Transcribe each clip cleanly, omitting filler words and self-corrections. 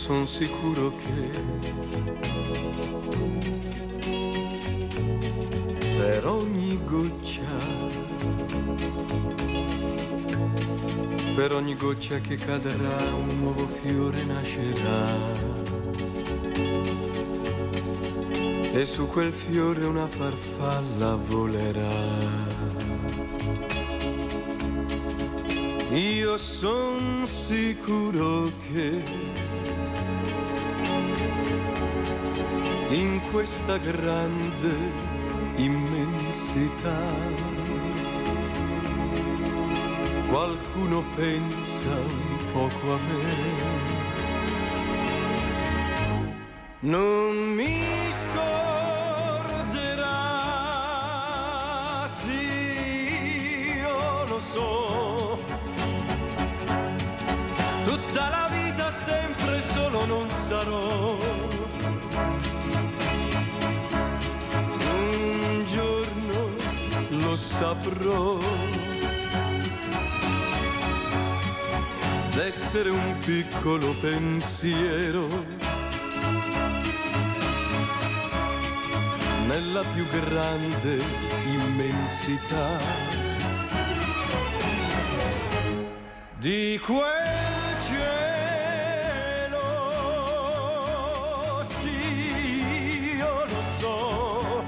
son sicuro che per ogni goccia che cadrà un nuovo fiore nascerà. E su quel fiore una farfalla volerà. Io son sicuro che in questa grande immensità qualcuno pensa un poco a me. Non mi scorderà, sì, io lo so, tutta la vita sempre solo non sarò. Un giorno lo saprò, d'essere un piccolo pensiero nella più grande immensità di quel cielo. Sì, io lo so,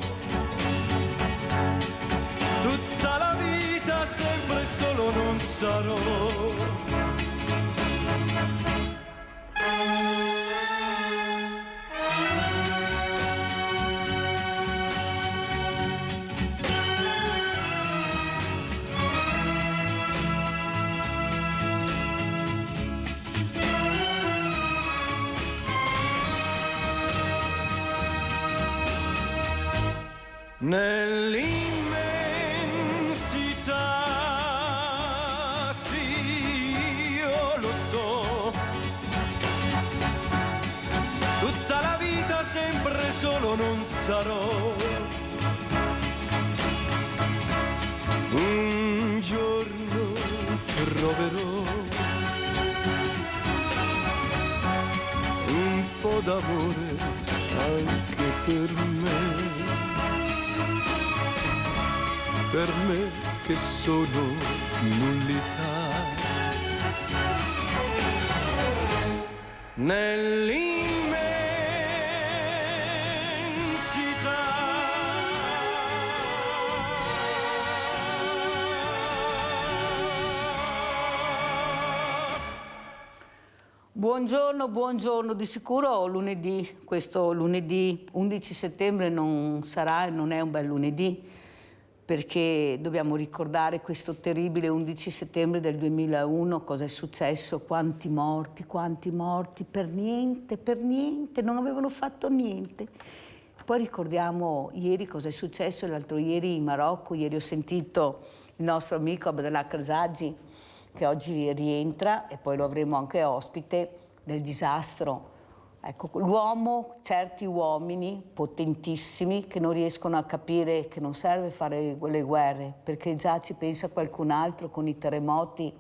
tutta la vita sempre solo non sarò. Nell'immensità, sì, io lo so, tutta la vita sempre solo non sarò. Un giorno troverò un po' d'amore anche per me che sono nullità. Nell'immensità. Buongiorno, buongiorno, di sicuro lunedì, questo lunedì 11 settembre non sarà e non è un bel lunedì, perché dobbiamo ricordare questo terribile 11 settembre del 2001, cosa è successo, quanti morti, per niente, non avevano fatto niente. Poi ricordiamo ieri cosa è successo, l'altro ieri in Marocco, ieri ho sentito il nostro amico Abdellah Khazagi, che oggi rientra e poi lo avremo anche ospite, del disastro. Ecco, l'uomo, certi uomini potentissimi che non riescono a capire che non serve fare quelle guerre, perché già ci pensa qualcun altro con i terremoti,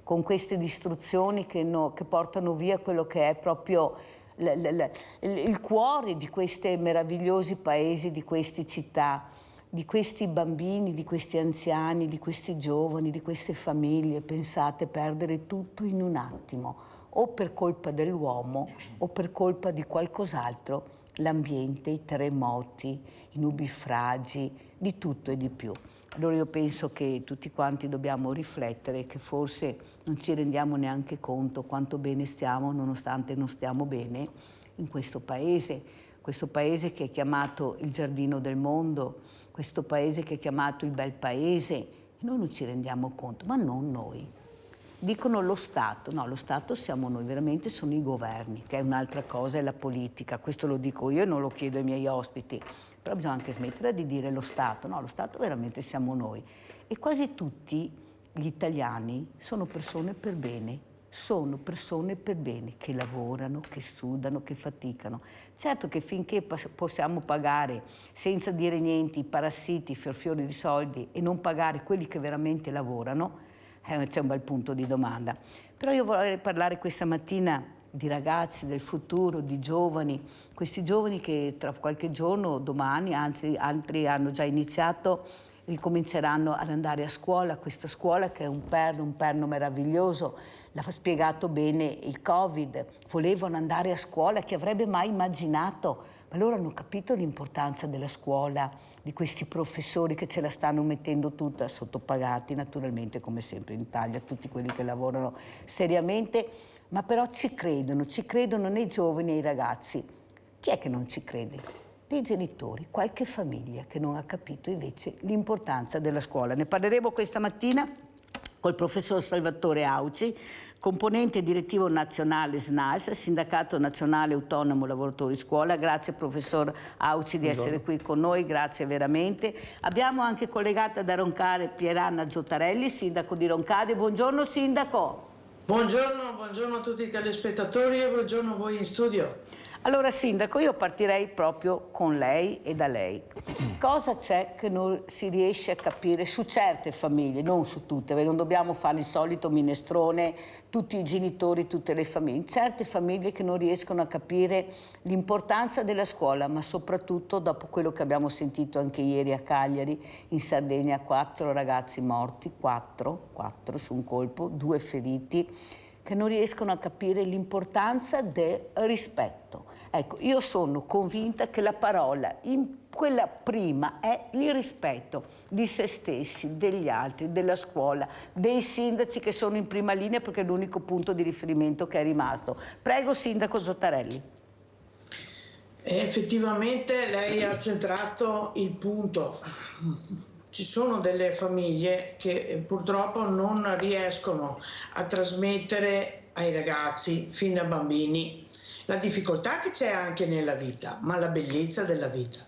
con queste distruzioni che portano via quello che è proprio il cuore di questi meravigliosi paesi, di queste città, di questi bambini, di questi anziani, di questi giovani, di queste famiglie. Pensate, perdere tutto in un attimo, o per colpa dell'uomo o per colpa di qualcos'altro, l'ambiente, i terremoti, i nubifragi, di tutto e di più. Allora io penso che tutti quanti dobbiamo riflettere che forse non ci rendiamo neanche conto quanto bene stiamo, nonostante non stiamo bene, in questo paese che è chiamato il giardino del mondo, questo paese che è chiamato il bel paese, e noi non ci rendiamo conto, ma non noi. Dicono lo Stato, no, lo Stato siamo noi, veramente sono i governi, che è un'altra cosa, è la politica, questo lo dico io e non lo chiedo ai miei ospiti, però bisogna anche smettere di dire lo Stato, no, lo Stato veramente siamo noi. E quasi tutti gli italiani sono persone per bene, che lavorano, che sudano, che faticano. Certo che finché possiamo pagare senza dire niente i parassiti, i fiori di soldi e non pagare quelli che veramente lavorano, c'è un bel punto di domanda. Però io vorrei parlare questa mattina di ragazzi del futuro, di giovani, questi giovani che tra qualche giorno, domani, anzi altri hanno già iniziato, ricominceranno ad andare a scuola, questa scuola che è un perno meraviglioso, l'ha spiegato bene il Covid, volevano andare a scuola, chi avrebbe mai immaginato? Ma loro hanno capito l'importanza della scuola, di questi professori che ce la stanno mettendo tutta, sottopagati naturalmente come sempre in Italia, tutti quelli che lavorano seriamente, ma però ci credono nei giovani e ai ragazzi. Chi è che non ci crede? Dei genitori, qualche famiglia che non ha capito invece l'importanza della scuola. Ne parleremo questa mattina col professor Salvatore Auci, componente direttivo nazionale SNALS, Sindacato Nazionale Autonomo Lavoratori Scuola. Grazie professor Auci di essere qui con noi, grazie veramente. Abbiamo anche collegata da Roncade Pieranna Zottarelli, sindaco di Roncade. Buongiorno sindaco. Buongiorno a tutti i telespettatori e buongiorno a voi in studio. Allora sindaco, io partirei proprio con lei e da lei. Cosa c'è che non si riesce a capire su certe famiglie, non su tutte, non dobbiamo fare il solito minestrone, tutti i genitori, tutte le famiglie, certe famiglie che non riescono a capire l'importanza della scuola, ma soprattutto dopo quello che abbiamo sentito anche ieri a Cagliari, in Sardegna, 4 ragazzi morti, 4 su un colpo, 2 feriti, che non riescono a capire l'importanza del rispetto. Ecco, io sono convinta che la parola, quella prima, è il rispetto di se stessi, degli altri, della scuola, dei sindaci che sono in prima linea perché è l'unico punto di riferimento che è rimasto. Prego, sindaco Zottarelli. Effettivamente lei ha centrato il punto. Ci sono delle famiglie che purtroppo non riescono a trasmettere ai ragazzi, fin da bambini, la difficoltà che c'è anche nella vita, ma la bellezza della vita.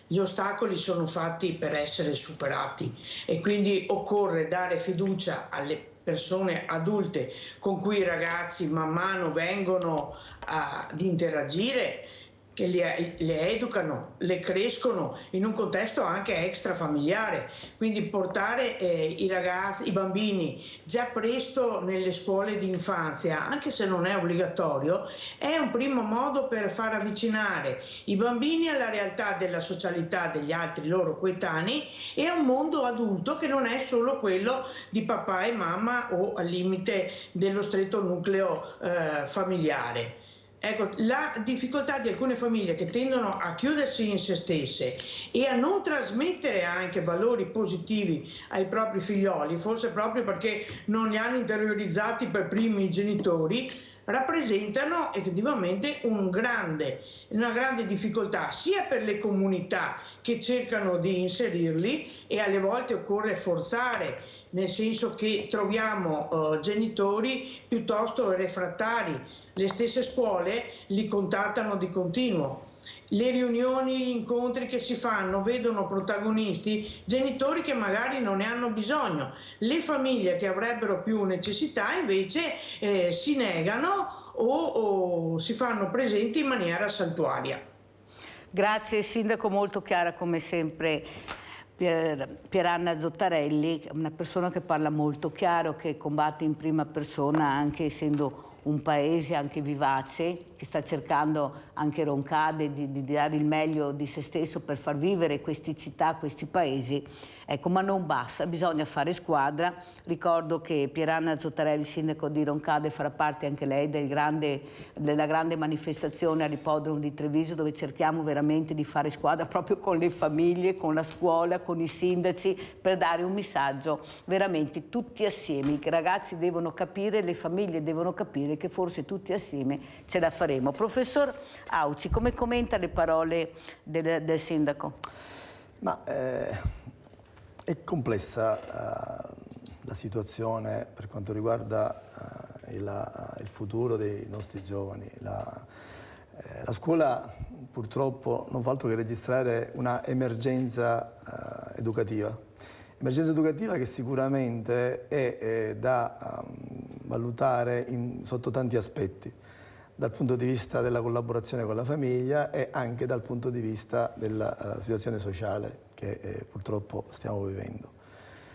Gli ostacoli sono fatti per essere superati e quindi occorre dare fiducia alle persone adulte con cui i ragazzi man mano vengono ad interagire, che le educano, le crescono in un contesto anche extrafamiliare, quindi portare i ragazzi, i bambini già presto nelle scuole di infanzia, anche se non è obbligatorio, è un primo modo per far avvicinare i bambini alla realtà della socialità degli altri loro coetanei e a un mondo adulto che non è solo quello di papà e mamma o al limite dello stretto nucleo familiare. Ecco, la difficoltà di alcune famiglie che tendono a chiudersi in se stesse e a non trasmettere anche valori positivi ai propri figlioli, forse proprio perché non li hanno interiorizzati per primi i genitori, rappresentano effettivamente una grande difficoltà sia per le comunità che cercano di inserirli e alle volte occorre forzare, nel senso che troviamo genitori piuttosto refrattari. Le stesse scuole li contattano di continuo. Le riunioni, gli incontri che si fanno vedono protagonisti genitori che magari non ne hanno bisogno. Le famiglie che avrebbero più necessità invece si negano o si fanno presenti in maniera saltuaria. Grazie sindaco, molto chiara come sempre. Pieranna Zottarelli, una persona che parla molto chiaro, che combatte in prima persona anche essendo un paese anche vivace, che sta cercando anche Roncade di dare il meglio di se stesso per far vivere queste città, questi paesi. Ecco, ma non basta, bisogna fare squadra. Ricordo che Pieranna Zottarelli, sindaco di Roncade, farà parte anche lei della grande manifestazione all'ippodromo di Treviso, dove cerchiamo veramente di fare squadra proprio con le famiglie, con la scuola, con i sindaci, per dare un messaggio veramente tutti assieme. I ragazzi devono capire, le famiglie devono capire che forse tutti assieme ce la faremo. Professor Auci, come commenta le parole del sindaco? Ma è complessa la situazione per quanto riguarda il futuro dei nostri giovani. La scuola purtroppo non fa altro che registrare una emergenza educativa. Emergenza educativa che sicuramente è da valutare sotto tanti aspetti, dal punto di vista della collaborazione con la famiglia e anche dal punto di vista della situazione sociale che purtroppo stiamo vivendo.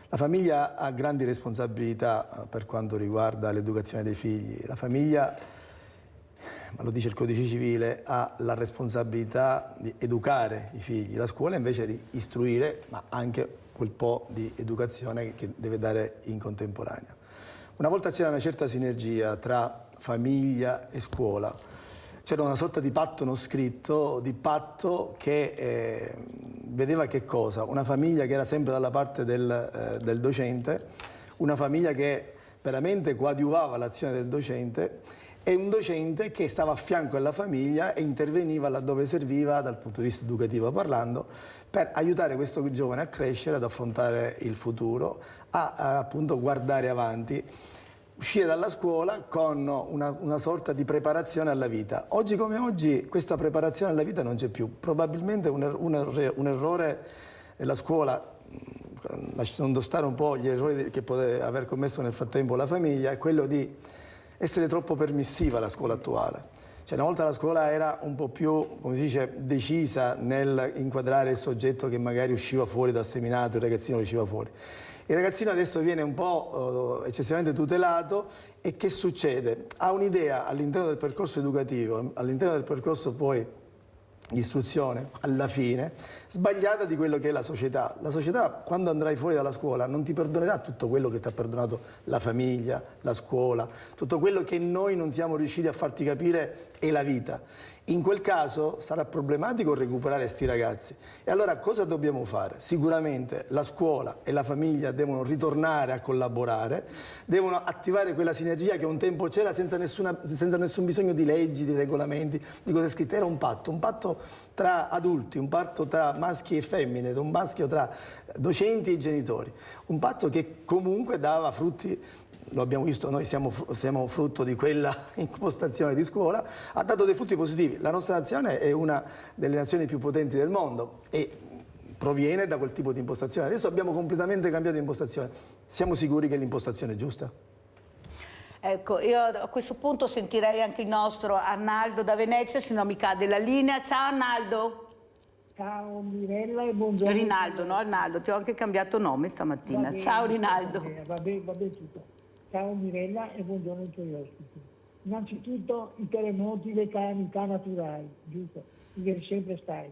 La famiglia ha grandi responsabilità per quanto riguarda l'educazione dei figli. La famiglia ma lo dice il codice civile, ha la responsabilità di educare i figli, la scuola invece di istruire, ma anche quel po' di educazione che deve dare in contemporanea. Una volta c'era una certa sinergia tra famiglia e scuola, c'era una sorta di patto non scritto, di patto che vedeva che cosa? Una famiglia che era sempre dalla parte del docente, una famiglia che veramente coadiuvava l'azione del docente e un docente che stava a fianco alla famiglia e interveniva laddove serviva dal punto di vista educativo parlando per aiutare questo giovane a crescere, ad affrontare il futuro, a appunto guardare avanti, uscire dalla scuola con una sorta di preparazione alla vita. Oggi come oggi questa preparazione alla vita non c'è più, probabilmente un errore della scuola, lasciando stare un po' gli errori che poteva aver commesso nel frattempo la famiglia, è quello di essere troppo permissiva la scuola attuale. Cioè, una volta la scuola era un po' più, come si dice, decisa nel inquadrare il soggetto che magari usciva fuori dal seminato, il ragazzino usciva fuori. Il ragazzino adesso viene un po' eccessivamente tutelato e che succede? Ha un'idea all'interno del percorso educativo, all'interno del percorso poi di istruzione, alla fine, sbagliata di quello che è la società. La società, quando andrai fuori dalla scuola, non ti perdonerà tutto quello che ti ha perdonato la famiglia, la scuola, tutto quello che noi non siamo riusciti a farti capire è la vita. In quel caso sarà problematico recuperare questi ragazzi. E allora cosa dobbiamo fare? Sicuramente la scuola e la famiglia devono ritornare a collaborare, devono attivare quella sinergia che un tempo c'era senza nessun bisogno di leggi, di regolamenti, di cose scritte. Era un patto tra adulti, un patto tra maschi e femmine, un maschio tra docenti e genitori, un patto che comunque dava frutti. Lo abbiamo visto, noi siamo frutto di quella impostazione di scuola, ha dato dei frutti positivi. La nostra nazione è una delle nazioni più potenti del mondo e proviene da quel tipo di impostazione. Adesso abbiamo completamente cambiato impostazione. Siamo sicuri che l'impostazione è giusta? Ecco, io a questo punto sentirei anche il nostro Arnaldo da Venezia, se no mi cade la linea. Ciao Arnaldo. Ciao Mirella e buongiorno. Rinaldo, no Arnaldo, ti ho anche cambiato nome stamattina. Ciao Rinaldo. Va bene tutto. Ciao Mirella e buongiorno ai tuoi ospiti. Innanzitutto i terremoti, le calamità naturali, giusto? Ci deve sempre stare.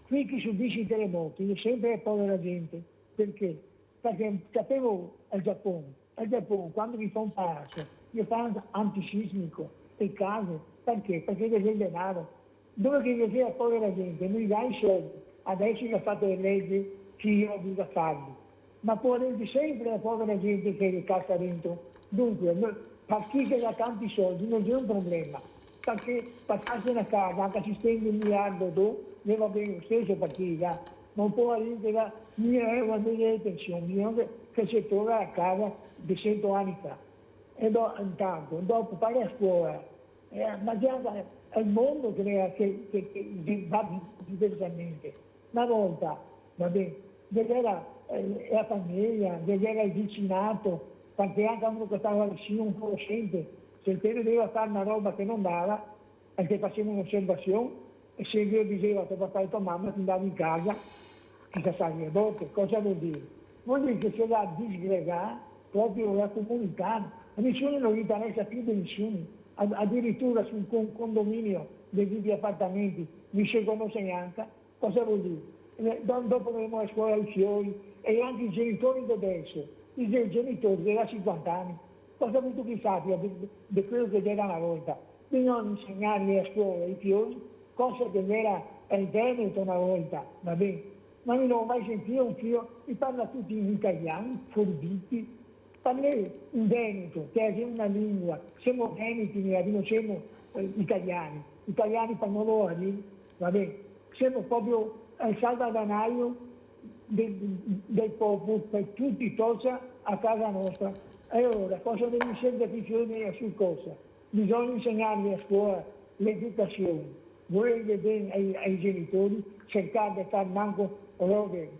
Qui chi subisce i terremoti è sempre la povera gente. Perché? Perché sapevo al Giappone quando mi fa un palazzo, io fa antisismico, per caso, perché? Perché deve il denaro. Dove che deve la povera gente? Non gli dai i soldi. Adesso gli ha fatto le leggi, chi io ho da farli. Ma può avere sempre la povera gente che casca dentro. Dunque, per chi che ha tanti soldi non c'è un problema, perché passarsi una casa, anche se spende 1 miliardo ne va bene lo stesso per chi dà, non può avere da 1.000 euro di pensione, che si trova a casa di 100 anni fa. E intanto, dopo fare a scuola, ma già è il mondo che va diversamente. Una volta, va bene, vedeva la famiglia, vedeva il vicinato, perché anche uno che stava vicino, un conoscente, se te vedeva fare una roba che non dava, perché faceva un'osservazione, e se io diceva tuo papà e tua mamma ti andavi in casa, ti salvi dopo. Cosa vuol dire? Vuol dire che c'è da disgregare proprio la comunità, nessuno non interessa più di nessuno, addirittura su un condominio di appartamenti mi si conosce neanche. Cosa vuol dire? Dopo andremo a scuola i fiori e anche i genitori di adesso, i genitori della 50 anni, cosa vuol dire che sappia di quello che era una volta? Di non insegnargli a scuola i fiori, cosa che era il Veneto una volta, va bene? Ma io non ho mai sentito un figlio, mi parla tutti in italiano, forbiti, parla in Veneto, che è una lingua, siamo veneti, non siamo italiani parlano lì, va bene? Siamo proprio il salvadanaio del popolo, per tutti tocca a casa nostra. E allora, cosa devi scegliere su cosa? Bisogna insegnargli a scuola l'educazione, volere bene ai genitori, cercare di fare manco robe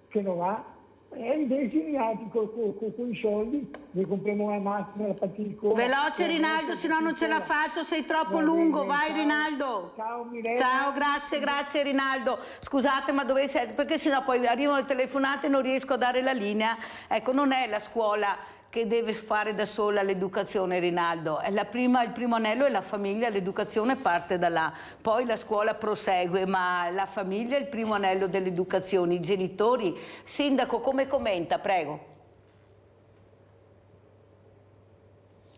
che non va, e invece gli altri con i soldi li compriamo la macchina, la particola. Veloce Rinaldo, se no non ce la faccio, sei troppo lungo. Vai ciao. Rinaldo. Ciao Mirella. Ciao, grazie Rinaldo. Scusate, ma dove sei? Perché sennò poi arrivano le telefonate e non riesco a dare la linea. Ecco, non è la scuola che deve fare da sola l'educazione, Rinaldo. Il primo anello è la famiglia, l'educazione parte da là, poi la scuola prosegue, ma la famiglia è il primo anello dell'educazione, i genitori. Sindaco, come commenta, prego?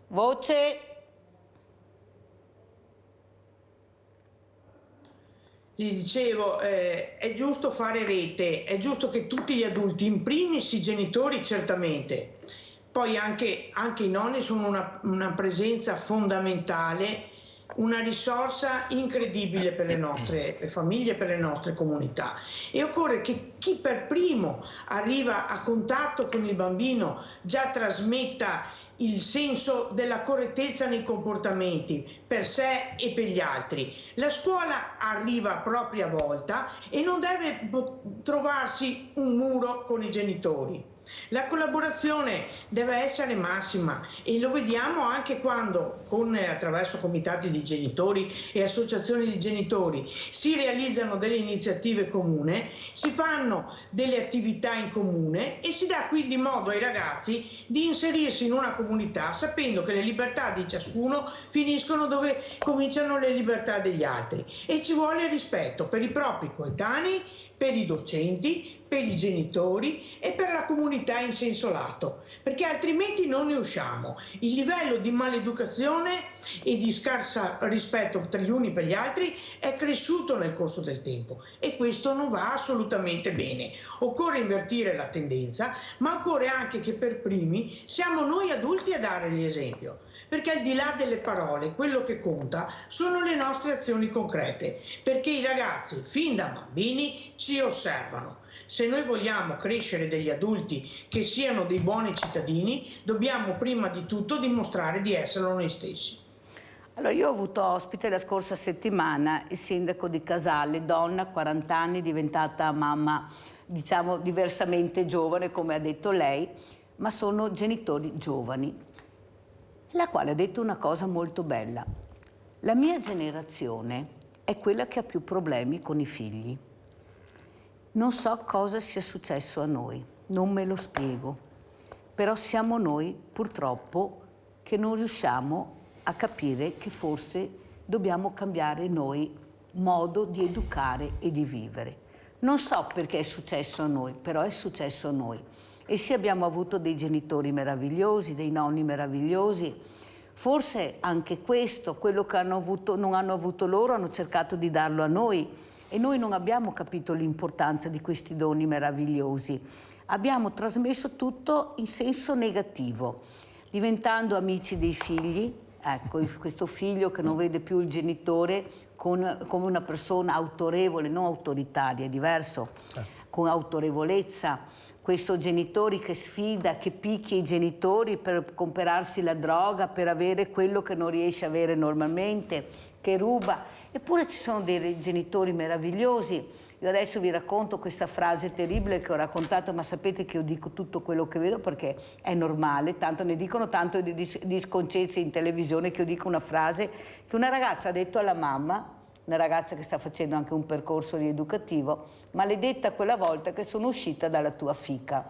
Voce. Gli dicevo, è giusto fare rete, è giusto che tutti gli adulti, in primis i genitori certamente, poi anche i nonni sono una presenza fondamentale, una risorsa incredibile per le nostre famiglie, per le nostre comunità, e occorre che chi per primo arriva a contatto con il bambino già trasmetta il senso della correttezza nei comportamenti per sé e per gli altri. La scuola arriva a propria volta e non deve trovarsi un muro con i genitori. La collaborazione deve essere massima e lo vediamo anche quando, attraverso comitati di genitori e associazioni di genitori, si realizzano delle iniziative comuni, si fanno delle attività in comune e si dà quindi modo ai ragazzi di inserirsi in una comunità sapendo che le libertà di ciascuno finiscono dove cominciano le libertà degli altri, e ci vuole rispetto per i propri coetanei, per i docenti, per i genitori e per la comunità in senso lato, perché altrimenti non ne usciamo. Il livello di maleducazione e di scarso rispetto tra gli uni per gli altri è cresciuto nel corso del tempo e questo non va assolutamente bene. Occorre invertire la tendenza, ma occorre anche che per primi siamo noi adulti a dare l'esempio, perché al di là delle parole quello che conta sono le nostre azioni concrete, perché i ragazzi fin da bambini ci osservano. Se noi vogliamo crescere degli adulti che siano dei buoni cittadini, dobbiamo prima di tutto dimostrare di esserlo noi stessi. Allora, io ho avuto ospite la scorsa settimana il sindaco di Casale, donna, 40 anni, diventata mamma, diciamo, diversamente giovane, come ha detto lei, ma sono genitori giovani, la quale ha detto una cosa molto bella. La mia generazione è quella che ha più problemi con i figli. Non so cosa sia successo a noi, non me lo spiego, però siamo noi, purtroppo, che non riusciamo a capire che forse dobbiamo cambiare noi modo di educare e di vivere. Non so perché è successo a noi, però è successo a noi. E sì, abbiamo avuto dei genitori meravigliosi, dei nonni meravigliosi. Forse anche questo, quello che non hanno avuto loro, hanno cercato di darlo a noi. E noi non abbiamo capito l'importanza di questi doni meravigliosi. Abbiamo trasmesso tutto in senso negativo, diventando amici dei figli. Ecco, questo figlio che non vede più il genitore come una persona autorevole, non autoritaria, è diverso, con autorevolezza. Questo genitore che sfida, che picchia i genitori per comprarsi la droga, per avere quello che non riesce a avere normalmente, che ruba. Eppure ci sono dei genitori meravigliosi. Io adesso vi racconto questa frase terribile che ho raccontato, ma sapete che io dico tutto quello che vedo perché è normale, tanto ne dicono tanto di sconcezze in televisione che io dico una frase che una ragazza ha detto alla mamma, una ragazza che sta facendo anche un percorso rieducativo, maledetta quella volta che sono uscita dalla tua fica.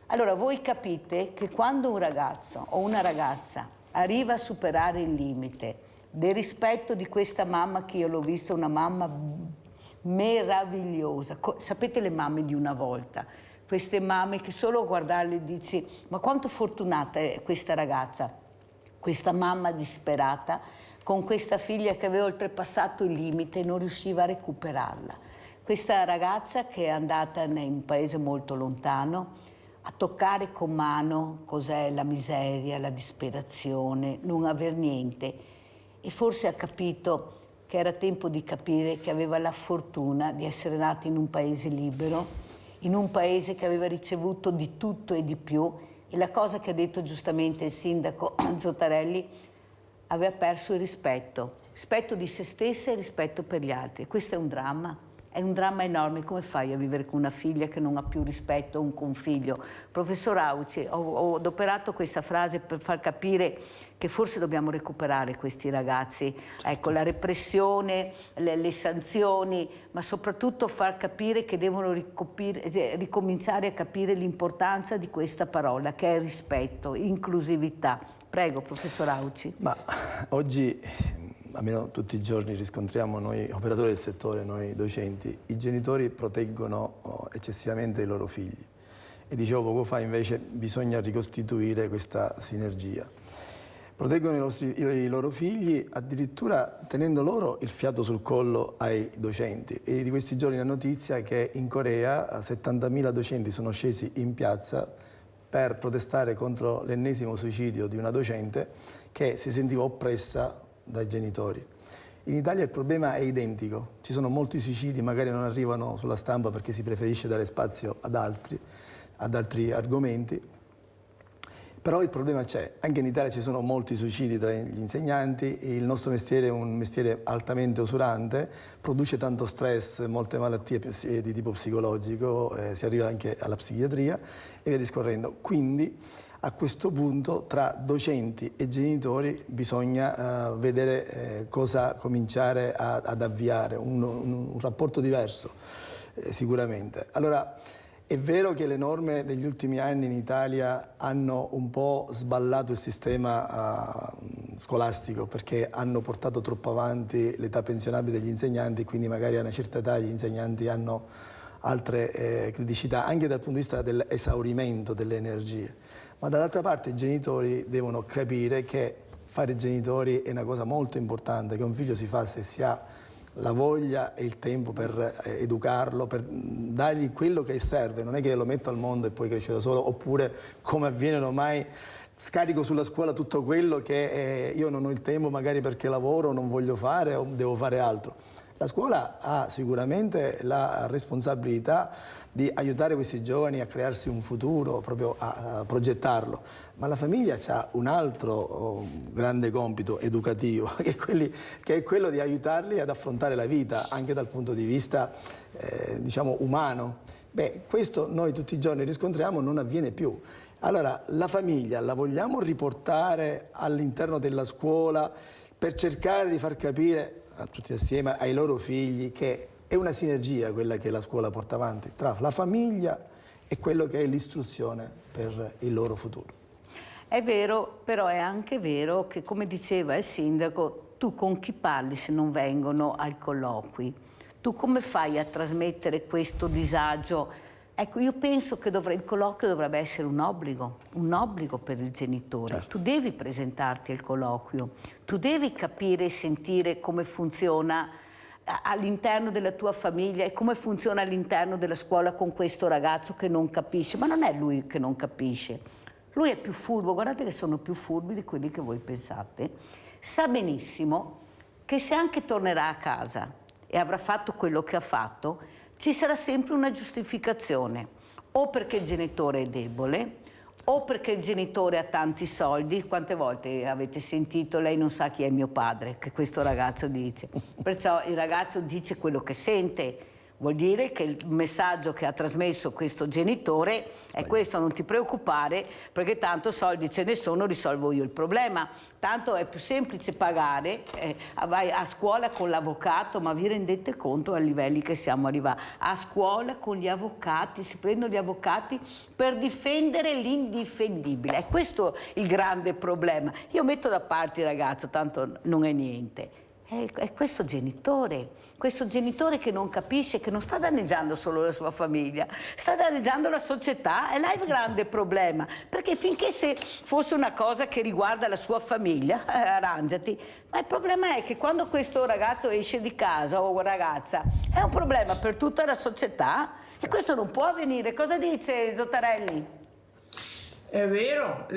Allora voi capite che quando un ragazzo o una ragazza arriva a superare il limite del rispetto di questa mamma, che io l'ho vista una mamma meravigliosa, sapete le mamme di una volta, queste mamme che solo a guardarle dici ma quanto fortunata è questa ragazza, questa mamma disperata con questa figlia che aveva oltrepassato il limite e non riusciva a recuperarla, questa ragazza che è andata in un paese molto lontano a toccare con mano cos'è la miseria, la disperazione, non aver niente. E forse ha capito che era tempo di capire che aveva la fortuna di essere nata in un paese libero, in un paese che aveva ricevuto di tutto e di più, e la cosa che ha detto giustamente il sindaco Zottarelli, aveva perso il rispetto di se stessa e rispetto per gli altri. Questo è un dramma, È un dramma enorme. Come fai a vivere con una figlia che non ha più rispetto o con un figlio? Professor Auci, ho adoperato questa frase per far capire che forse dobbiamo recuperare questi ragazzi. Certo. Ecco, la repressione, le sanzioni, ma soprattutto far capire che devono ricominciare a capire l'importanza di questa parola, che è rispetto, inclusività. Prego, professor Auci. Ma oggi, almeno tutti i giorni, riscontriamo noi operatori del settore, noi docenti, i genitori proteggono eccessivamente i loro figli. E dicevo poco fa, invece, bisogna ricostituire questa sinergia. Proteggono i loro figli addirittura tenendo loro il fiato sul collo ai docenti. E di questi giorni la notizia che in Corea 70.000 docenti sono scesi in piazza per protestare contro l'ennesimo suicidio di una docente che si sentiva oppressa dai genitori. In Italia il problema è identico, ci sono molti suicidi, magari non arrivano sulla stampa perché si preferisce dare spazio ad altri argomenti, però il problema c'è. Anche in Italia ci sono molti suicidi tra gli insegnanti, il nostro mestiere è un mestiere altamente usurante, produce tanto stress, molte malattie di tipo psicologico, si arriva anche alla psichiatria e via discorrendo. Quindi a questo punto tra docenti e genitori bisogna vedere cosa cominciare ad avviare, un rapporto diverso sicuramente. Allora, è vero che le norme degli ultimi anni in Italia hanno un po' sballato il sistema scolastico perché hanno portato troppo avanti l'età pensionabile degli insegnanti, quindi magari a una certa età gli insegnanti hanno altre criticità, anche dal punto di vista dell'esaurimento delle energie. Ma dall'altra parte i genitori devono capire che fare genitori è una cosa molto importante, che un figlio si fa se si ha la voglia e il tempo per educarlo, per dargli quello che serve. Non è che lo metto al mondo e poi cresce da solo, oppure, come avviene ormai, scarico sulla scuola tutto quello che io non ho il tempo magari perché lavoro, non voglio fare o devo fare altro. La scuola ha sicuramente la responsabilità di aiutare questi giovani a crearsi un futuro, proprio a progettarlo, ma la famiglia ha un altro grande compito educativo, che è quello di aiutarli ad affrontare la vita, anche dal punto di vista diciamo umano. Beh, questo noi tutti i giorni riscontriamo, non avviene più. Allora, la famiglia la vogliamo riportare all'interno della scuola per cercare di far capire a tutti assieme ai loro figli che è una sinergia quella che la scuola porta avanti tra la famiglia e quello che è l'istruzione per il loro futuro. È vero, però è anche vero che, come diceva il sindaco, tu con chi parli se non vengono ai colloqui? Tu come fai a trasmettere questo disagio? Ecco, io penso che il colloquio dovrebbe essere un obbligo per il genitore. Certo. Tu devi presentarti al colloquio, tu devi capire e sentire come funziona all'interno della tua famiglia e come funziona all'interno della scuola con questo ragazzo che non capisce. Ma non è lui che non capisce, lui è più furbo, guardate che sono più furbi di quelli che voi pensate. Sa benissimo che se anche tornerà a casa e avrà fatto quello che ha fatto, ci sarà sempre una giustificazione, o perché il genitore è debole, o perché il genitore ha tanti soldi. Quante volte avete sentito "lei non sa chi è mio padre", che questo ragazzo dice. Perciò il ragazzo dice quello che sente. Vuol dire che il messaggio che ha trasmesso questo genitore è questo: non ti preoccupare perché tanto soldi ce ne sono, risolvo io il problema. Tanto è più semplice pagare, vai a scuola con l'avvocato, ma vi rendete conto ai livelli che siamo arrivati? A scuola con gli avvocati, si prendono gli avvocati per difendere l'indifendibile. È questo il grande problema. Io metto da parte il ragazzo, tanto non è niente. È questo genitore che non capisce, che non sta danneggiando solo la sua famiglia, sta danneggiando la società, e là è il grande problema, perché finché se fosse una cosa che riguarda la sua famiglia, arrangiati, ma il problema è che quando questo ragazzo esce di casa o ragazza è un problema per tutta la società e questo non può avvenire. Cosa dice Zottarelli? È vero.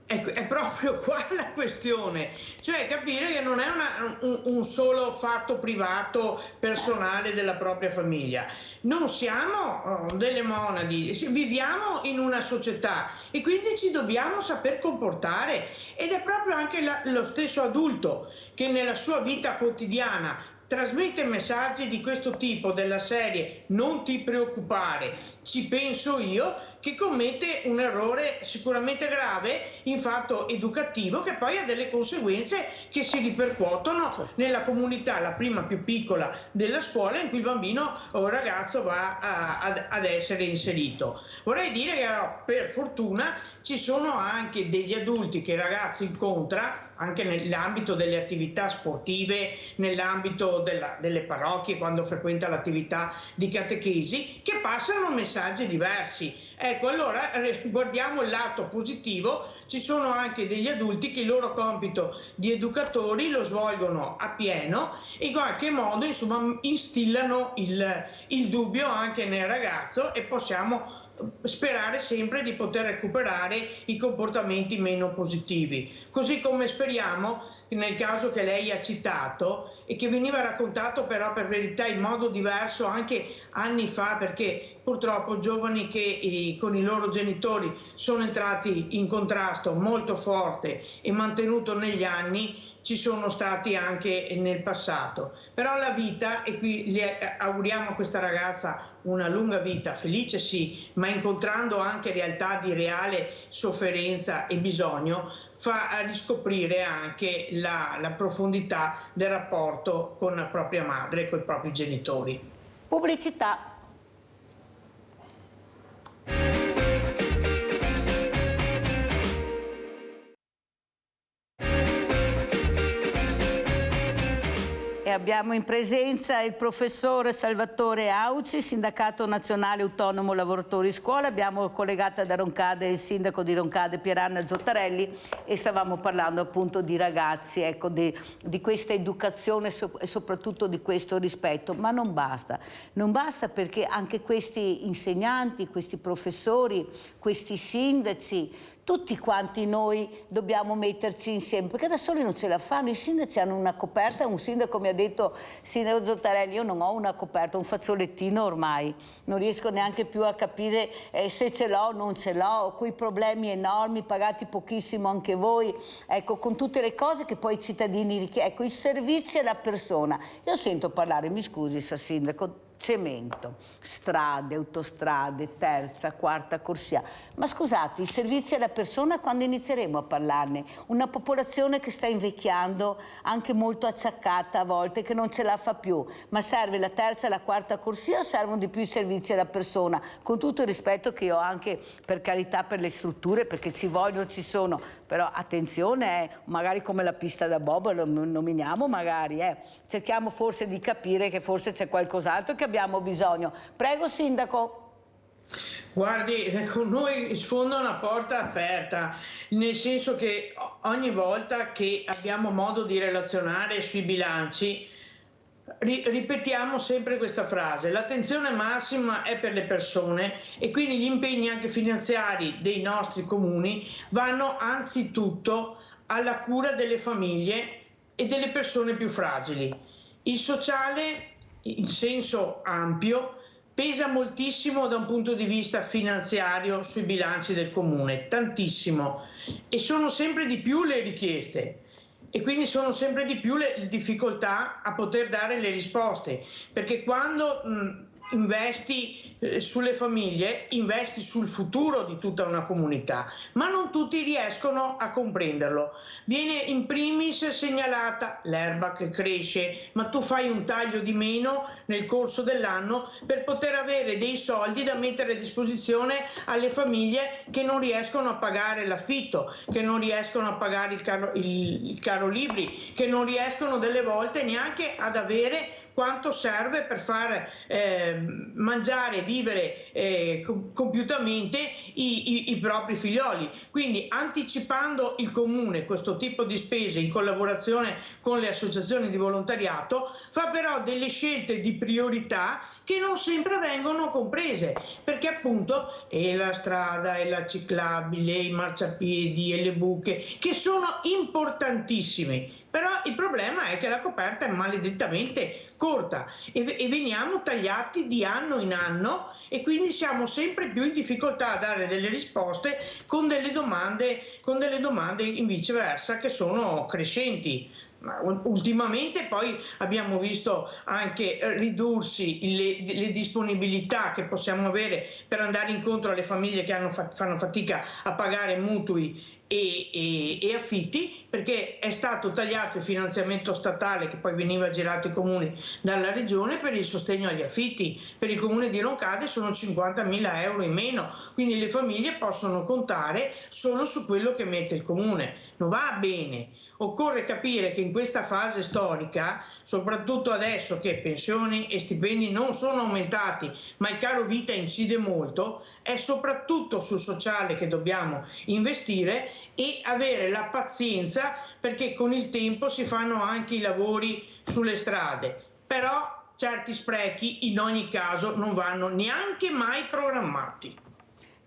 È proprio qua la questione, cioè capire che non è un solo fatto privato, personale della propria famiglia. Non siamo delle monadi, viviamo in una società e quindi ci dobbiamo saper comportare, ed è proprio anche lo stesso adulto che nella sua vita quotidiana trasmette messaggi di questo tipo, della serie non ti preoccupare, ci penso io, che commette un errore sicuramente grave in fatto educativo, che poi ha delle conseguenze che si ripercuotono nella comunità, la prima più piccola della scuola in cui il bambino o il ragazzo va ad essere inserito. Vorrei dire che per fortuna ci sono anche degli adulti che il ragazzo incontra anche nell'ambito delle attività sportive, nell'ambito delle parrocchie, quando frequenta l'attività di catechesi, che passano messaggi diversi. Ecco, allora guardiamo il lato positivo, ci sono anche degli adulti che il loro compito di educatori lo svolgono a pieno e in qualche modo insomma instillano il dubbio anche nel ragazzo, e possiamo sperare sempre di poter recuperare i comportamenti meno positivi. Così come speriamo, nel caso che lei ha citato e che veniva raccontato però per verità in modo diverso anche anni fa, perché purtroppo giovani che con i loro genitori sono entrati in contrasto molto forte e mantenuto negli anni, ci sono stati anche nel passato. Però la vita, e qui le auguriamo a questa ragazza una lunga vita, felice sì, ma incontrando anche realtà di reale sofferenza e bisogno, fa riscoprire anche la profondità del rapporto con la propria madre e con i propri genitori. Pubblicità. E abbiamo in presenza il professore Salvatore Auci, Sindacato Nazionale Autonomo Lavoratori Scuola. Abbiamo collegata da Roncade il sindaco di Roncade Pieranna Zottarelli e stavamo parlando appunto di ragazzi, ecco, di questa educazione e soprattutto di questo rispetto. Ma non basta, perché anche questi insegnanti, questi professori, questi sindaci, tutti quanti noi dobbiamo metterci insieme, perché da soli non ce la fanno. I sindaci hanno una coperta, un sindaco mi ha detto, sindaco Zottarelli, io non ho una coperta, un fazzolettino ormai, non riesco neanche più a capire se ce l'ho o non ce l'ho, quei problemi enormi, pagati pochissimo anche voi, ecco, con tutte le cose che poi i cittadini richiedono, ecco, i servizi alla persona. Io sento parlare, mi scusi, sa sindaco, cemento, strade, autostrade, terza, quarta corsia. Ma scusate, i servizi alla persona quando inizieremo a parlarne? Una popolazione che sta invecchiando, anche molto acciaccata a volte, che non ce la fa più. Ma serve la terza e la quarta corsia o servono di più i servizi alla persona? Con tutto il rispetto che ho anche, per carità, per le strutture, perché ci vogliono, ci sono. Però attenzione, magari come la pista da bob, lo nominiamo magari, cerchiamo forse di capire che forse c'è qualcos'altro che abbiamo bisogno. Prego sindaco. Guardi, con noi sfonda una porta aperta, nel senso che ogni volta che abbiamo modo di relazionare sui bilanci ripetiamo sempre questa frase: l'attenzione massima è per le persone, e quindi gli impegni anche finanziari dei nostri comuni vanno anzitutto alla cura delle famiglie e delle persone più fragili. Il sociale in senso ampio pesa moltissimo da un punto di vista finanziario sui bilanci del comune, tantissimo, e sono sempre di più le richieste. E quindi sono sempre di più le difficoltà a poter dare le risposte, perché quando investi sulle famiglie, investi sul futuro di tutta una comunità, ma non tutti riescono a comprenderlo. Viene in primis segnalata l'erba che cresce, ma tu fai un taglio di meno nel corso dell'anno per poter avere dei soldi da mettere a disposizione alle famiglie che non riescono a pagare l'affitto, che non riescono a pagare il caro libri, che non riescono delle volte neanche ad avere quanto serve per far mangiare e vivere compiutamente i propri figlioli. Quindi anticipando il comune questo tipo di spese in collaborazione con le associazioni di volontariato fa però delle scelte di priorità che non sempre vengono comprese, perché appunto è la strada, è la ciclabile, i marciapiedi e le buche, che sono importantissimi, però il problema è che la coperta è maledettamente corta e veniamo tagliati di anno in anno, e quindi siamo sempre più in difficoltà a dare delle risposte con delle domande in viceversa che sono crescenti. Ultimamente poi abbiamo visto anche ridursi le disponibilità che possiamo avere per andare incontro alle famiglie che fanno fatica a pagare mutui e affitti, perché è stato tagliato il finanziamento statale che poi veniva girato ai comuni dalla regione per il sostegno agli affitti. Per il comune di Roncade sono 50.000 euro in meno, quindi le famiglie possono contare solo su quello che mette il comune. Non va bene. Occorre capire che in questa fase storica, soprattutto adesso che pensioni e stipendi non sono aumentati, ma il caro vita incide molto, è soprattutto sul sociale che dobbiamo investire e avere la pazienza, perché con il tempo si fanno anche i lavori sulle strade. Però certi sprechi in ogni caso non vanno neanche mai programmati.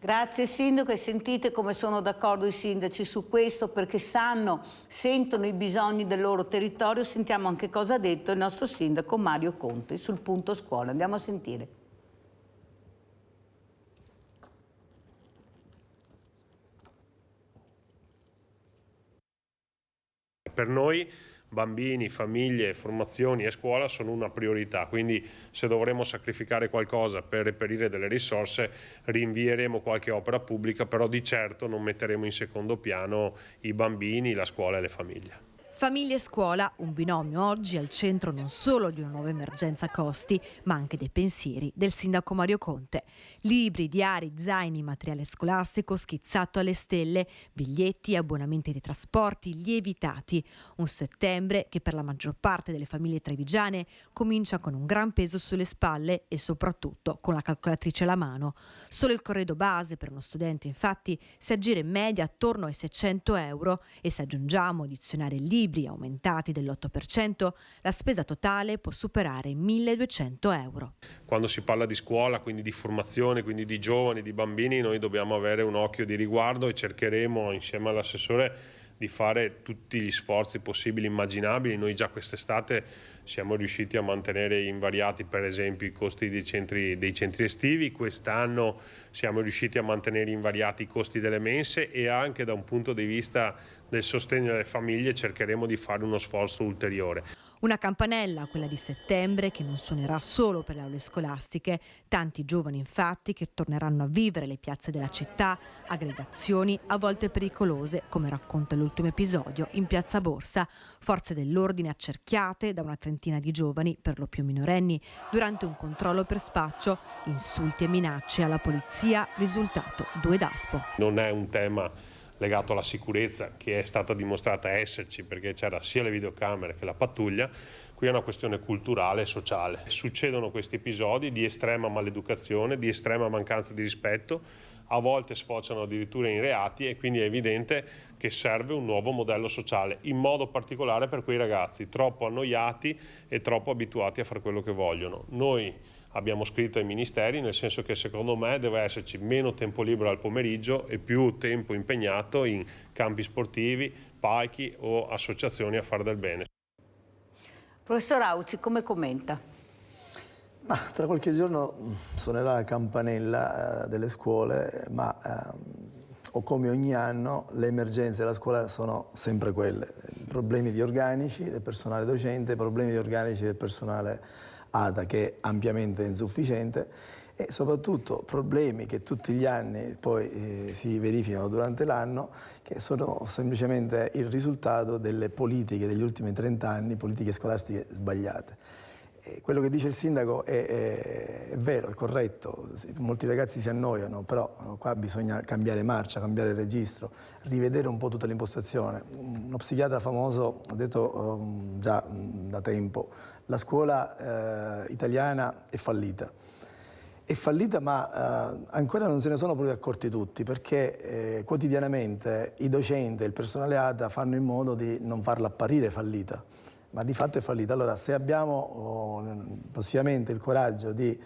Grazie Sindaco, e sentite come sono d'accordo i sindaci su questo, perché sentono i bisogni del loro territorio. Sentiamo anche cosa ha detto il nostro sindaco Mario Conti sul punto scuola. Andiamo a sentire. Per noi bambini, famiglie, formazioni e scuola sono una priorità, quindi se dovremo sacrificare qualcosa per reperire delle risorse rinvieremo qualche opera pubblica, però di certo non metteremo in secondo piano i bambini, la scuola e le famiglie. Famiglia e scuola, un binomio oggi al centro non solo di una nuova emergenza costi, ma anche dei pensieri del sindaco Mario Conte. Libri, diari, zaini, materiale scolastico schizzato alle stelle, biglietti, abbonamenti di trasporti lievitati. Un settembre che per la maggior parte delle famiglie trevigiane comincia con un gran peso sulle spalle e soprattutto con la calcolatrice alla mano. Solo il corredo base per uno studente infatti si aggira in media attorno ai 600 euro e se aggiungiamo dizionari e libri aumentati dell'8%, la spesa totale può superare i 1.200 euro. Quando si parla di scuola, quindi di formazione, quindi di giovani, di bambini, noi dobbiamo avere un occhio di riguardo e cercheremo insieme all'assessore di fare tutti gli sforzi possibili e immaginabili. Noi già quest'estate siamo riusciti a mantenere invariati per esempio i costi dei centri estivi, quest'anno siamo riusciti a mantenere invariati i costi delle mense e anche da un punto di vista del sostegno alle famiglie cercheremo di fare uno sforzo ulteriore. Una campanella, quella di settembre, che non suonerà solo per le aule scolastiche. Tanti giovani infatti che torneranno a vivere le piazze della città, aggregazioni a volte pericolose, come racconta l'ultimo episodio in Piazza Borsa. Forze dell'ordine accerchiate da una trentina di giovani, per lo più minorenni, durante un controllo per spaccio, insulti e minacce alla polizia, risultato 2 DASPO. Non è un tema legato alla sicurezza che è stata dimostrata esserci perché c'era sia le videocamere che la pattuglia, qui è una questione culturale e sociale. Succedono questi episodi di estrema maleducazione, di estrema mancanza di rispetto, a volte sfociano addirittura in reati e quindi è evidente che serve un nuovo modello sociale, in modo particolare per quei ragazzi troppo annoiati e troppo abituati a fare quello che vogliono. Noi abbiamo scritto ai ministeri, nel senso che secondo me deve esserci meno tempo libero al pomeriggio e più tempo impegnato in campi sportivi, parchi o associazioni a fare del bene. Professor Auzi, come commenta? Ma tra qualche giorno suonerà la campanella delle scuole, ma o come ogni anno le emergenze della scuola sono sempre quelle. Problemi di organici del personale docente, problemi di organici del personale ATA che è ampiamente insufficiente e soprattutto problemi che tutti gli anni poi si verificano durante l'anno, che sono semplicemente il risultato delle politiche degli ultimi 30 anni, politiche scolastiche sbagliate. Quello che dice il sindaco è vero, è corretto, molti ragazzi si annoiano, però qua bisogna cambiare marcia, cambiare registro, rivedere un po' tutta l'impostazione. Uno psichiatra famoso ha detto già da tempo, la scuola italiana è fallita. È fallita, ma ancora non se ne sono proprio accorti tutti, perché quotidianamente i docenti e il personale ATA fanno in modo di non farla apparire fallita. Ma di fatto è fallita. Allora, se abbiamo possibilmente il coraggio di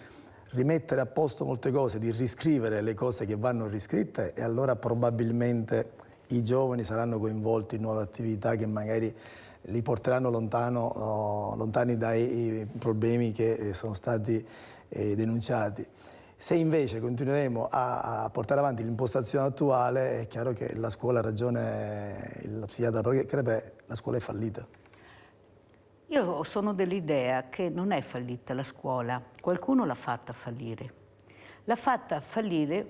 rimettere a posto molte cose, di riscrivere le cose che vanno riscritte, e allora probabilmente i giovani saranno coinvolti in nuove attività che magari li porteranno lontani dai problemi che sono stati denunciati. Se invece continueremo a portare avanti l'impostazione attuale, è chiaro che la scuola ha ragione, lo psichiatra Crepè, la scuola è fallita. Io sono dell'idea che non è fallita la scuola, qualcuno l'ha fatta fallire. L'ha fatta fallire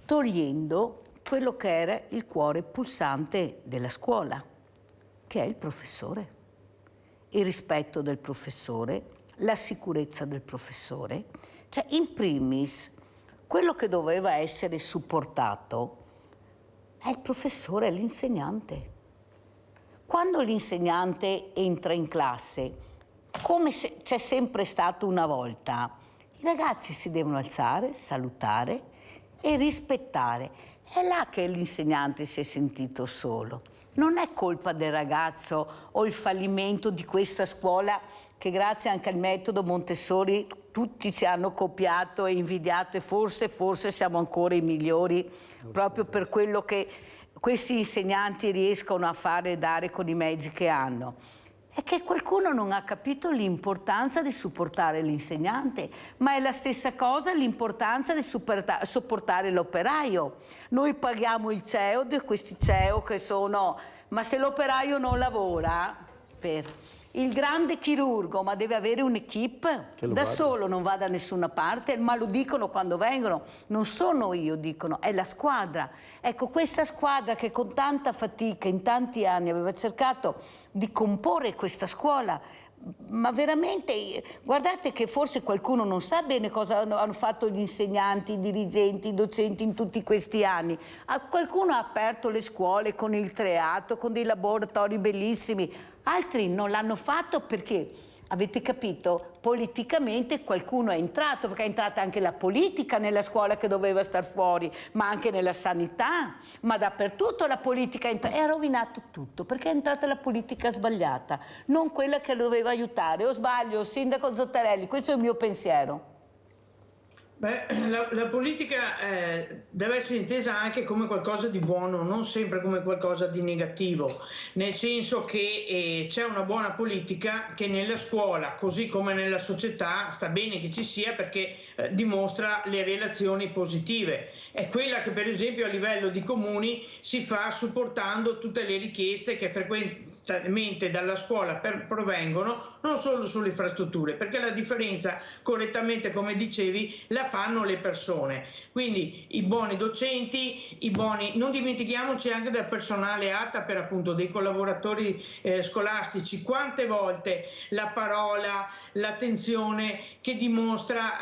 togliendo quello che era il cuore pulsante della scuola, che è il professore. Il rispetto del professore, la sicurezza del professore. Cioè, in primis, quello che doveva essere supportato è il professore, è l'insegnante. Quando l'insegnante entra in classe, come c'è sempre stato una volta, i ragazzi si devono alzare, salutare e rispettare. È là che l'insegnante si è sentito solo. Non è colpa del ragazzo o il fallimento di questa scuola che grazie anche al metodo Montessori tutti ci hanno copiato e invidiato, e forse siamo ancora i migliori proprio per quello che questi insegnanti riescono a fare e dare con i mezzi che hanno. È che qualcuno non ha capito l'importanza di supportare l'insegnante, ma è la stessa cosa l'importanza di supportare l'operaio. Noi paghiamo il CEO di questi CEO che sono... Ma se l'operaio non lavora, il grande chirurgo, ma deve avere un'equipe, da solo non va da nessuna parte, ma lo dicono quando vengono, non sono io, dicono, è la squadra. Ecco, questa squadra che con tanta fatica in tanti anni aveva cercato di comporre questa scuola, ma veramente, guardate che forse qualcuno non sa bene cosa hanno fatto gli insegnanti, i dirigenti, i docenti in tutti questi anni. Qualcuno ha aperto le scuole con il teatro, con dei laboratori bellissimi, altri non l'hanno fatto perché, avete capito, politicamente qualcuno è entrato, perché è entrata anche la politica nella scuola che doveva star fuori, ma anche nella sanità, ma dappertutto la politica è entrata e ha rovinato tutto, perché è entrata la politica sbagliata, non quella che doveva aiutare. O sbaglio, sindaco Zottarelli? Questo è il mio pensiero. Beh, la politica deve essere intesa anche come qualcosa di buono, non sempre come qualcosa di negativo, nel senso che c'è una buona politica che nella scuola, così come nella società, sta bene che ci sia perché dimostra le relazioni positive. È quella che per esempio a livello di comuni si fa supportando tutte le richieste che frequentemente dalla scuola provengono, non solo sulle infrastrutture, perché la differenza, correttamente come dicevi, la fanno le persone. Quindi i buoni docenti, non dimentichiamoci anche del personale ATA, per appunto dei collaboratori scolastici, quante volte la parola, l'attenzione che dimostra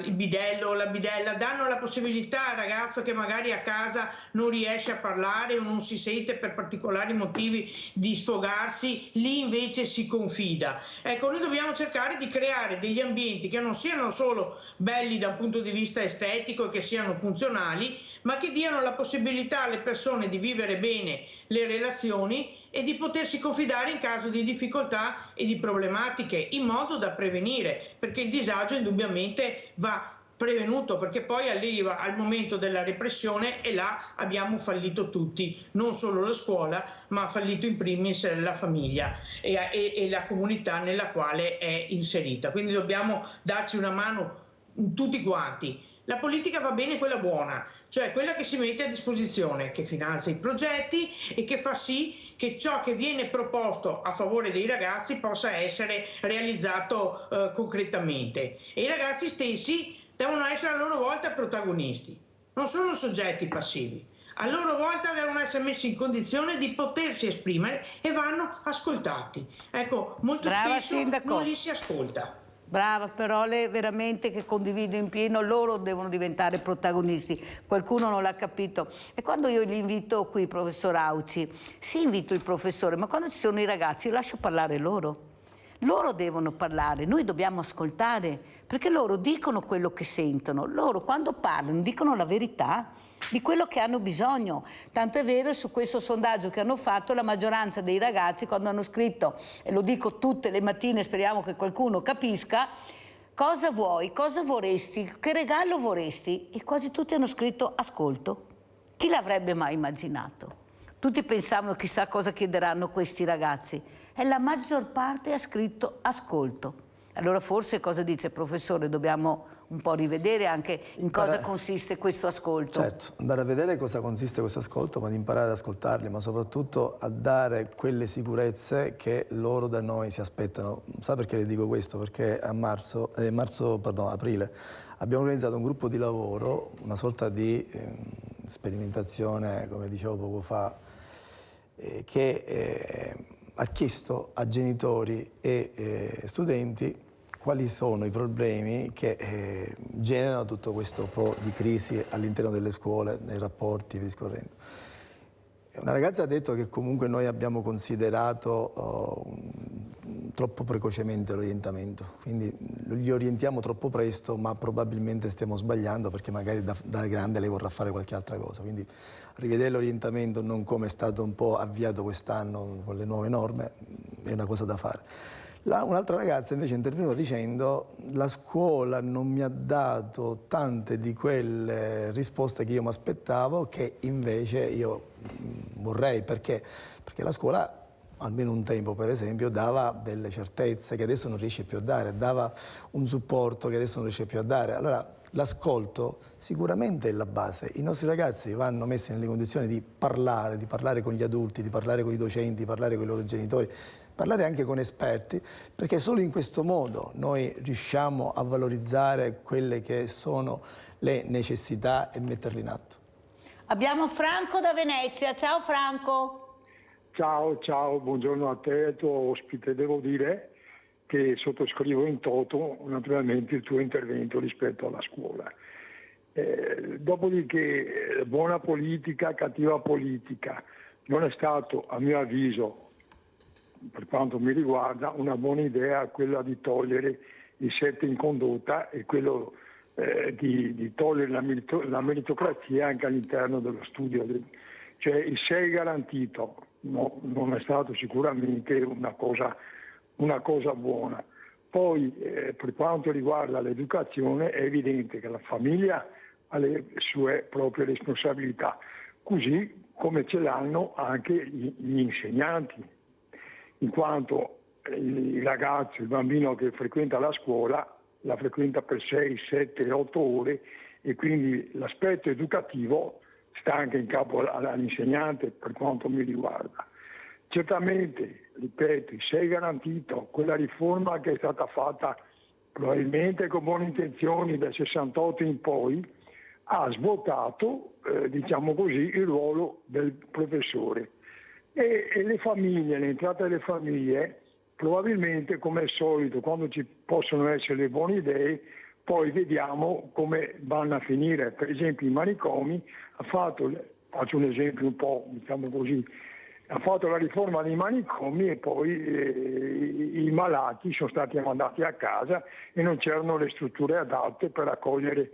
il bidello o la bidella danno la possibilità al ragazzo che magari a casa non riesce a parlare o non si sente per particolari motivi di sfogarsi, lì invece si confida. Ecco, noi dobbiamo cercare di creare degli ambienti che non siano solo belli da un punto di vista estetico e che siano funzionali, ma che diano la possibilità alle persone di vivere bene le relazioni e di potersi confidare in caso di difficoltà e di problematiche, in modo da prevenire, perché il disagio indubbiamente va prevenuto, perché poi arriva al momento della repressione e là abbiamo fallito tutti, non solo la scuola, ma ha fallito in primis la famiglia e la comunità nella quale è inserita. Quindi dobbiamo darci una mano tutti quanti. La politica va bene quella buona, cioè quella che si mette a disposizione, che finanzia i progetti e che fa sì che ciò che viene proposto a favore dei ragazzi possa essere realizzato concretamente. E i ragazzi stessi devono essere a loro volta protagonisti, non sono soggetti passivi. A loro volta devono essere messi in condizione di potersi esprimere e vanno ascoltati. Ecco, molto spesso sindaco. non li si ascolta. Brava, parole veramente che condivido in pieno, loro devono diventare protagonisti, qualcuno non l'ha capito. E quando io li invito qui, professor Auci, sì, invito il professore, ma quando ci sono i ragazzi io lascio parlare loro. Loro devono parlare, noi dobbiamo ascoltare, perché loro dicono quello che sentono, loro quando parlano dicono la verità di quello che hanno bisogno. Tanto è vero, su questo sondaggio che hanno fatto, la maggioranza dei ragazzi quando hanno scritto, e lo dico tutte le mattine, speriamo che qualcuno capisca, cosa vuoi, cosa vorresti, che regalo vorresti? E quasi tutti hanno scritto ascolto. Chi l'avrebbe mai immaginato? Tutti pensavano chissà cosa chiederanno questi ragazzi. E la maggior parte ha scritto ascolto. Allora forse cosa dice il professore? Dobbiamo un po' rivedere anche in cosa consiste questo ascolto. Certo, andare a vedere cosa consiste questo ascolto, ma di imparare ad ascoltarli, ma soprattutto a dare quelle sicurezze che loro da noi si aspettano. Sa perché le dico questo? Perché a aprile abbiamo organizzato un gruppo di lavoro, una sorta di sperimentazione, come dicevo poco fa, che ha chiesto a genitori e studenti quali sono i problemi che generano tutto questo po' di crisi all'interno delle scuole, nei rapporti, via discorrendo. Una ragazza ha detto che comunque noi abbiamo considerato troppo precocemente l'orientamento, quindi li orientiamo troppo presto, ma probabilmente stiamo sbagliando perché magari da grande lei vorrà fare qualche altra cosa. Quindi rivedere l'orientamento non come è stato un po' avviato quest'anno con le nuove norme è una cosa da fare. Un'altra ragazza invece è intervenuta dicendo: la scuola non mi ha dato tante di quelle risposte che io mi aspettavo, che invece io vorrei, perché la scuola almeno un tempo per esempio dava delle certezze che adesso non riesce più a dare, dava un supporto che adesso non riesce più a dare. Allora l'ascolto sicuramente è la base, i nostri ragazzi vanno messi nelle condizioni di parlare con gli adulti, di parlare con i docenti, di parlare con i loro genitori, parlare anche con esperti, perché solo in questo modo noi riusciamo a valorizzare quelle che sono le necessità e metterle in atto. Abbiamo Franco da Venezia. Ciao Franco. Ciao, buongiorno a te e al tuo ospite. Devo dire che sottoscrivo in toto naturalmente il tuo intervento rispetto alla scuola. Dopodiché buona politica, cattiva politica, non è stato a mio avviso, per quanto mi riguarda, una buona idea quella di togliere il 7 in condotta e quello di togliere la meritocrazia anche all'interno dello studio. Cioè il 6 garantito non è stato sicuramente una cosa buona. Poi per quanto riguarda l'educazione è evidente che la famiglia ha le sue proprie responsabilità, così come ce l'hanno anche gli insegnanti, in quanto il ragazzo, il bambino che frequenta la scuola, la frequenta per 6, 7, 8 ore e quindi l'aspetto educativo sta anche in capo all'insegnante per quanto mi riguarda. Certamente, ripeto, il 6 garantito, quella riforma che è stata fatta probabilmente con buone intenzioni dal 68 in poi, ha svuotato, diciamo così, il ruolo del professore. E le famiglie, l'entrata delle famiglie, probabilmente come al solito, quando ci possono essere le buone idee, poi vediamo come vanno a finire. Per esempio i manicomi faccio un esempio un po', diciamo così, ha fatto la riforma dei manicomi e poi i malati sono stati mandati a casa e non c'erano le strutture adatte per accogliere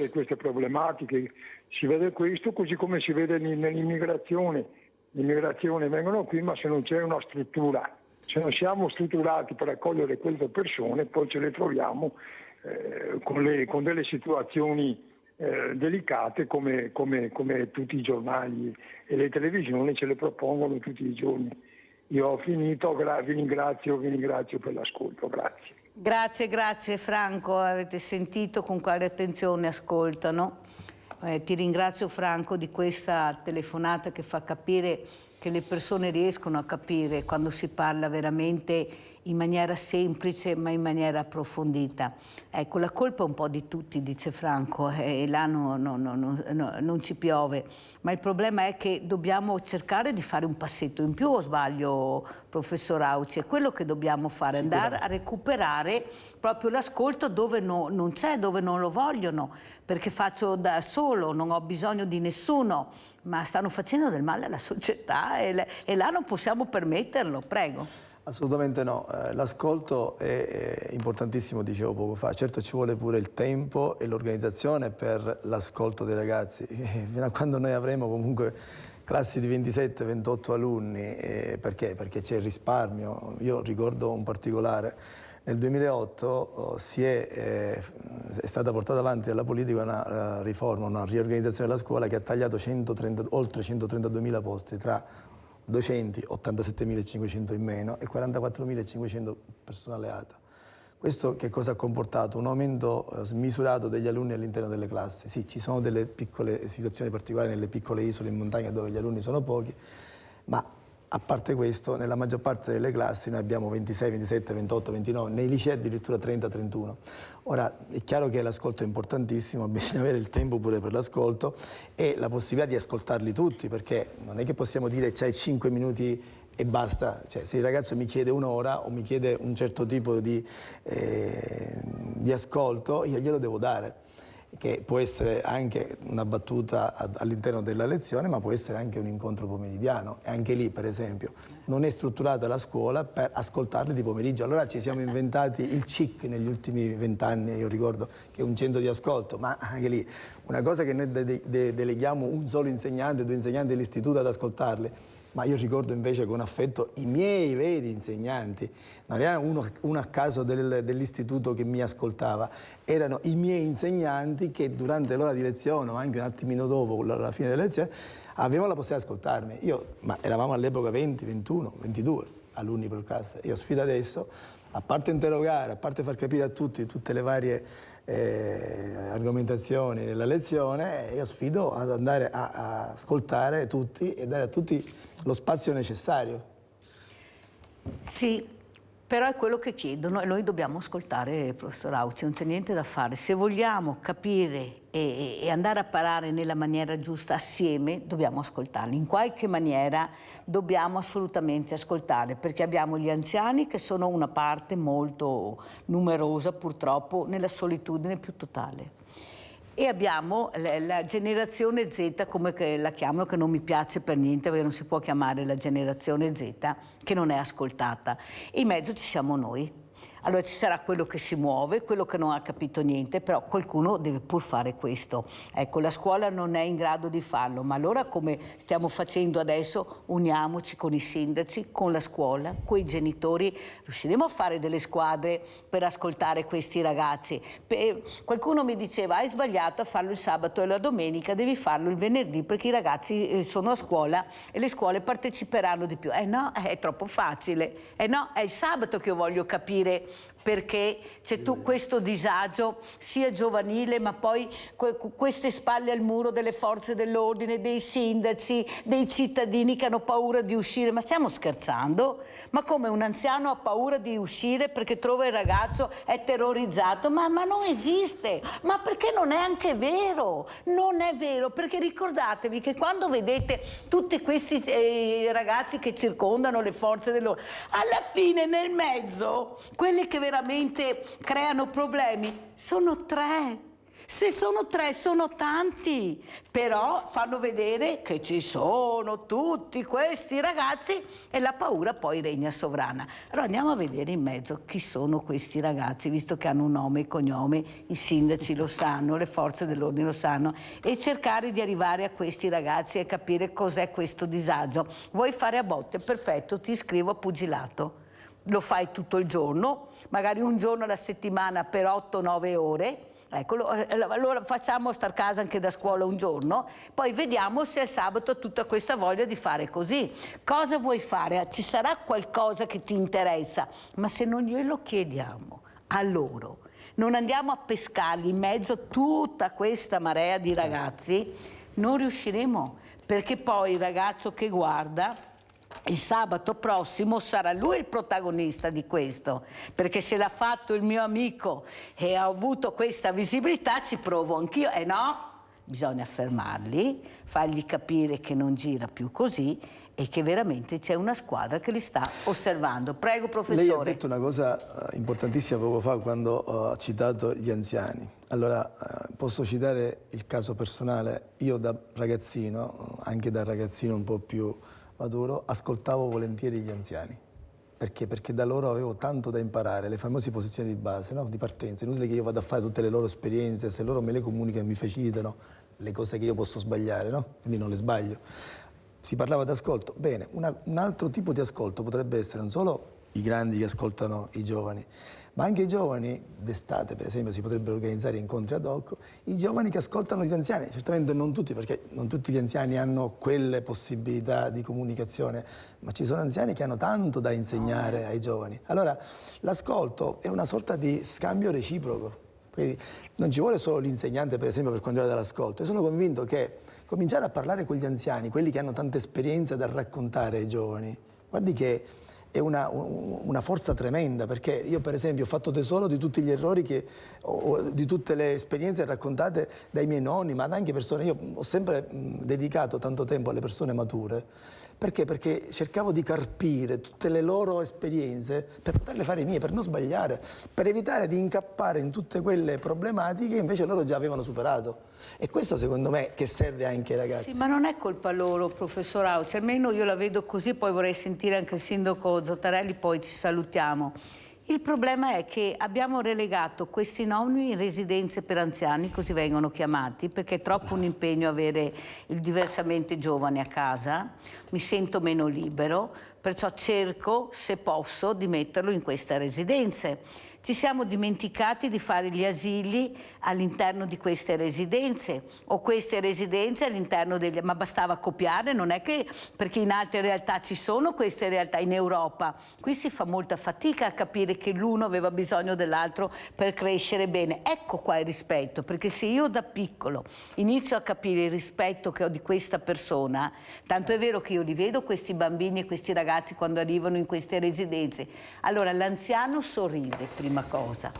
queste problematiche. Si vede questo, così come si vede nell'immigrazione. L'immigrazione vengono qui, ma se non c'è una struttura, se non siamo strutturati per accogliere queste persone, poi ce le troviamo con delle situazioni delicate come tutti i giornali e le televisioni ce le propongono tutti i giorni. Io ho finito, vi ringrazio per l'ascolto, grazie. Grazie Franco, avete sentito con quale attenzione ascoltano. Ti ringrazio Franco di questa telefonata che fa capire che le persone riescono a capire quando si parla veramente in maniera semplice ma in maniera approfondita. Ecco, la colpa è un po' di tutti, dice Franco, e là non ci piove, ma il problema è che dobbiamo cercare di fare un passetto in più, o sbaglio professor Auci? È quello che dobbiamo fare, andare a recuperare proprio l'ascolto dove non c'è, dove non lo vogliono, perché faccio da solo, non ho bisogno di nessuno, ma stanno facendo del male alla società e là non possiamo permetterlo, prego. Assolutamente no, l'ascolto è importantissimo, dicevo poco fa, certo ci vuole pure il tempo e l'organizzazione per l'ascolto dei ragazzi, fino a quando noi avremo comunque classi di 27-28 alunni, perché? Perché c'è il risparmio. Io ricordo un particolare, nel 2008 è stata portata avanti dalla politica una riforma, una riorganizzazione della scuola che ha tagliato oltre 132.000 posti tra docenti 87.500 in meno e 44.500 personale ATA. Questo che cosa ha comportato? Un aumento smisurato degli alunni all'interno delle classi. Sì, ci sono delle piccole situazioni particolari nelle piccole isole in montagna dove gli alunni sono pochi, ma a parte questo, nella maggior parte delle classi noi abbiamo 26, 27, 28, 29, nei licei addirittura 30, 31. Ora, è chiaro che l'ascolto è importantissimo, bisogna avere il tempo pure per l'ascolto e la possibilità di ascoltarli tutti, perché non è che possiamo dire c'hai 5 minuti e basta. Cioè, se il ragazzo mi chiede un'ora o mi chiede un certo tipo di ascolto, io glielo devo dare, che può essere anche una battuta all'interno della lezione, ma può essere anche un incontro pomeridiano. E anche lì, per esempio, non è strutturata la scuola per ascoltarli di pomeriggio. Allora ci siamo inventati il CIC negli ultimi 20 anni, io ricordo che è un centro di ascolto, ma anche lì una cosa che noi deleghiamo un solo insegnante, 2 insegnanti dell'istituto ad ascoltarli, ma io ricordo invece con affetto i miei veri insegnanti, non era uno a caso dell'istituto che mi ascoltava, erano i miei insegnanti che durante l'ora di lezione o anche un attimino dopo, alla fine della lezione, avevano la possibilità di ascoltarmi. Ma eravamo all'epoca 20, 21, 22 alunni per classe. Io sfido adesso, a parte interrogare, a parte far capire a tutti tutte le varie argomentazioni della lezione, io sfido ad andare a ascoltare tutti e dare a tutti lo spazio necessario. Sì, però è quello che chiedono e noi dobbiamo ascoltare, professor Auci, non c'è niente da fare. Se vogliamo capire e andare a parare nella maniera giusta assieme, dobbiamo ascoltarli. In qualche maniera dobbiamo assolutamente ascoltare, perché abbiamo gli anziani che sono una parte molto numerosa, purtroppo, nella solitudine più totale. E abbiamo la generazione Z, come la chiamano, che non mi piace per niente, perché non si può chiamare la generazione Z, che non è ascoltata. E in mezzo ci siamo noi. Allora ci sarà quello che si muove, quello che non ha capito niente, però qualcuno deve pur fare questo. Ecco, la scuola non è in grado di farlo, ma allora, come stiamo facendo adesso, uniamoci con i sindaci, con la scuola, con i genitori, riusciremo a fare delle squadre per ascoltare questi ragazzi. Qualcuno mi diceva, hai sbagliato a farlo il sabato e la domenica, devi farlo il venerdì perché i ragazzi sono a scuola e le scuole parteciperanno di più. No, è troppo facile. No, è il sabato che io voglio capire perché c'è questo disagio sia giovanile, ma poi queste spalle al muro delle forze dell'ordine, dei sindaci, dei cittadini che hanno paura di uscire. Ma stiamo scherzando? Ma come un anziano ha paura di uscire perché trova il ragazzo, è terrorizzato? Ma non esiste! Ma perché non è anche vero? Non è vero, perché ricordatevi che quando vedete tutti questi ragazzi che circondano le forze dell'ordine, alla fine nel mezzo, quelli che veramente creano problemi sono 3. Se sono 3 sono tanti, però fanno vedere che ci sono tutti questi ragazzi e la paura poi regna sovrana. Allora andiamo a vedere in mezzo chi sono questi ragazzi, visto che hanno un nome e cognome, i sindaci lo sanno, le forze dell'ordine lo sanno, e cercare di arrivare a questi ragazzi e capire cos'è questo disagio. Vuoi fare a botte? Perfetto, ti iscrivo a pugilato. Lo fai tutto il giorno, magari un giorno alla settimana per 8-9 ore. Ecco, allora facciamo star casa anche da scuola un giorno, poi vediamo se il sabato ha tutta questa voglia di fare così. Cosa vuoi fare? Ci sarà qualcosa che ti interessa, ma se non glielo chiediamo a loro, non andiamo a pescarli in mezzo a tutta questa marea di ragazzi, non riusciremo, perché poi il ragazzo che guarda il sabato prossimo sarà lui il protagonista di questo, perché se l'ha fatto il mio amico e ha avuto questa visibilità, ci provo anch'io. No, bisogna fermarli, fargli capire che non gira più così e che veramente c'è una squadra che li sta osservando. Prego, professore. Lei ha detto una cosa importantissima poco fa quando ha citato gli anziani. Allora, posso citare il caso personale. Io da ragazzino, anche da ragazzino un po' più maturo, ascoltavo volentieri gli anziani. Perché? Perché da loro avevo tanto da imparare, le famose posizioni di base, no? Di partenza. Inutile che io vada a fare tutte le loro esperienze, se loro me le comunicano e mi facilitano le cose che io posso sbagliare, no? Quindi non le sbaglio. Si parlava di ascolto. Bene, un altro tipo di ascolto potrebbe essere non solo i grandi che ascoltano i giovani, ma anche i giovani, d'estate per esempio si potrebbero organizzare incontri ad hoc, i giovani che ascoltano gli anziani, certamente non tutti, perché non tutti gli anziani hanno quelle possibilità di comunicazione, ma ci sono anziani che hanno tanto da insegnare ai giovani. Allora l'ascolto è una sorta di scambio reciproco. Quindi non ci vuole solo l'insegnante, per esempio, per quanto riguarda l'ascolto. Io sono convinto che cominciare a parlare con gli anziani, quelli che hanno tante esperienze da raccontare ai giovani, guardi che è una forza tremenda, perché io per esempio ho fatto tesoro di tutti gli errori di tutte le esperienze raccontate dai miei nonni, ma anche persone. Io ho sempre dedicato tanto tempo alle persone mature. Perché? Perché cercavo di carpire tutte le loro esperienze per poterle fare mie, per non sbagliare, per evitare di incappare in tutte quelle problematiche che invece loro già avevano superato. E questo secondo me che serve anche ai ragazzi. Sì, ma non è colpa loro, professor Auci, almeno io la vedo così, poi vorrei sentire anche il sindaco Zottarelli, poi ci salutiamo. Il problema è che abbiamo relegato questi nonni in residenze per anziani, così vengono chiamati, perché è troppo un impegno avere il diversamente giovane a casa, mi sento meno libero, perciò cerco, se posso, di metterlo in queste residenze. Ci siamo dimenticati di fare gli asili all'interno di queste residenze o queste residenze all'interno degli... Ma bastava copiare, non è che... Perché in altre realtà ci sono queste realtà, in Europa. Qui si fa molta fatica a capire che l'uno aveva bisogno dell'altro per crescere bene. Ecco qua il rispetto, perché se io da piccolo inizio a capire il rispetto che ho di questa persona, tanto è vero che io li vedo questi bambini e questi ragazzi quando arrivano in queste residenze, allora l'anziano sorride prima cosa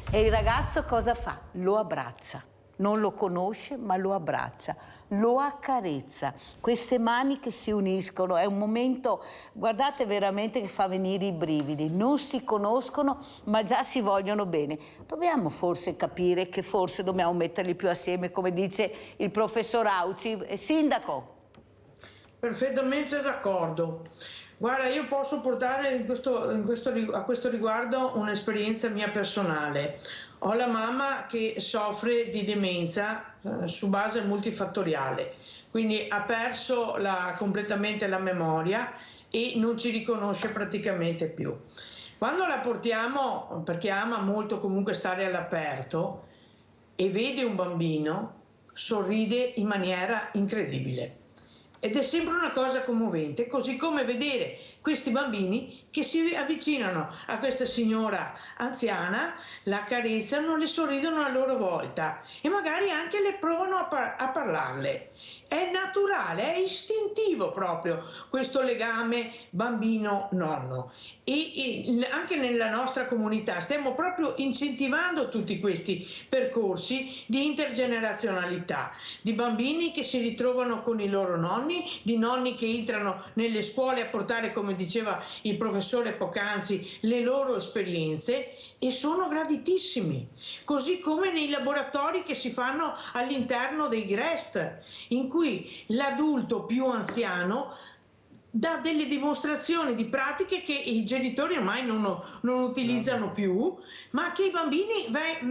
e il ragazzo cosa fa? Lo abbraccia, non lo conosce ma lo abbraccia, lo accarezza, queste mani che si uniscono, è un momento, guardate, veramente che fa venire i brividi, non si conoscono ma già si vogliono bene. Dobbiamo forse capire che forse dobbiamo metterli più assieme, come dice il professor Auci. Sindaco. Perfettamente d'accordo. Guarda, io posso portare a questo riguardo un'esperienza mia personale. Ho la mamma che soffre di demenza su base multifattoriale, quindi ha perso completamente la memoria e non ci riconosce praticamente più. Quando la portiamo, perché ama molto comunque stare all'aperto, e vede un bambino, sorride in maniera incredibile. Ed è sempre una cosa commovente, così come vedere questi bambini che si avvicinano a questa signora anziana, la accarezzano, le sorridono a loro volta e magari anche le provano a parlarle. È naturale, è istintivo proprio questo legame bambino-nonno. E anche nella nostra comunità stiamo proprio incentivando tutti questi percorsi di intergenerazionalità, di bambini che si ritrovano con i loro nonni, di nonni che entrano nelle scuole a portare, come diceva il professore poc'anzi, le loro esperienze e sono graditissimi. Così come nei laboratori che si fanno all'interno dei GREST, in cui l'adulto più anziano dà delle dimostrazioni di pratiche che i genitori ormai non utilizzano più, ma che i bambini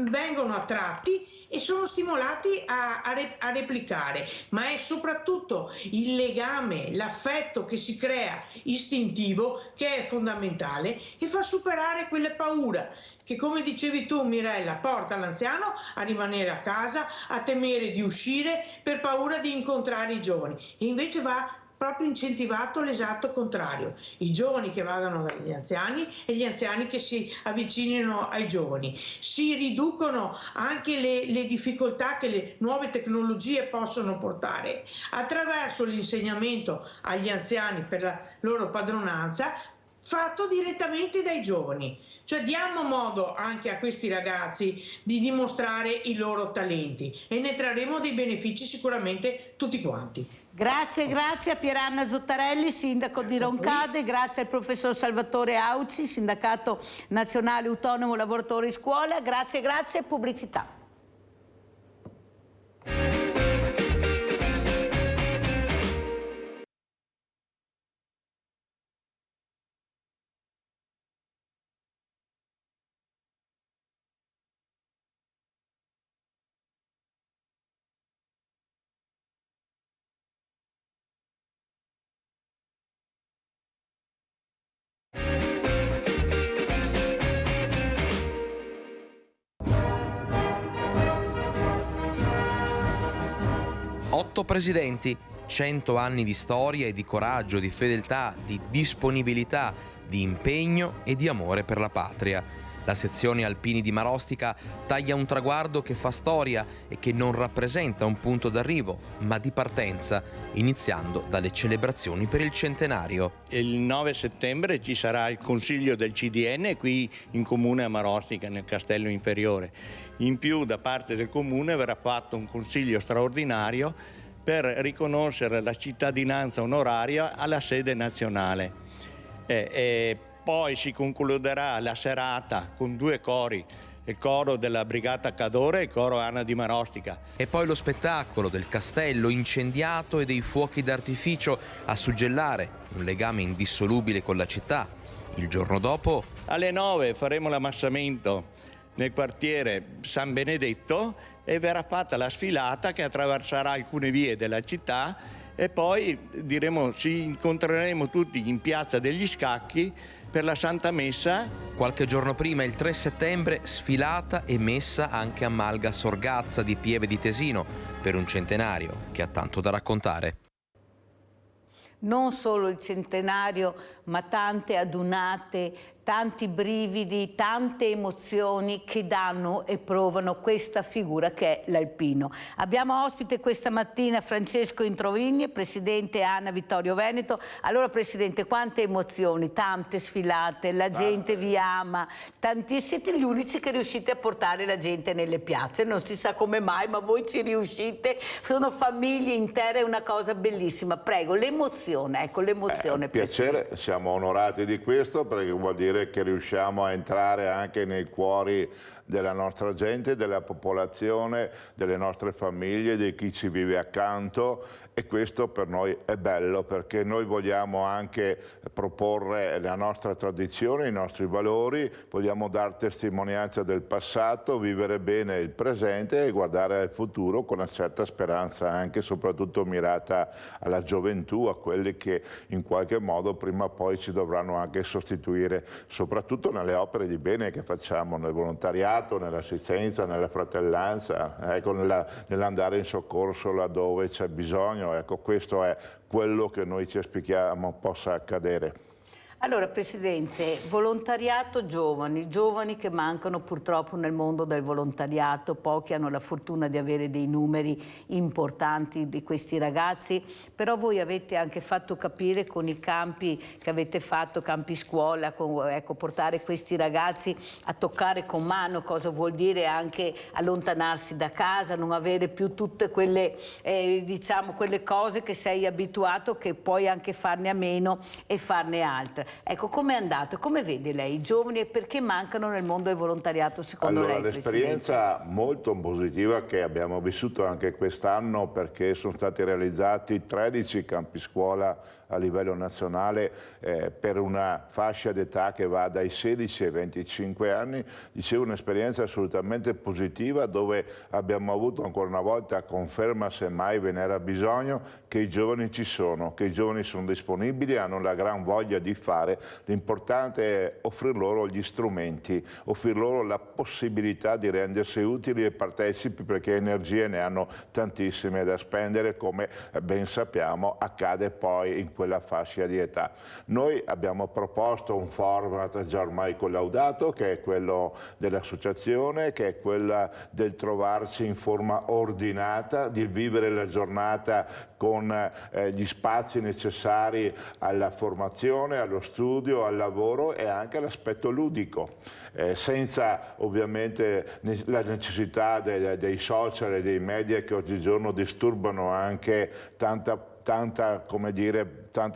vengono attratti e sono stimolati a replicare. Ma è soprattutto il legame, l'affetto che si crea istintivo che è fondamentale e fa superare quelle paure che, come dicevi tu Mirella, porta l'anziano a rimanere a casa, a temere di uscire per paura di incontrare i giovani. E invece va proprio incentivato l'esatto contrario, i giovani che vadano dagli anziani e gli anziani che si avvicinino ai giovani. Si riducono anche le difficoltà che le nuove tecnologie possono portare attraverso l'insegnamento agli anziani per la loro padronanza, fatto direttamente dai giovani, cioè diamo modo anche a questi ragazzi di dimostrare i loro talenti e ne trarremo dei benefici sicuramente tutti quanti. Grazie a Pieranna Zottarelli, sindaco di Roncade, grazie al professor Salvatore Auci, sindacato nazionale autonomo lavoratori scuola, grazie, pubblicità. 8 presidenti, 100 anni di storia e di coraggio, di fedeltà, di disponibilità, di impegno e di amore per la patria. La sezione Alpini di Marostica taglia un traguardo che fa storia e che non rappresenta un punto d'arrivo, ma di partenza, iniziando dalle celebrazioni per il centenario. Il 9 settembre ci sarà il consiglio del CDN qui in comune a Marostica, nel Castello Inferiore. In più, da parte del comune verrà fatto un consiglio straordinario per riconoscere la cittadinanza onoraria alla sede nazionale. Poi si concluderà la serata con 2 cori, il coro della Brigata Cadore e il coro Anna di Marostica. E poi lo spettacolo del castello incendiato e dei fuochi d'artificio a suggellare un legame indissolubile con la città. Il giorno dopo, alle 9 faremo l'ammassamento nel quartiere San Benedetto e verrà fatta la sfilata che attraverserà alcune vie della città e poi ci incontreremo tutti in Piazza degli Scacchi per la Santa Messa. Qualche giorno prima, il 3 settembre, sfilata e messa anche a Malga Sorgazza di Pieve di Tesino per un centenario che ha tanto da raccontare. Non solo il centenario, ma tante adunate, tanti brividi, tante emozioni che danno e provano questa figura che è l'alpino. Abbiamo ospite questa mattina Francesco Introvigne, presidente ANA Vittorio Veneto. Allora Presidente, quante emozioni, tante sfilate, la gente vi ama, siete gli unici che riuscite a portare la gente nelle piazze, non si sa come mai, ma voi ci riuscite, sono famiglie intere, è una cosa bellissima. Prego, l'emozione, ecco l'emozione. Piacere, siamo onorati di questo perché vuol dire che riusciamo a entrare anche nei cuori della nostra gente, della popolazione, delle nostre famiglie, di chi ci vive accanto, e questo per noi è bello perché noi vogliamo anche proporre la nostra tradizione, i nostri valori, vogliamo dare testimonianza del passato, vivere bene il presente e guardare al futuro con una certa speranza anche soprattutto mirata alla gioventù, a quelli che in qualche modo prima o poi ci dovranno anche sostituire, soprattutto nelle opere di bene che facciamo, nel volontariato, nell'assistenza, nella fratellanza, ecco, nell'andare in soccorso laddove c'è bisogno. Ecco, questo è quello che noi ci auspichiamo possa accadere. Allora Presidente, volontariato giovani che mancano purtroppo nel mondo del volontariato, pochi hanno la fortuna di avere dei numeri importanti di questi ragazzi, però voi avete anche fatto capire con i campi che avete fatto, campi scuola, ecco, portare questi ragazzi a toccare con mano cosa vuol dire anche allontanarsi da casa, non avere più tutte quelle, diciamo, quelle cose che sei abituato, che puoi anche farne a meno e farne altre. Ecco, com'è andato? Come vede lei i giovani e perché mancano nel mondo del volontariato secondo lei, Presidente? L'esperienza molto positiva che abbiamo vissuto anche quest'anno, perché sono stati realizzati 13 campi scuola a livello nazionale per una fascia d'età che va dai 16 ai 25 anni. Dicevo, un'esperienza assolutamente positiva dove abbiamo avuto ancora una volta conferma, semmai ve n'era bisogno, che i giovani ci sono, che i giovani sono disponibili, hanno la gran voglia di fare. L'importante è offrir loro gli strumenti, offrir loro la possibilità di rendersi utili e partecipi, perché energie ne hanno tantissime da spendere, come ben sappiamo accade poi in quella fascia di età. Noi abbiamo proposto un format già ormai collaudato, che è quello dell'associazione, che è quella del trovarci in forma ordinata, di vivere la giornata con gli spazi necessari alla formazione, allo studio, al lavoro e anche all'aspetto ludico, senza ovviamente la necessità dei social e dei media che oggigiorno disturbano anche tanta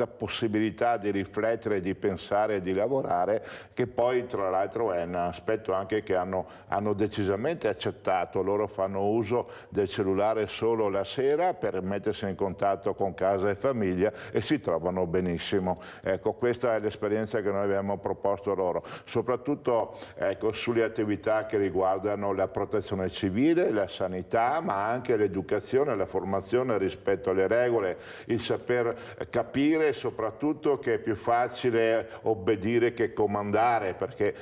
possibilità di riflettere, di pensare e di lavorare, che poi tra l'altro è un aspetto anche che hanno decisamente accettato. Loro fanno uso del cellulare solo la sera per mettersi in contatto con casa e famiglia e si trovano benissimo. Ecco, questa è l'esperienza che noi abbiamo proposto loro, soprattutto ecco, sulle attività che riguardano la protezione civile, la sanità, ma anche l'educazione, la formazione rispetto alle regole il saper capire, soprattutto che è più facile obbedire che comandare, perché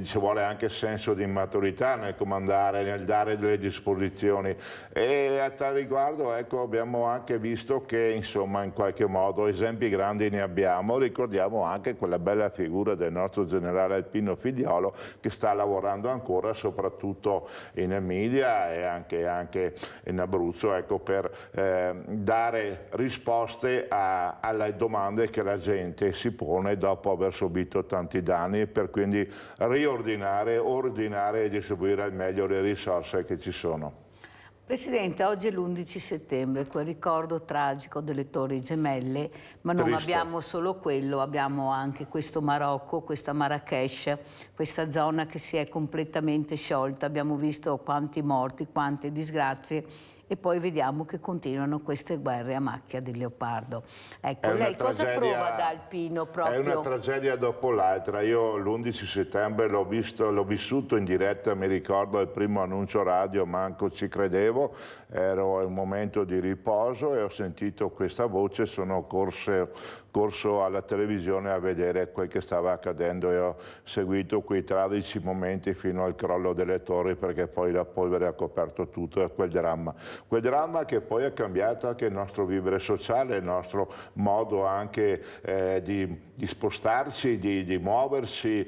ci vuole anche senso di maturità nel comandare, nel dare delle disposizioni. E a tal riguardo, ecco, abbiamo anche visto che insomma in qualche modo esempi grandi ne abbiamo. Ricordiamo anche quella bella figura del nostro generale Alpino Figliolo, che sta lavorando ancora soprattutto in Emilia e anche in Abruzzo, ecco, per dare risposte alle domande che la gente si pone dopo aver subito tanti danni, e per quindi riordinare, ordinare e distribuire al meglio le risorse che ci sono. Presidente, oggi è l'11 settembre, quel ricordo tragico delle Torri Gemelle, ma non abbiamo solo quello, abbiamo anche questo Marocco, questa Marrakech, questa zona che si è completamente sciolta, abbiamo visto quanti morti, quante disgrazie, e poi vediamo che continuano queste guerre a macchia di leopardo. Ecco, lei cosa prova da alpino proprio? È una tragedia dopo l'altra. Io l'11 settembre l'ho vissuto in diretta, mi ricordo il primo annuncio radio, manco ci credevo, ero in un momento di riposo e ho sentito questa voce, sono corso alla televisione a vedere quel che stava accadendo e ho seguito quei tragici momenti fino al crollo delle torri, perché poi la polvere ha coperto tutto, e quel dramma che poi ha cambiato anche il nostro vivere sociale, il nostro modo anche di spostarci, di muoversi.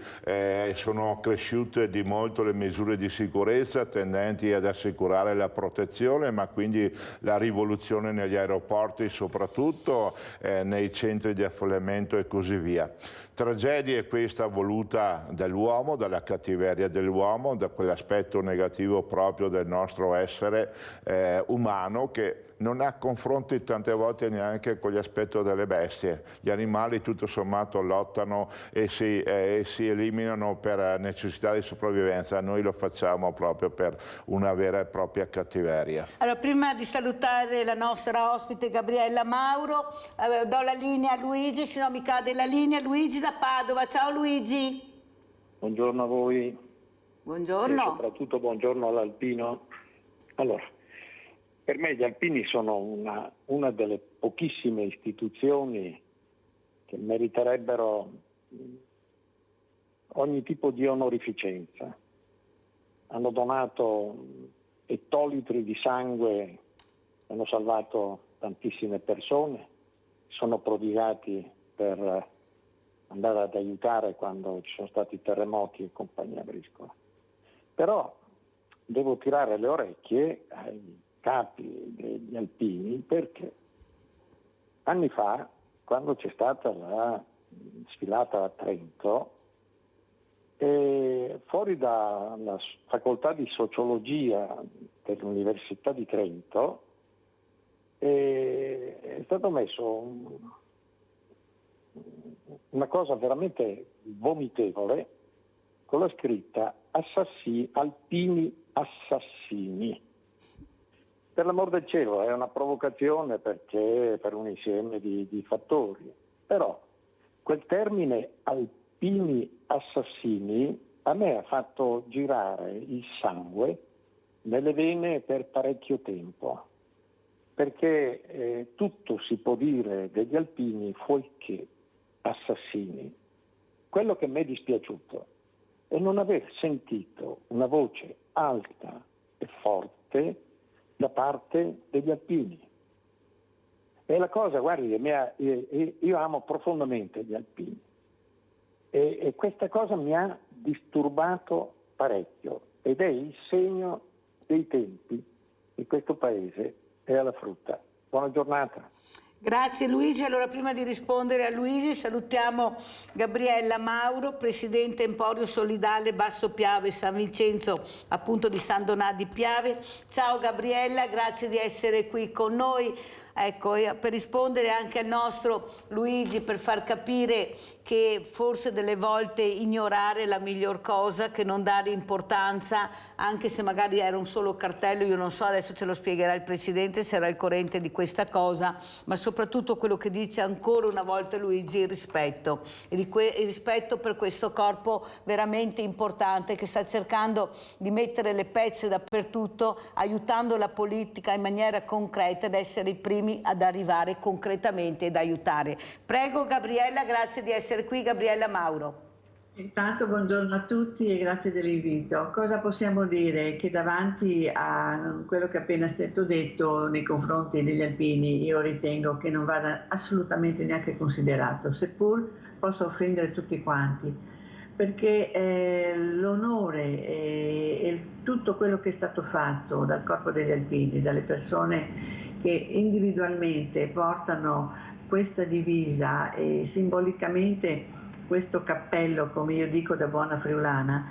Sono cresciute di molto le misure di sicurezza tendenti ad assicurare la protezione, ma quindi la rivoluzione negli aeroporti, soprattutto nei centri di affollamento e così via. Tragedia questa voluta dall'uomo, dalla cattiveria dell'uomo, da quell'aspetto negativo proprio del nostro essere umano, che non ha confronti tante volte neanche con l'aspetto delle bestie. Gli animali tutto sommato lottano e si eliminano per necessità di sopravvivenza, noi lo facciamo proprio per una vera e propria cattiveria. Allora, prima di salutare la nostra ospite Gabriella Mauro, do la linea a Luigi, se no mi cade la linea. Luigi da Padova. Ciao Luigi. Buongiorno a voi. Buongiorno. E soprattutto buongiorno all'Alpino. Allora, per me gli Alpini sono una delle pochissime istituzioni che meriterebbero ogni tipo di onorificenza. Hanno donato ettolitri di sangue, hanno salvato tantissime persone, sono prodigati per andare ad aiutare quando ci sono stati terremoti e compagnia briscola. Però devo tirare le orecchie ai capi degli Alpini, perché anni fa, quando c'è stata la sfilata a Trento, fuori dalla facoltà di sociologia dell'Università di Trento è stato messo una cosa veramente vomitevole con la scritta Alpini assassini. Per l'amor del cielo, è una provocazione, perché per un insieme di fattori. Però quel termine Alpini assassini a me ha fatto girare il sangue nelle vene per parecchio tempo, perché tutto si può dire degli alpini fuorché assassini. Quello che mi è dispiaciuto è non aver sentito una voce alta e forte da parte degli alpini. E la cosa, guardi, io amo profondamente gli alpini e questa cosa mi ha disturbato parecchio, ed è il segno dei tempi di questo paese è alla frutta. Buona giornata. Grazie Luigi. Allora, prima di rispondere a Luigi salutiamo Gabriella Mauro, Presidente Emporio Solidale Basso Piave San Vincenzo, appunto di San Donà di Piave. Ciao Gabriella, grazie di essere qui con noi. Ecco, per rispondere anche al nostro Luigi, per far capire che forse delle volte ignorare è la miglior cosa, che non dare importanza, anche se magari era un solo cartello, io non so, adesso ce lo spiegherà il Presidente, sarà al corrente di questa cosa, ma soprattutto quello che dice ancora una volta Luigi, il rispetto per questo corpo veramente importante che sta cercando di mettere le pezze dappertutto, aiutando la politica in maniera concreta ad essere i primi primi ad arrivare concretamente ed aiutare. Prego Gabriella, grazie di essere qui, Gabriella Mauro. Intanto buongiorno a tutti e grazie dell'invito. Cosa possiamo dire? Che davanti a quello che è appena stato detto nei confronti degli alpini, io ritengo che non vada assolutamente neanche considerato, seppur possa offendere tutti quanti, perché l'onore e tutto quello che è stato fatto dal Corpo degli Alpini, dalle persone che individualmente portano questa divisa e simbolicamente questo cappello, come io dico da buona friulana,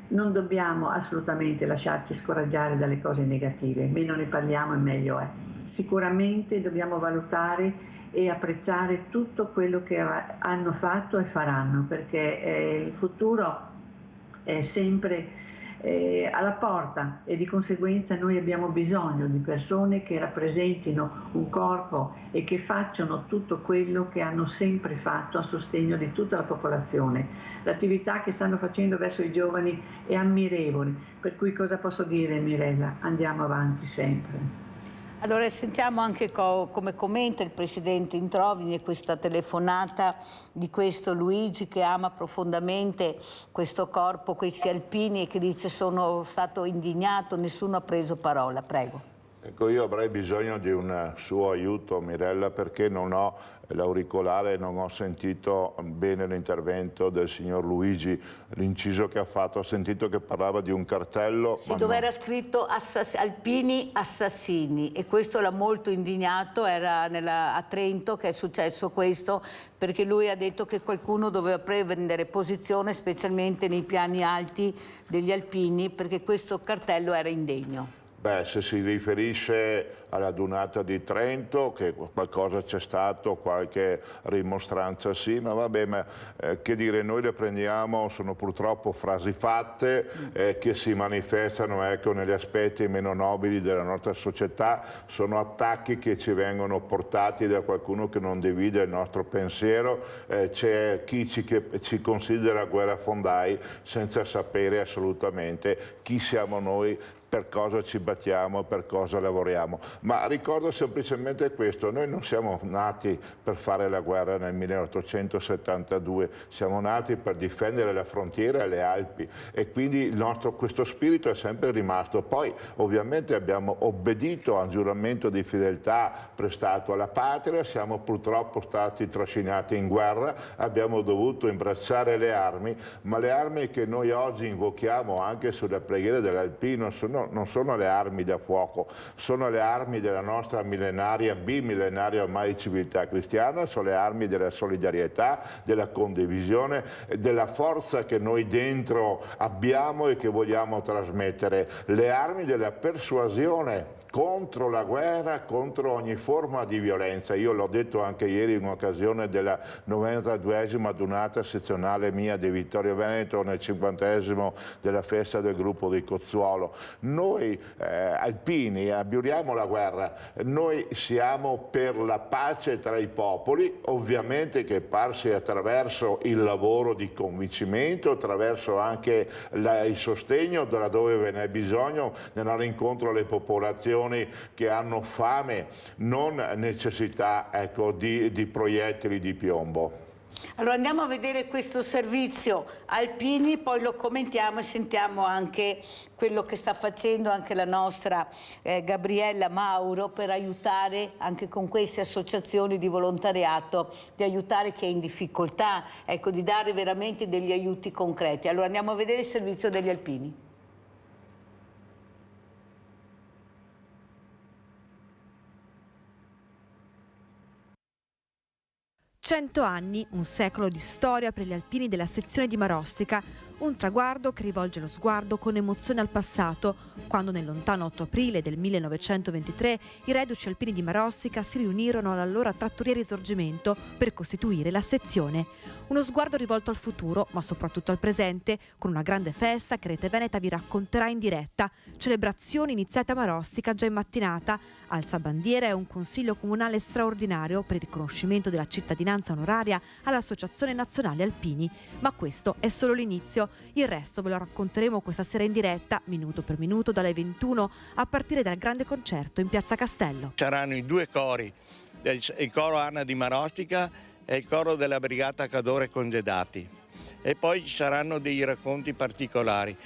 non dobbiamo assolutamente lasciarci scoraggiare dalle cose negative, meno ne parliamo e meglio è. Sicuramente dobbiamo valutare e apprezzare tutto quello che hanno fatto e faranno, perché il futuro è sempre alla porta e di conseguenza noi abbiamo bisogno di persone che rappresentino un corpo e che facciano tutto quello che hanno sempre fatto a sostegno di tutta la popolazione. L'attività che stanno facendo verso i giovani è ammirevole, per cui cosa posso dire, Mirella? Andiamo avanti sempre. Allora sentiamo anche come commenta il Presidente Introvini questa telefonata di questo Luigi che ama profondamente questo corpo, questi alpini, e che dice: sono stato indignato, nessuno ha preso parola. Prego. Ecco, io avrei bisogno di un suo aiuto, Mirella, perché non ho l'auricolare, non ho sentito bene l'intervento del signor Luigi, l'inciso che ha fatto. Ho sentito che parlava di un cartello. Sì, dove era scritto alpini assassini, e questo l'ha molto indignato. Era a Trento che è successo questo, perché lui ha detto che qualcuno doveva prendere posizione, specialmente nei piani alti degli alpini, perché questo cartello era indegno. Beh, se si riferisce alla dunata di Trento, che qualcosa c'è stato, qualche rimostranza sì, ma vabbè, ma che dire, noi le prendiamo, sono purtroppo frasi fatte che si manifestano, ecco, negli aspetti meno nobili della nostra società, sono attacchi che ci vengono portati da qualcuno che non divide il nostro pensiero, c'è chi ci considera guerrafondai senza sapere assolutamente chi siamo noi, per cosa ci battiamo, per cosa lavoriamo. Ma ricordo semplicemente questo: noi non siamo nati per fare la guerra nel 1872, siamo nati per difendere la frontiera e le Alpi, e quindi questo spirito è sempre rimasto. Poi ovviamente abbiamo obbedito al giuramento di fedeltà prestato alla patria, siamo purtroppo stati trascinati in guerra, abbiamo dovuto imbracciare le armi, ma le armi che noi oggi invochiamo anche sulla preghiera dell'Alpino non sono le armi da fuoco, sono le armi della nostra bimillenaria ormai civiltà cristiana, sono le armi della solidarietà, della condivisione, della forza che noi dentro abbiamo e che vogliamo trasmettere, le armi della persuasione contro la guerra, contro ogni forma di violenza. Io l'ho detto anche ieri in occasione della 92esima dunata sezionale mia di Vittorio Veneto, nel 50esimo della festa del gruppo di Cozzuolo. Noi alpini abiuriamo la guerra, noi siamo per la pace tra i popoli, ovviamente che passi attraverso il lavoro di convincimento, attraverso anche il sostegno da dove ve n'è bisogno, nell'andare incontro alle popolazioni che hanno fame, non necessità, ecco, di proiettili di piombo. Allora andiamo a vedere questo servizio alpini, poi lo commentiamo e sentiamo anche quello che sta facendo anche la nostra Gabriella Mauro per aiutare anche con queste associazioni di volontariato, di aiutare chi è in difficoltà, ecco, di dare veramente degli aiuti concreti. Allora andiamo a vedere il servizio degli alpini. 100 anni, un secolo di storia per gli alpini della sezione di Marostica, un traguardo che rivolge lo sguardo con emozione al passato, quando nel lontano 8 aprile del 1923 i reduci alpini di Marostica si riunirono all'allora Trattoria Risorgimento per costituire la sezione. Uno sguardo rivolto al futuro, ma soprattutto al presente, con una grande festa che Rete Veneta vi racconterà in diretta. Celebrazioni iniziate a Marostica già in mattinata, alzabandiera e un consiglio comunale straordinario per il riconoscimento della cittadinanza onoraria all'Associazione Nazionale Alpini. Ma questo è solo l'inizio. studio. Il resto ve lo racconteremo questa sera in diretta, minuto per minuto, dalle 21, a partire dal grande concerto in Piazza Castello. Saranno i due cori, il coro Anna di Marostica e il coro della Brigata Cadore Congedati. E poi ci saranno dei racconti particolari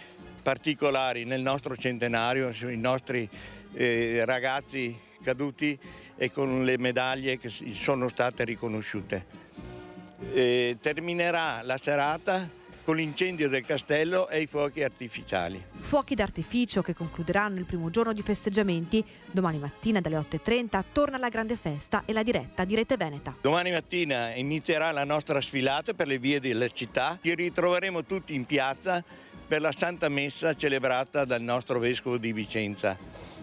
nel nostro centenario, sui nostri ragazzi caduti e con le medaglie che sono state riconosciute. Terminerà la serata con l'incendio del castello e i fuochi artificiali. Fuochi d'artificio che concluderanno il primo giorno di festeggiamenti. Domani mattina dalle 8:30 torna la grande festa e la diretta di Rete Veneta. Domani mattina inizierà la nostra sfilata per le vie della città. Ci ritroveremo tutti in piazza per la Santa Messa celebrata dal nostro Vescovo di Vicenza.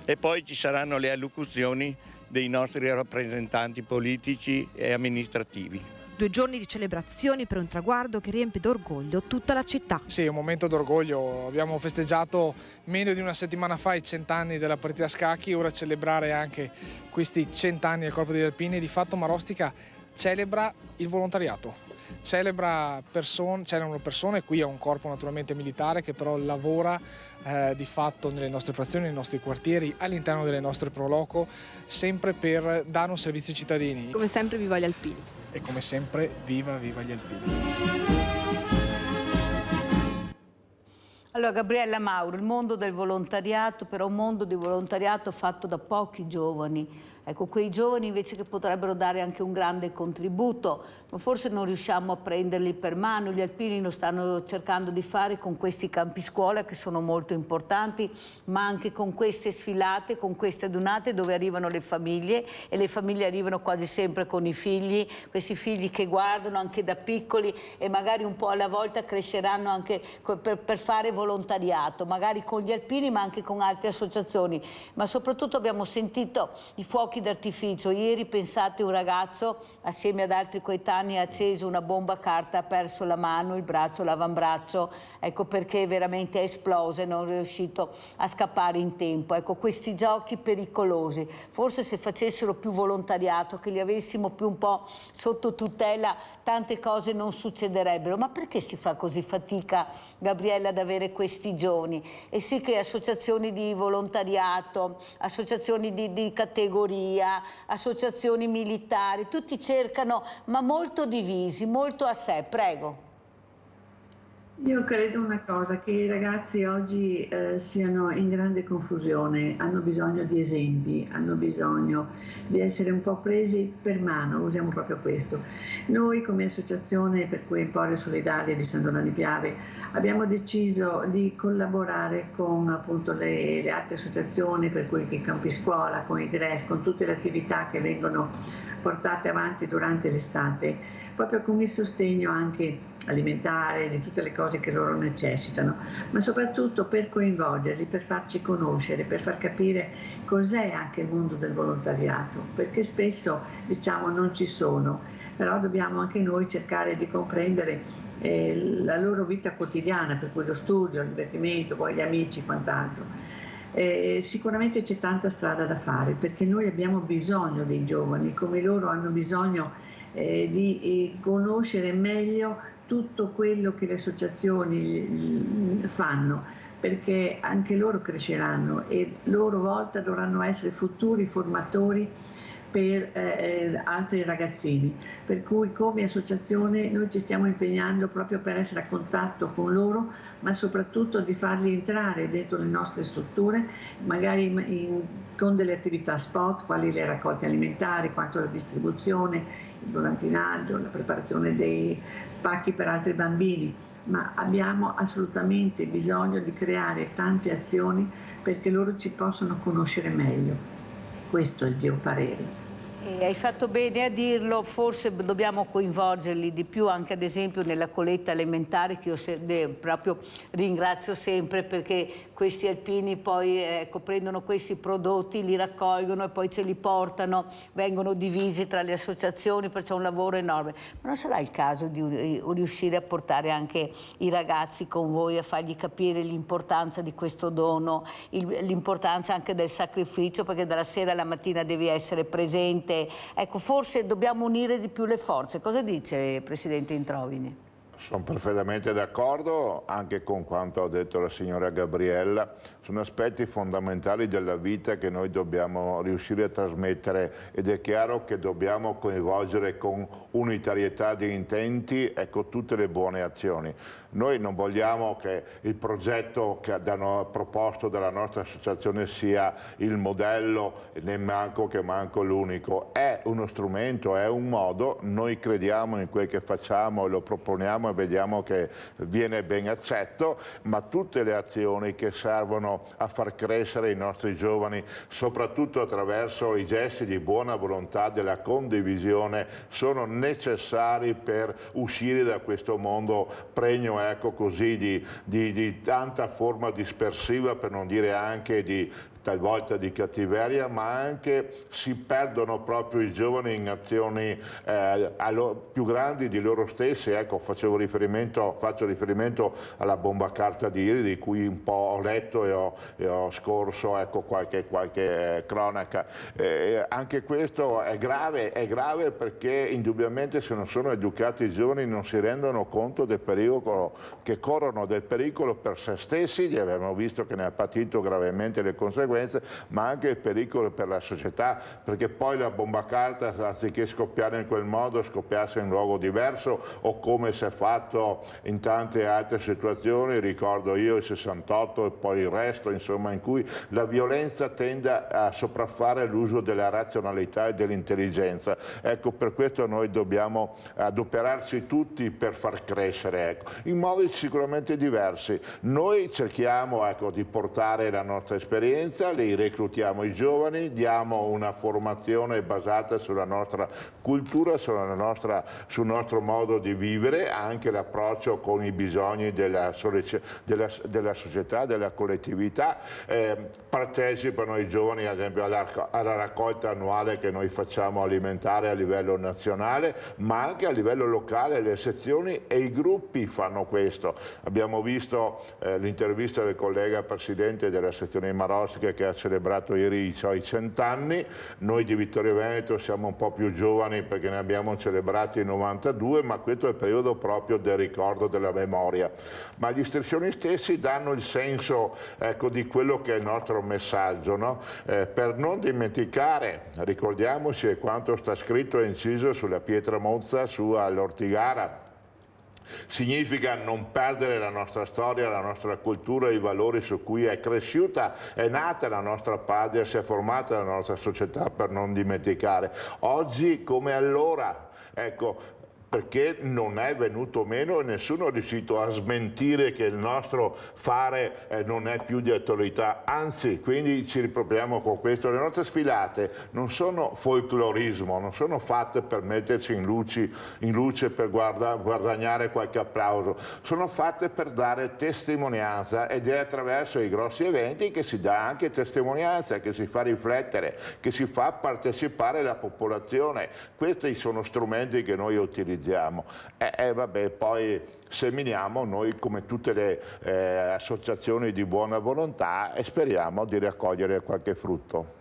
E poi ci saranno le allocuzioni dei nostri rappresentanti politici e amministrativi. 2 giorni di celebrazioni per un traguardo che riempie d'orgoglio tutta la città. Sì, è un momento d'orgoglio. Abbiamo festeggiato meno di una settimana fa i 100 anni della partita a scacchi, ora celebrare anche questi 100 anni del Corpo degli Alpini. Di fatto Marostica celebra il volontariato, celebrano persone, qui è un corpo naturalmente militare che però lavora di fatto nelle nostre frazioni, nei nostri quartieri, all'interno delle nostre proloco, sempre per dare un servizio ai cittadini. Come sempre viva gli Alpini. E come sempre, viva gli Alpini. Allora, Gabriella Mauro, il mondo del volontariato, però un mondo di volontariato fatto da pochi giovani. Ecco, quei giovani invece che potrebbero dare anche un grande contributo, ma forse non riusciamo a prenderli per mano. Gli alpini lo stanno cercando di fare con questi campi scuola che sono molto importanti, ma anche con queste sfilate, con queste adunate dove arrivano le famiglie, e le famiglie arrivano quasi sempre con i figli, questi figli che guardano anche da piccoli e magari un po' alla volta cresceranno anche per fare volontariato, magari con gli alpini ma anche con altre associazioni. Ma soprattutto abbiamo sentito i fuochi d'artificio. Ieri, pensate, un ragazzo assieme ad altri coetanei ha acceso una bomba a carta, ha perso la mano, il braccio, l'avambraccio, ecco perché veramente è esploso e non è riuscito a scappare in tempo. Ecco, questi giochi pericolosi, forse se facessero più volontariato, che li avessimo più un po' sotto tutela, tante cose non succederebbero. Ma perché si fa così fatica, Gabriella, ad avere questi giovani? E sì che associazioni di volontariato, associazioni di categoria, associazioni militari, tutti cercano, ma molto divisi, molto a sé. Prego. Io credo una cosa, che i ragazzi oggi siano in grande confusione, hanno bisogno di esempi, hanno bisogno di essere un po' presi per mano, usiamo proprio questo. Noi come associazione per cui Emporio Solidale di San Donà di Piave abbiamo deciso di collaborare con appunto le altre associazioni, per cui i campi scuola, con i GRES, con tutte le attività che vengono portate avanti durante l'estate, proprio con il sostegno anche alimentare, di tutte le cose che loro necessitano, ma soprattutto per coinvolgerli, per farci conoscere, per far capire cos'è anche il mondo del volontariato, perché spesso diciamo non ci sono, però dobbiamo anche noi cercare di comprendere la loro vita quotidiana, per cui lo studio, il divertimento, poi gli amici e quant'altro. Sicuramente c'è tanta strada da fare, perché noi abbiamo bisogno dei giovani, come loro hanno bisogno di conoscere meglio tutto quello che le associazioni fanno, perché anche loro cresceranno e loro volta dovranno essere futuri formatori per altri ragazzini, per cui come associazione noi ci stiamo impegnando proprio per essere a contatto con loro, ma soprattutto di farli entrare dentro le nostre strutture, magari con delle attività spot, quali le raccolte alimentari, quanto la distribuzione, il volantinaggio, la preparazione dei pacchi per altri bambini, ma abbiamo assolutamente bisogno di creare tante azioni perché loro ci possano conoscere meglio. Questo è il mio parere. Hai fatto bene a dirlo, forse dobbiamo coinvolgerli di più anche ad esempio nella colletta alimentare, che io proprio ringrazio sempre, perché questi alpini poi prendono questi prodotti, li raccolgono e poi ce li portano, vengono divisi tra le associazioni, perciò è un lavoro enorme. Ma non sarà il caso di riuscire a portare anche i ragazzi con voi, a fargli capire l'importanza di questo dono, l'importanza anche del sacrificio, perché dalla sera alla mattina devi essere presente. Ecco, forse dobbiamo unire di più le forze. Cosa dice Presidente Introvini? Sono perfettamente d'accordo anche con quanto ha detto la signora Gabriella, sono aspetti fondamentali della vita che noi dobbiamo riuscire a trasmettere ed è chiaro che dobbiamo coinvolgere con unitarietà di intenti tutte le buone azioni. Noi non vogliamo che il progetto che hanno proposto dalla nostra associazione sia il modello, né manco l'unico, è uno strumento, è un modo, noi crediamo in quel che facciamo e lo proponiamo e vediamo che viene ben accetto, ma tutte le azioni che servono a far crescere i nostri giovani, soprattutto attraverso i gesti di buona volontà della condivisione, sono necessari per uscire da questo mondo pregno così di tanta forma dispersiva, per non dire anche di talvolta di cattiveria, ma anche si perdono proprio i giovani in azioni più grandi di loro stessi. Ecco, faccio riferimento alla bomba carta di ieri, di cui un po' ho letto e ho scorso qualche cronaca. Anche questo è grave perché indubbiamente se non sono educati i giovani non si rendono conto del pericolo, che corrono del pericolo per se stessi, abbiamo visto che ne ha patito gravemente le conseguenze, ma anche il pericolo per la società, perché poi la bomba carta, anziché scoppiare in quel modo, scoppiasse in un luogo diverso, o come si è fatto in tante altre situazioni, ricordo io il 68 e poi il resto, insomma, in cui la violenza tende a sopraffare l'uso della razionalità e dell'intelligenza. Ecco, per questo noi dobbiamo adoperarci tutti per far crescere, in modi sicuramente diversi. Noi cerchiamo di portare la nostra esperienza, li reclutiamo i giovani, diamo una formazione basata sulla nostra cultura, sul nostro modo di vivere, anche l'approccio con i bisogni della società, della collettività. Partecipano i giovani ad esempio alla raccolta annuale che noi facciamo alimentare a livello nazionale, ma anche a livello locale le sezioni e i gruppi fanno questo. Abbiamo visto l'intervista del collega presidente della sezione di Marostica che ha celebrato ieri i suoi 100 anni. Noi di Vittorio Veneto siamo un po' più giovani perché ne abbiamo celebrati 92, ma questo è il periodo proprio del ricordo, della memoria. Ma gli striscioni stessi danno il senso di quello che è il nostro messaggio, no? Per non dimenticare, ricordiamoci quanto sta scritto e inciso sulla pietra mozza su all'Ortigara. Significa non perdere la nostra storia, la nostra cultura, i valori su cui è cresciuta, è nata la nostra patria, si è formata la nostra società, per non dimenticare. Oggi come allora, perché non è venuto meno e nessuno è riuscito a smentire che il nostro fare non è più di attualità, anzi, quindi ci ripropriamo con questo. Le nostre sfilate non sono folclorismo, non sono fatte per metterci in luce per guadagnare qualche applauso, sono fatte per dare testimonianza, ed è attraverso i grossi eventi che si dà anche testimonianza, che si fa riflettere, che si fa partecipare la popolazione. Questi sono strumenti che noi utilizziamo. Poi seminiamo noi come tutte le associazioni di buona volontà e speriamo di raccogliere qualche frutto.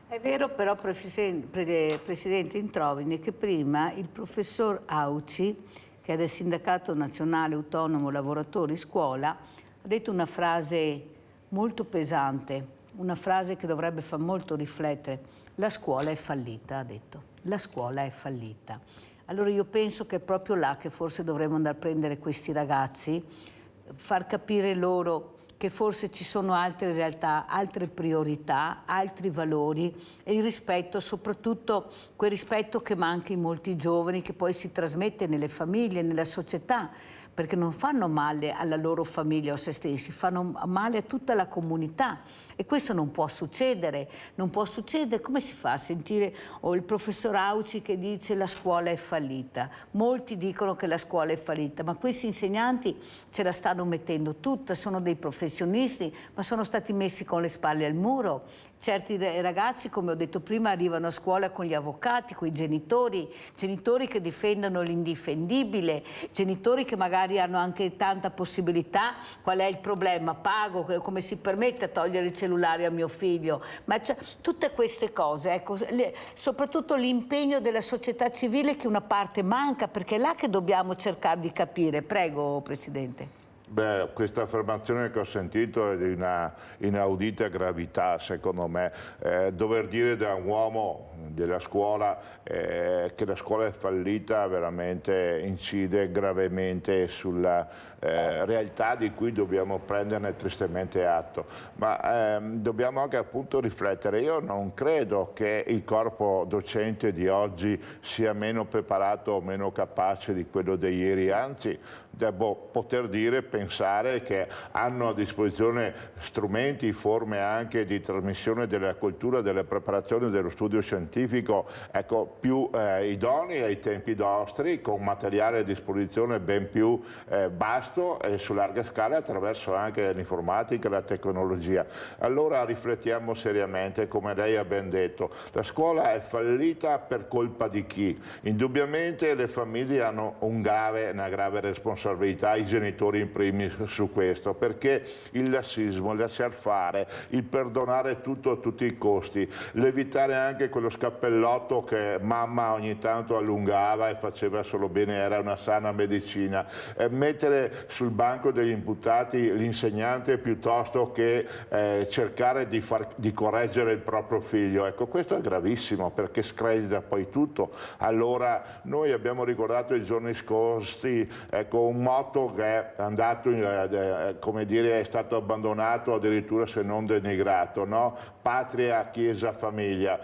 È vero però, Presidente Introvini, che prima il professor Auci, che è del Sindacato Nazionale Autonomo Lavoratori Scuola, ha detto una frase molto pesante, una frase che dovrebbe far molto riflettere. La scuola è fallita, ha detto. La scuola è fallita. Allora io penso che è proprio là che forse dovremmo andare a prendere questi ragazzi, far capire loro che forse ci sono altre realtà, altre priorità, altri valori e il rispetto, soprattutto quel rispetto che manca in molti giovani, che poi si trasmette nelle famiglie, nella società, perché non fanno male alla loro famiglia o a se stessi, fanno male a tutta la comunità e questo non può succedere. Non può succedere. Come si fa a sentire il professor Auci che dice la scuola è fallita? Molti dicono che la scuola è fallita, ma questi insegnanti ce la stanno mettendo tutta, sono dei professionisti, ma sono stati messi con le spalle al muro. certi ragazzi, come ho detto prima, arrivano a scuola con gli avvocati, con i genitori che difendono l'indifendibile, genitori che magari hanno anche tanta possibilità. Qual è il problema? Pago, come si permette a togliere il cellulare a mio figlio? Ma tutte queste cose, ecco, soprattutto l'impegno della società civile, che una parte manca, perché è là che dobbiamo cercare di capire. Prego, Presidente. Beh, questa affermazione che ho sentito è di una inaudita gravità, secondo me. Dover dire da un uomo della scuola che la scuola è fallita veramente incide gravemente sulla realtà di cui dobbiamo prenderne tristemente atto. Ma dobbiamo anche appunto riflettere. Io non credo che il corpo docente di oggi sia meno preparato o meno capace di quello di ieri, anzi devo poter dire, pensare che hanno a disposizione strumenti, forme anche di trasmissione della cultura, della preparazione dello studio scientifico, ecco, più idonei ai tempi nostri, con materiale a disposizione ben più vasto e su larga scala attraverso anche l'informatica e la tecnologia. Allora riflettiamo seriamente, come lei ha ben detto, la scuola è fallita per colpa di chi? Indubbiamente le famiglie hanno una grave responsabilità, i genitori in primis su questo, perché il lassismo, il lasciar fare, il perdonare tutto a tutti i costi, l'evitare anche quello scappellotto che mamma ogni tanto allungava e faceva solo bene, era una sana medicina, mettere sul banco degli imputati l'insegnante piuttosto che cercare di correggere il proprio figlio, ecco, questo è gravissimo perché scredita poi tutto. Allora noi abbiamo ricordato i giorni scorsi, ecco, un motto che è andato, come dire, è stato abbandonato addirittura se non denigrato, no? Patria, Chiesa, famiglia.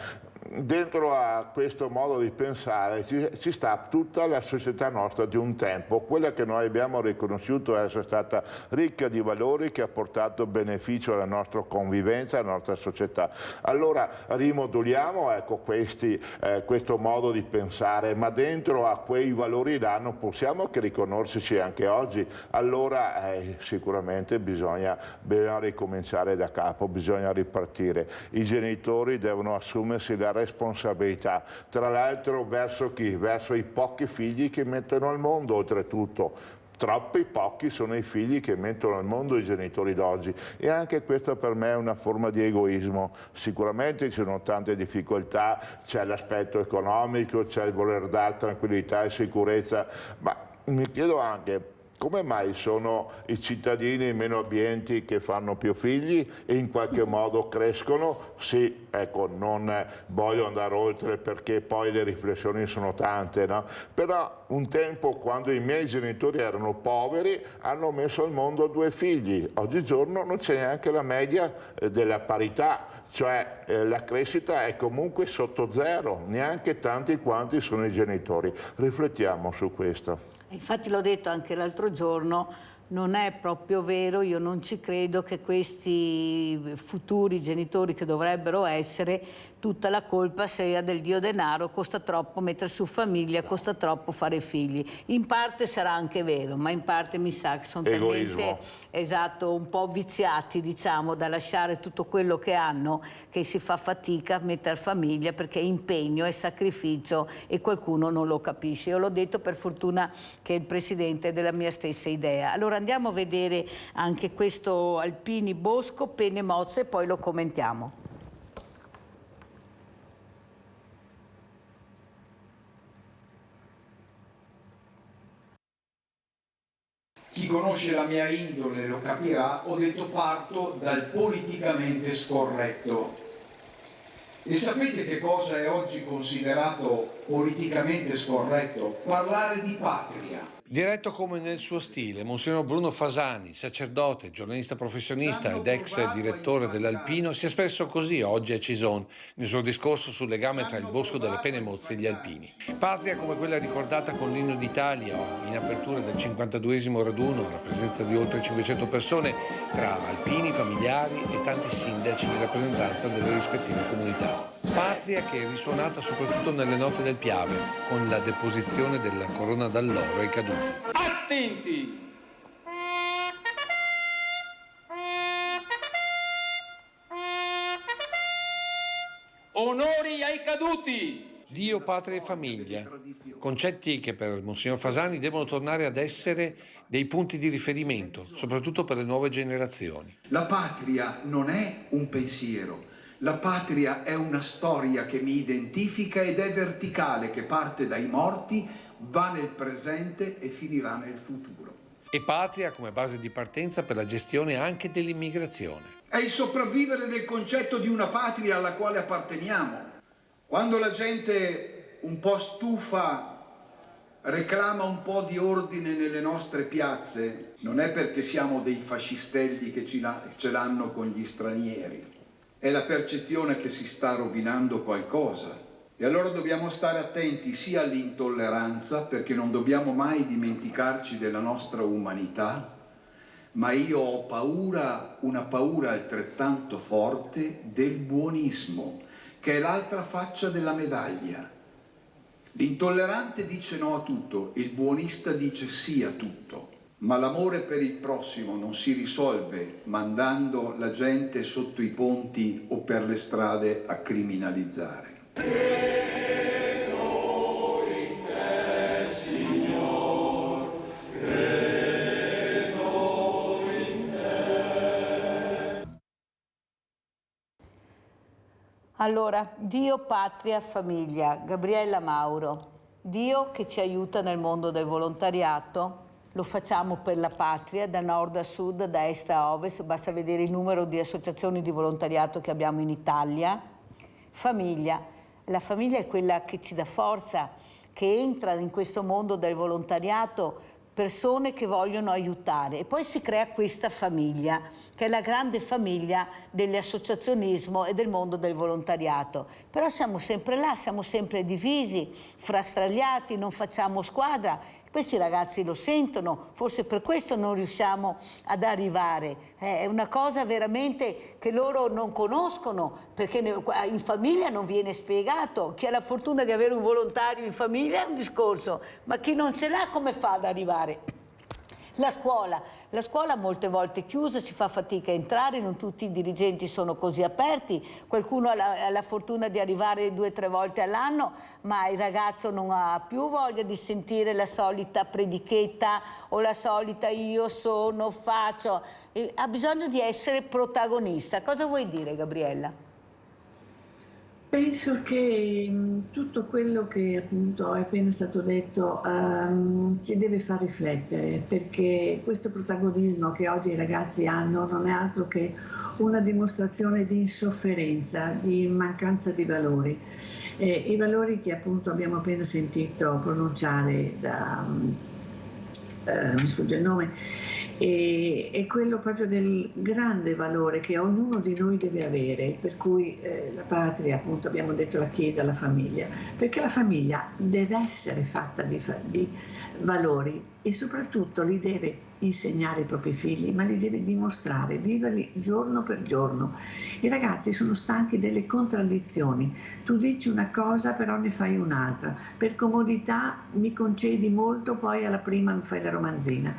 Dentro a questo modo di pensare ci sta tutta la società nostra di un tempo, quella che noi abbiamo riconosciuto essere stata ricca di valori, che ha portato beneficio alla nostra convivenza, alla nostra società. Allora rimoduliamo, ecco, questo modo di pensare, ma dentro a quei valori là non possiamo che riconoscerci anche oggi. Allora sicuramente bisogna ricominciare da capo, bisogna ripartire. I genitori devono assumersi la responsabilità, tra l'altro verso chi? Verso i pochi figli che mettono al mondo, oltretutto. Troppi pochi sono i figli che mettono al mondo i genitori d'oggi, e anche questo per me è una forma di egoismo. Sicuramente ci sono tante difficoltà, c'è l'aspetto economico, c'è il voler dare tranquillità e sicurezza, ma mi chiedo anche come mai sono i cittadini meno abbienti che fanno più figli e in qualche modo crescono? Sì, ecco, non voglio andare oltre perché poi le riflessioni sono tante, no? Però un tempo, quando i miei genitori erano poveri, hanno messo al mondo 2 figli. Oggigiorno non c'è neanche la media della parità, cioè la crescita è comunque sotto 0, neanche tanti quanti sono i genitori. Riflettiamo su questo. Infatti l'ho detto anche l'altro giorno, non è proprio vero, io non ci credo che questi futuri genitori che dovrebbero essere, tutta la colpa sia del dio denaro, costa troppo mettere su famiglia, costa troppo fare figli. In parte sarà anche vero, ma in parte mi sa che sono talmente, esatto, un po' viziati, diciamo, da lasciare tutto quello che hanno, che si fa fatica a mettere famiglia perché è impegno, è sacrificio e qualcuno non lo capisce. Io l'ho detto, per fortuna che il Presidente è della mia stessa idea. Allora andiamo a vedere anche questo Alpini Bosco, pene mozze, e poi lo commentiamo. Chi conosce la mia indole lo capirà, ho detto parto dal politicamente scorretto. E sapete che cosa è oggi considerato politicamente scorretto? Parlare di patria. Diretto come nel suo stile, Monsignor Bruno Fasani, sacerdote, giornalista professionista ed ex direttore dell'Alpino, si è espresso così oggi a Cison, nel suo discorso sul legame tra il Bosco delle Pene Mozze e gli Alpini. Patria come quella ricordata con l'Inno d'Italia, in apertura del 52esimo raduno, alla presenza di oltre 500 persone, tra alpini, familiari e tanti sindaci in rappresentanza delle rispettive comunità. Patria che è risuonata soprattutto nelle note del Piave, con la deposizione della corona d'alloro ai caduti. Attenti! Onori ai caduti! Dio, patria e famiglia, concetti che per Monsignor Fasani devono tornare ad essere dei punti di riferimento, soprattutto per le nuove generazioni. La patria non è un pensiero, la patria è una storia che mi identifica ed è verticale, che parte dai morti, va nel presente e finirà nel futuro. E patria come base di partenza per la gestione anche dell'immigrazione. È il sopravvivere del concetto di una patria alla quale apparteniamo. Quando la gente un po' stufa reclama un po' di ordine nelle nostre piazze, non è perché siamo dei fascistelli che ce l'hanno con gli stranieri, è la percezione che si sta rovinando qualcosa. E allora dobbiamo stare attenti sia all'intolleranza, perché non dobbiamo mai dimenticarci della nostra umanità, ma io ho paura, una paura altrettanto forte del buonismo, che è l'altra faccia della medaglia. L'intollerante dice no a tutto, il buonista dice sì a tutto, ma l'amore per il prossimo non si risolve mandando la gente sotto i ponti o per le strade a criminalizzare. Allora, Dio, patria, famiglia, Gabriella Mauro. Dio che ci aiuta nel mondo del volontariato, lo facciamo per la patria, da nord a sud, da est a ovest, basta vedere il numero di associazioni di volontariato che abbiamo in Italia. Famiglia, la famiglia è quella che ci dà forza, che entra in questo mondo del volontariato, persone che vogliono aiutare, e poi si crea questa famiglia che è la grande famiglia dell'associazionismo e del mondo del volontariato. Però siamo sempre là, siamo sempre divisi, frastagliati, non facciamo squadra. Questi ragazzi lo sentono, forse per questo non riusciamo ad arrivare. È una cosa veramente che loro non conoscono, perché in famiglia non viene spiegato. Chi ha la fortuna di avere un volontario in famiglia è un discorso, ma chi non ce l'ha come fa ad arrivare? La scuola molte volte è chiusa, si fa fatica a entrare, non tutti i dirigenti sono così aperti, qualcuno ha la fortuna di arrivare 2 o 3 volte all'anno, ma il ragazzo non ha più voglia di sentire la solita predichetta o la solita io sono, faccio, ha bisogno di essere protagonista. Cosa vuoi dire, Gabriella? Penso che tutto quello che appunto è appena stato detto ci deve far riflettere, perché questo protagonismo che oggi i ragazzi hanno non è altro che una dimostrazione di insofferenza, di mancanza di valori. I valori che appunto abbiamo appena sentito pronunciare da, mi sfugge il nome, è quello proprio del grande valore che ognuno di noi deve avere, per cui la patria, appunto abbiamo detto la Chiesa, la famiglia, perché la famiglia deve essere fatta di valori e soprattutto li deve insegnare ai propri figli, ma li deve dimostrare, viverli giorno per giorno. I ragazzi sono stanchi delle contraddizioni, tu dici una cosa però ne fai un'altra, per comodità mi concedi molto, poi alla prima mi fai la romanzina.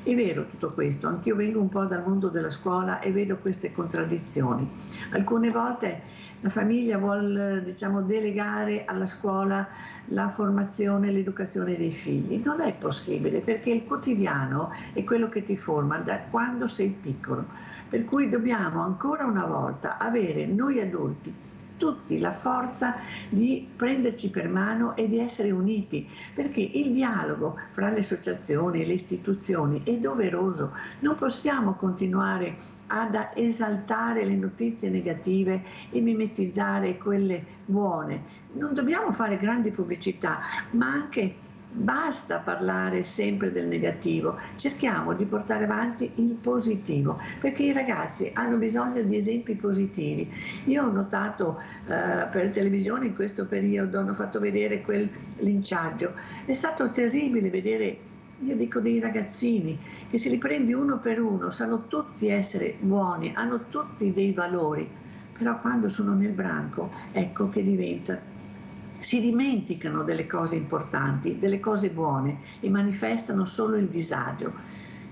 È vero tutto questo, anch'io vengo un po' dal mondo della scuola e vedo queste contraddizioni. Alcune volte la famiglia vuole, diciamo, delegare alla scuola la formazione, l'educazione dei figli. Non è possibile, perché il quotidiano è quello che ti forma da quando sei piccolo. Per cui dobbiamo ancora una volta avere noi adulti tutti la forza di prenderci per mano e di essere uniti, perché il dialogo fra le associazioni e le istituzioni è doveroso. Non possiamo continuare ad esaltare le notizie negative e mimetizzare quelle buone. Non dobbiamo fare grandi pubblicità, ma anche basta parlare sempre del negativo, cerchiamo di portare avanti il positivo, perché i ragazzi hanno bisogno di esempi positivi. Io ho notato per televisione in questo periodo, hanno fatto vedere quel linciaggio, è stato terribile vedere, io dico, dei ragazzini che se li prendi uno per uno sanno tutti essere buoni, hanno tutti dei valori, però quando sono nel branco ecco che si dimenticano delle cose importanti, delle cose buone e manifestano solo il disagio.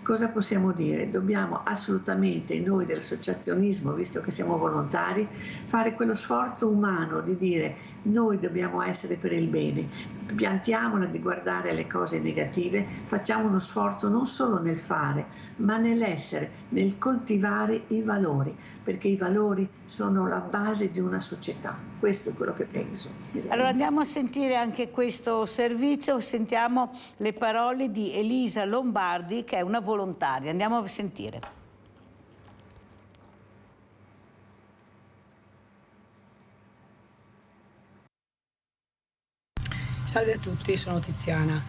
cosa possiamo dire? Dobbiamo assolutamente noi dell'associazionismo, visto che siamo volontari, fare quello sforzo umano di dire noi dobbiamo essere per il bene, piantiamola di guardare le cose negative, facciamo uno sforzo non solo nel fare, ma nell'essere, nel coltivare i valori, perché i valori sono la base di una società. Questo è quello che penso. Allora andiamo a sentire anche questo servizio, sentiamo le parole di Elisa Lombardi, che è una volontaria. Andiamo a sentire. Salve a tutti, sono Tiziana.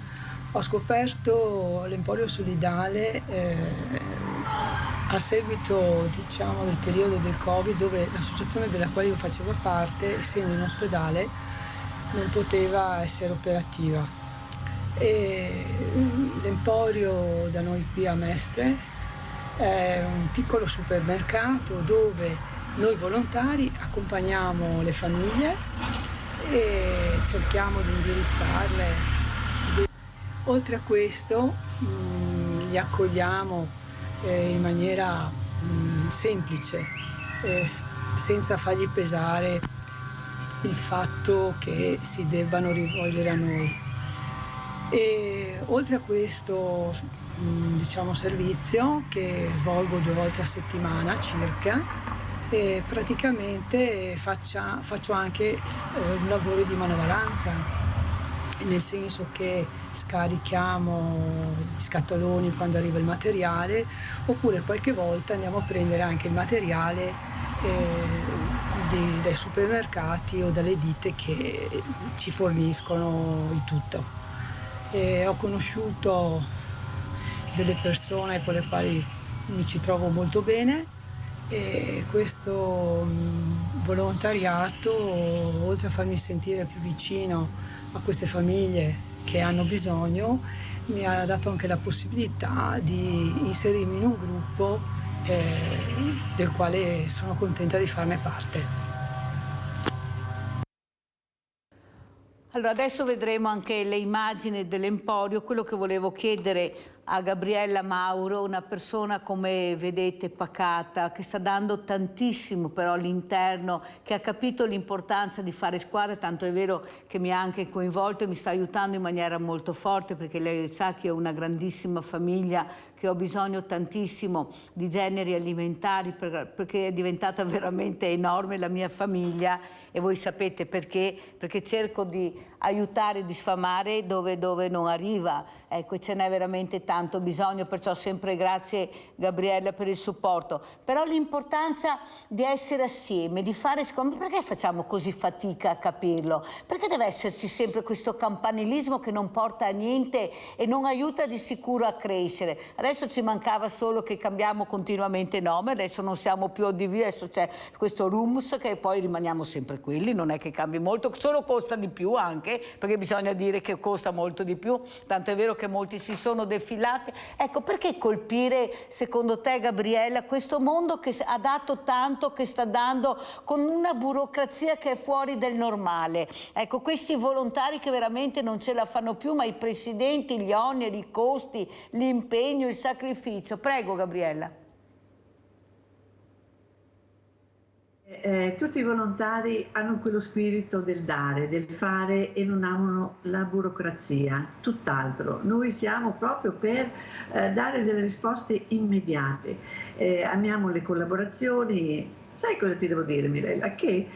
Ho scoperto l'Emporio Solidale a seguito, diciamo, del periodo del Covid, dove l'associazione della quale io facevo parte, essendo in ospedale, non poteva essere operativa. L'Emporio da noi qui a Mestre è un piccolo supermercato dove noi volontari accompagniamo le famiglie e cerchiamo di indirizzarle. Oltre a questo li accogliamo in maniera semplice, senza fargli pesare il fatto che si debbano rivolgere a noi. E oltre a questo diciamo, servizio che svolgo 2 volte a settimana circa, praticamente faccio anche un lavoro di manovalanza, nel senso che scarichiamo gli scatoloni quando arriva il materiale, oppure qualche volta andiamo a prendere anche il materiale dai supermercati o dalle ditte che ci forniscono il tutto. Ho conosciuto delle persone con le quali mi ci trovo molto bene e questo volontariato, oltre a farmi sentire più vicino a queste famiglie che hanno bisogno, mi ha dato anche la possibilità di inserirmi in un gruppo del quale sono contenta di farne parte. Allora, adesso vedremo anche le immagini dell'Emporio. Quello che volevo chiedere a Gabriella Mauro, una persona, come vedete, pacata, che sta dando tantissimo però all'interno, che ha capito l'importanza di fare squadra, tanto è vero che mi ha anche coinvolto e mi sta aiutando in maniera molto forte, perché lei sa che ho una grandissima famiglia, che ho bisogno tantissimo di generi alimentari, perché è diventata veramente enorme la mia famiglia, e voi sapete perché? Perché cerco di aiutare, di sfamare dove non arriva. Ecco, ce n'è veramente tanto bisogno, perciò sempre grazie Gabriella per il supporto. Però l'importanza di essere assieme, di fare scontri, perché facciamo così fatica a capirlo? Perché deve esserci sempre questo campanilismo che non porta a niente e non aiuta di sicuro a crescere? Adesso ci mancava solo che cambiamo continuamente nome, adesso non siamo più ODV, adesso c'è questo Rumus, che poi rimaniamo sempre quelli, non è che cambi molto, solo costa di più anche, perché bisogna dire che costa molto di più, tanto è vero che molti si sono defilati. Ecco, perché colpire, secondo te Gabriella, questo mondo che ha dato tanto, che sta dando, con una burocrazia che è fuori del normale? Ecco, questi volontari che veramente non ce la fanno più, ma i presidenti, gli oneri, i costi, l'impegno, il sacrificio. Prego Gabriella. Tutti i volontari hanno quello spirito del dare, del fare, e non amano la burocrazia, tutt'altro. Noi siamo proprio per dare delle risposte immediate. Amiamo le collaborazioni. Sai cosa ti devo dire, Mirella? Che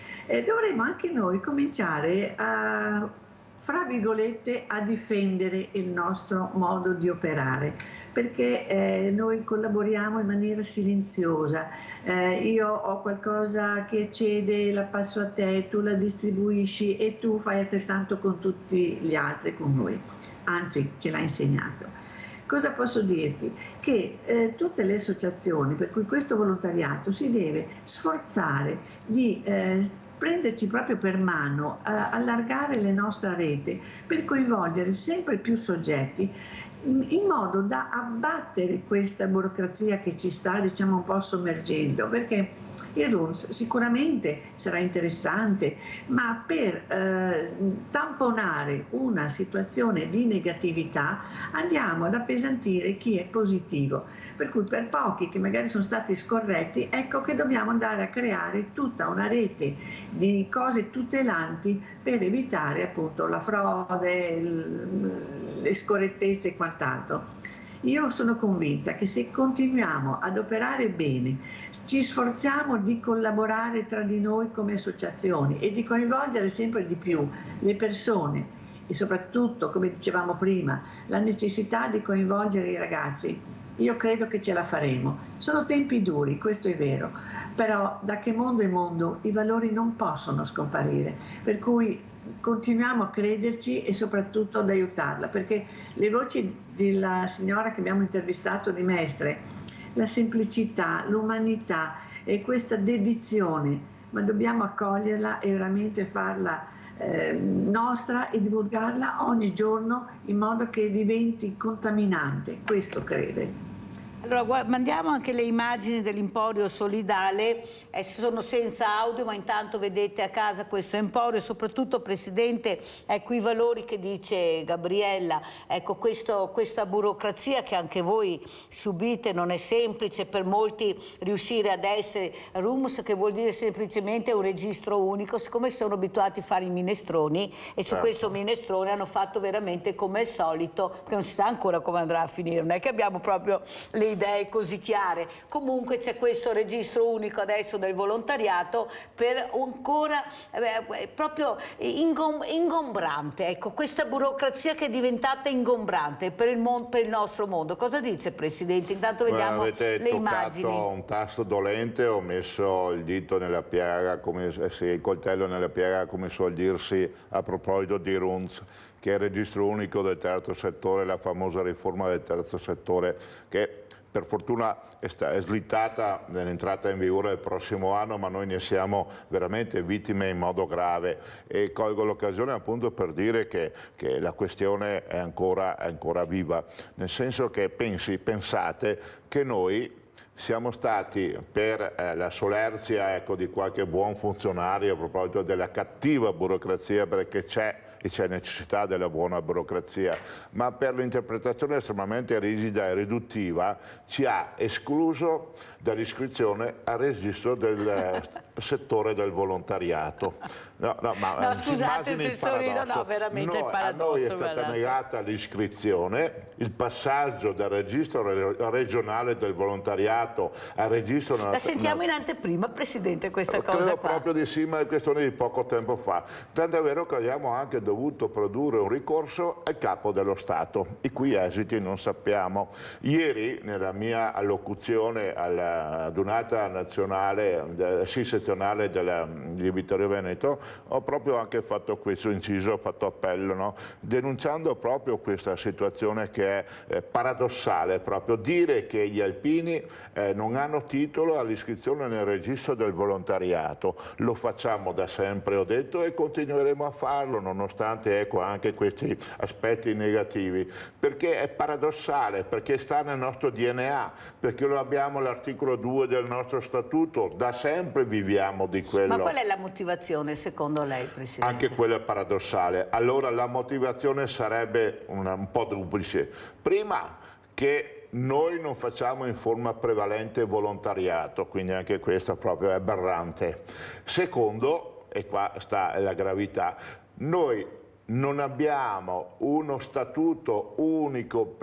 dovremmo anche noi cominciare a, fra virgolette, a difendere il nostro modo di operare, perché noi collaboriamo in maniera silenziosa. Io ho qualcosa che cede, la passo a te, tu la distribuisci e tu fai altrettanto con tutti gli altri, con noi. Anzi, ce l'ha insegnato. Cosa posso dirti? Che tutte le associazioni, per cui questo volontariato si deve sforzare di prenderci proprio per mano, allargare la nostra rete per coinvolgere sempre più soggetti in modo da abbattere questa burocrazia che ci sta, diciamo, un po' sommergendo, perché il RUNTS sicuramente sarà interessante, ma per tamponare una situazione di negatività andiamo ad appesantire chi è positivo, per cui per pochi che magari sono stati scorretti, ecco che dobbiamo andare a creare tutta una rete di cose tutelanti per evitare appunto la frode, le scorrettezze e quant'altro. Io sono convinta che se continuiamo ad operare bene, ci sforziamo di collaborare tra di noi come associazioni e di coinvolgere sempre di più le persone e soprattutto, come dicevamo prima, la necessità di coinvolgere i ragazzi, io credo che ce la faremo. Sono tempi duri, questo è vero, però da che mondo è mondo i valori non possono scomparire, per cui continuiamo a crederci e soprattutto ad aiutarla, perché le voci della signora che abbiamo intervistato di Mestre, la semplicità, l'umanità e questa dedizione, ma dobbiamo accoglierla e veramente farla nostra e divulgarla ogni giorno in modo che diventi contaminante, questo crede. Allora, mandiamo anche le immagini dell'Emporio Solidale, sono senza audio, ma intanto vedete a casa questo Emporio, soprattutto, Presidente, ecco i valori che dice Gabriella, ecco questa burocrazia che anche voi subite, non è semplice per molti riuscire ad essere RUMS, che vuol dire semplicemente un registro unico, siccome sono abituati a fare i minestroni e su questo minestrone hanno fatto veramente come al solito, che non si sa ancora come andrà a finire, non è che abbiamo proprio le idee così chiare. Comunque c'è questo registro unico adesso del volontariato per ancora proprio ingombrante, ecco, questa burocrazia che è diventata ingombrante per il nostro mondo. Cosa dice, Presidente? Intanto vediamo le immagini. Avete toccato un tasto dolente, ho messo il dito nella piaga, il coltello nella piaga, come suol dirsi a proposito di RUNTS, che è il registro unico del terzo settore, la famosa riforma del terzo settore, che per fortuna è slittata nell'entrata in vigore del prossimo anno, ma noi ne siamo veramente vittime in modo grave, e colgo l'occasione appunto per dire che la questione è ancora viva, nel senso che pensate che noi siamo stati, per la solerzia di qualche buon funzionario a proposito della cattiva burocrazia, perché c'è necessità della buona burocrazia, ma per l'interpretazione estremamente rigida e riduttiva ci ha escluso dall'iscrizione al registro del settore del volontariato. No, scusate se sorrido, no, veramente il paradosso. A noi è stata negata l'iscrizione, il passaggio dal registro regionale del volontariato al registro... La sentiamo in anteprima, Presidente, questa cosa credo qua. Proprio di sì, ma è questione di poco tempo fa. Tanto è vero che abbiamo anche dovuto produrre un ricorso al Capo dello Stato, i cui esiti non sappiamo. Ieri, nella mia allocuzione alla adunata nazionale, sezionale di Vittorio Veneto, ho proprio anche fatto questo inciso, ho fatto appello, no? Denunciando proprio questa situazione che è paradossale, proprio dire che gli alpini non hanno titolo all'iscrizione nel registro del volontariato. Lo facciamo da sempre, ho detto, e continueremo a farlo nonostante anche questi aspetti negativi, perché è paradossale, perché sta nel nostro DNA, perché lo abbiamo all'articolo 2 del nostro statuto, da sempre viviamo di quello. Ma qual è la motivazione secondo lei, Presidente? Anche quello è paradossale. Allora la motivazione sarebbe un po' duplice. Prima, che noi non facciamo in forma prevalente volontariato, quindi anche questo proprio è aberrante. Secondo, e qua sta la gravità, noi non abbiamo uno statuto unico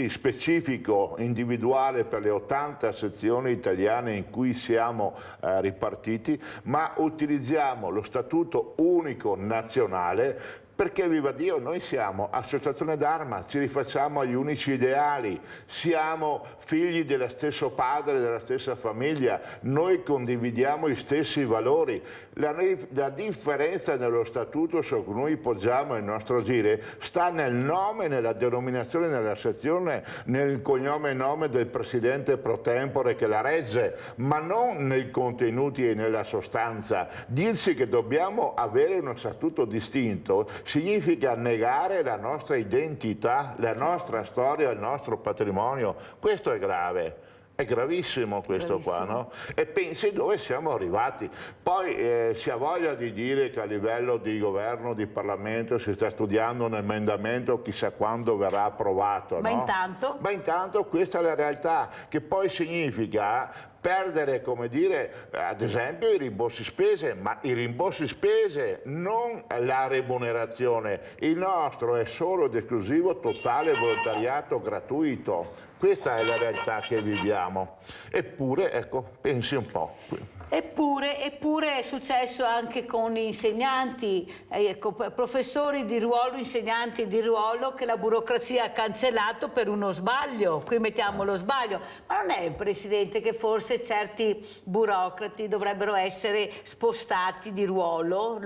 specifico, individuale per le 80 sezioni italiane in cui siamo ripartiti, ma utilizziamo lo statuto unico nazionale, perché viva Dio, noi siamo associazione d'Arma, ci rifacciamo agli unici ideali, siamo figli dello stesso padre, della stessa famiglia, noi condividiamo gli stessi valori. La differenza nello statuto su cui noi poggiamo il nostro agire sta nel nome, nella denominazione, nella sezione, nel cognome e nome del Presidente pro tempore che la regge, ma non nei contenuti e nella sostanza. Dirsi che dobbiamo avere uno statuto distinto significa negare la nostra identità, la nostra storia, il nostro patrimonio. Questo è grave. È gravissimo questo qua, no? E pensi dove siamo arrivati. Poi si ha voglia di dire che a livello di governo, di Parlamento, si sta studiando un emendamento, chissà quando verrà approvato. Ma no? intanto? Ma intanto questa è la realtà, che poi significa perdere, come dire, ad esempio i rimborsi spese, ma i rimborsi spese, non la remunerazione. Il nostro è solo ed esclusivo totale volontariato gratuito. Questa è la realtà che viviamo. Eppure, ecco, pensi un po'. Eppure è successo anche con insegnanti, professori di ruolo, insegnanti di ruolo, che la burocrazia ha cancellato per uno sbaglio. Qui mettiamo lo sbaglio. Ma non è, Presidente, che forse certi burocrati dovrebbero essere spostati di ruolo,